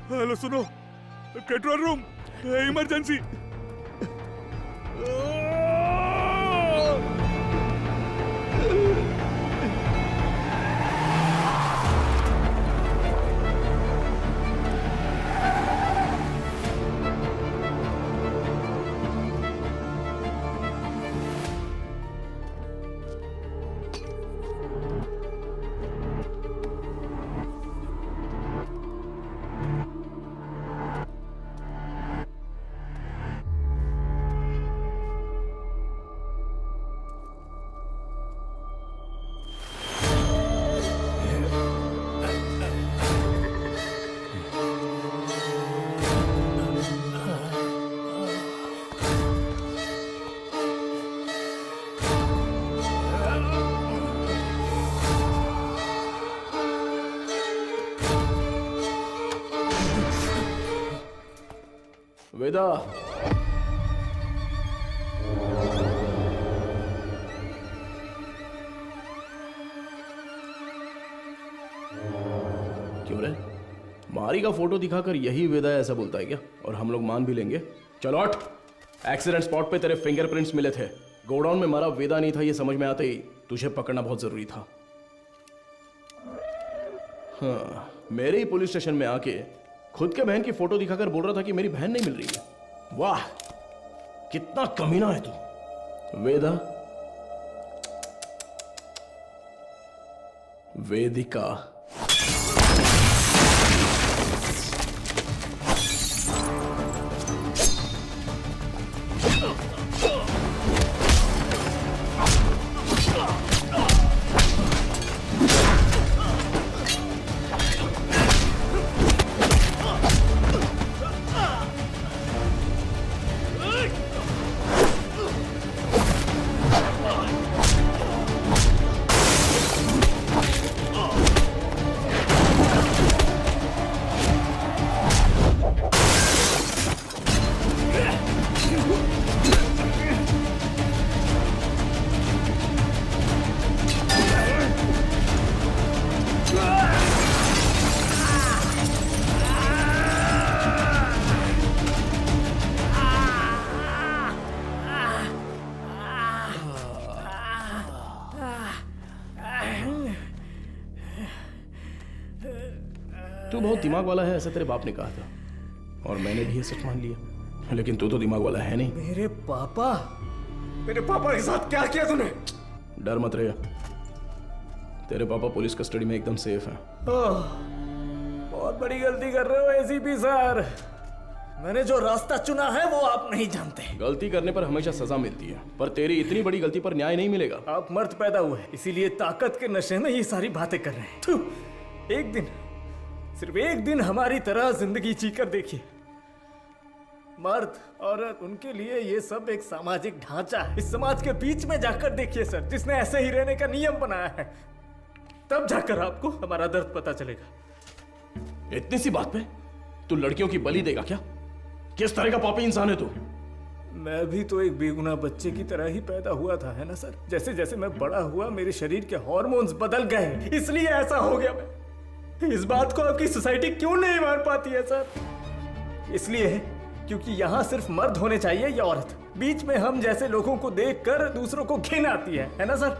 hello सुनो, कंट्रोल रूम, इमरजेंसी। वेदा, क्यों रे? मारी का फोटो दिखाकर यही वेदा है ऐसा बोलता है क्या? और हम लोग मान भी लेंगे? चलो हट। एक्सीडेंट स्पॉट पे तेरे फिंगरप्रिंट्स मिले थे। गोडाउन में मारा वेदा नहीं था ये समझ में आते ही तुझे पकड़ना बहुत जरूरी था। हाँ, मेरे ही पुलिस स्टेशन में आके खुद के बहन की फोटो दिखाकर बोल रहा था कि मेरी बहन नहीं मिल रही है। वाह, कितना कमीना है तू। वेदा, वेदिका, तू बहुत दिमाग वाला है, ऐसा तेरे बाप ने कहा था और मैंने भी ये सच मान लिया। लेकिन तू तो दिमाग वाला है नहीं। मेरे पापा के साथ क्या किया तूने? डर मत रहे, तेरे पापा पुलिस कस्टडी में एकदम सेफ हैं। बहुत बड़ी गलती कर रहे हो एसीपी सर। मैंने जो रास्ता चुना है वो आप नहीं जानते। गलती करने पर हमेशा सजा मिलती है, पर तेरी इतनी बड़ी गलती पर न्याय नहीं मिलेगा। आप मर्द पैदा हुए, इसीलिए ताकत के नशे में ये सारी बातें कर रहे हैं। थू, एक दिन, सिर्फ एक दिन हमारी तरह जिंदगी जीकर देखिए। मर्द औरत, उनके लिए ये सब एक सामाजिक ढांचा है। इस समाज के बीच में जाकर देखिए सर, जिसने ऐसे ही रहने का नियम बनाया है, तब जाकर आपको हमारा दर्द पता चलेगा। इतनी सी बात पे तू लड़कियों की बलि देगा क्या? किस तरह का पापी इंसान है तू? मैं भी तो एक बेगुनाह बच्चे की तरह ही पैदा हुआ था, है ना सर? जैसे जैसे मैं बड़ा हुआ मेरे शरीर के हार्मोन्स बदल गए, इसलिए ऐसा हो गया। मैं इस बात को आपकी सोसाइटी क्यों नहीं मान पाती है सर? इसलिए क्योंकि यहाँ सिर्फ मर्द होने चाहिए या औरत। बीच में हम जैसे लोगों को देखकर दूसरों को घिन आती है ना सर?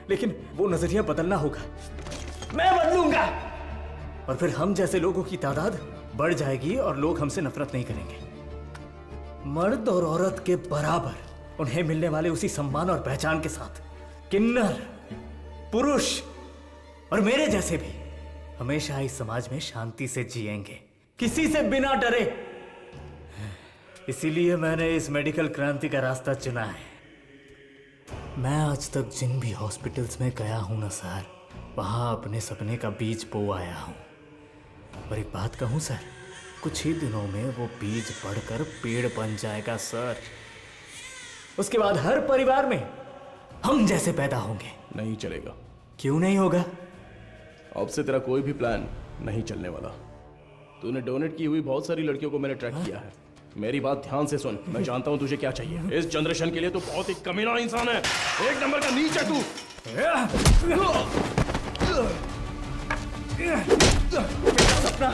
लेकिन वो नजरिया बदलना होगा। मैं बदलूंगा और फिर हम जैसे लोगों की तादाद बढ़ जाएगी और लोग हमसे नफरत नहीं करेंगे। मर्द और औरत के बराबर उन्हें मिलने वाले उसी सम्मान और पहचान के साथ किन्नर, पुरुष और मेरे जैसे भी हमेशा इस समाज में शांति से जिएंगे, किसी से बिना डरे। इसीलिए मैंने इस मेडिकल क्रांति का रास्ता चुना है। मैं आज तक जिन भी हॉस्पिटल्स में गया हूं ना सर, वहां अपने सपने का बीज बो आया हूं। और एक बात कहूं सर, कुछ ही दिनों में वो बीज बढ़कर पेड़ बन जाएगा सर। उसके बाद हर परिवार में हम जैसे पैदा होंगे। नहीं चलेगा। क्यों नहीं होगा? अब से तेरा कोई भी प्लान नहीं चलने वाला। तूने डोनेट की हुई बहुत सारी लड़कियों को मैंने ट्रैक किया है। मेरी बात ध्यान से सुन, मैं जानता हूं तुझे क्या चाहिए। इस जनरेशन के लिए तू बहुत ही कमीना इंसान है, एक नंबर का नीच है तू। सपना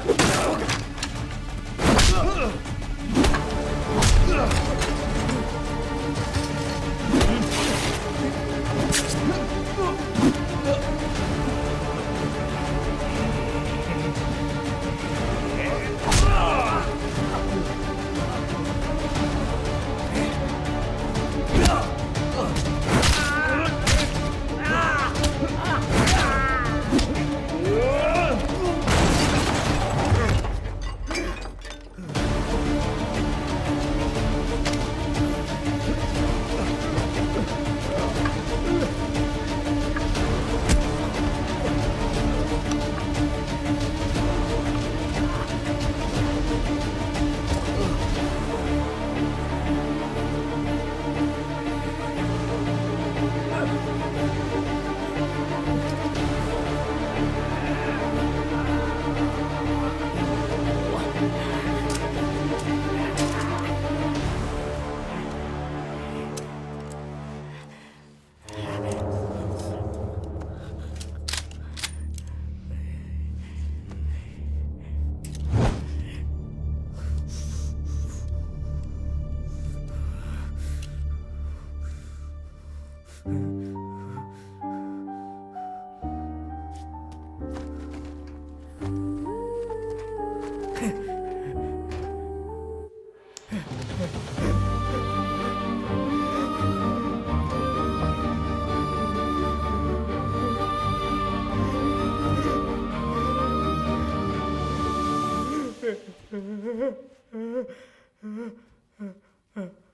हाँ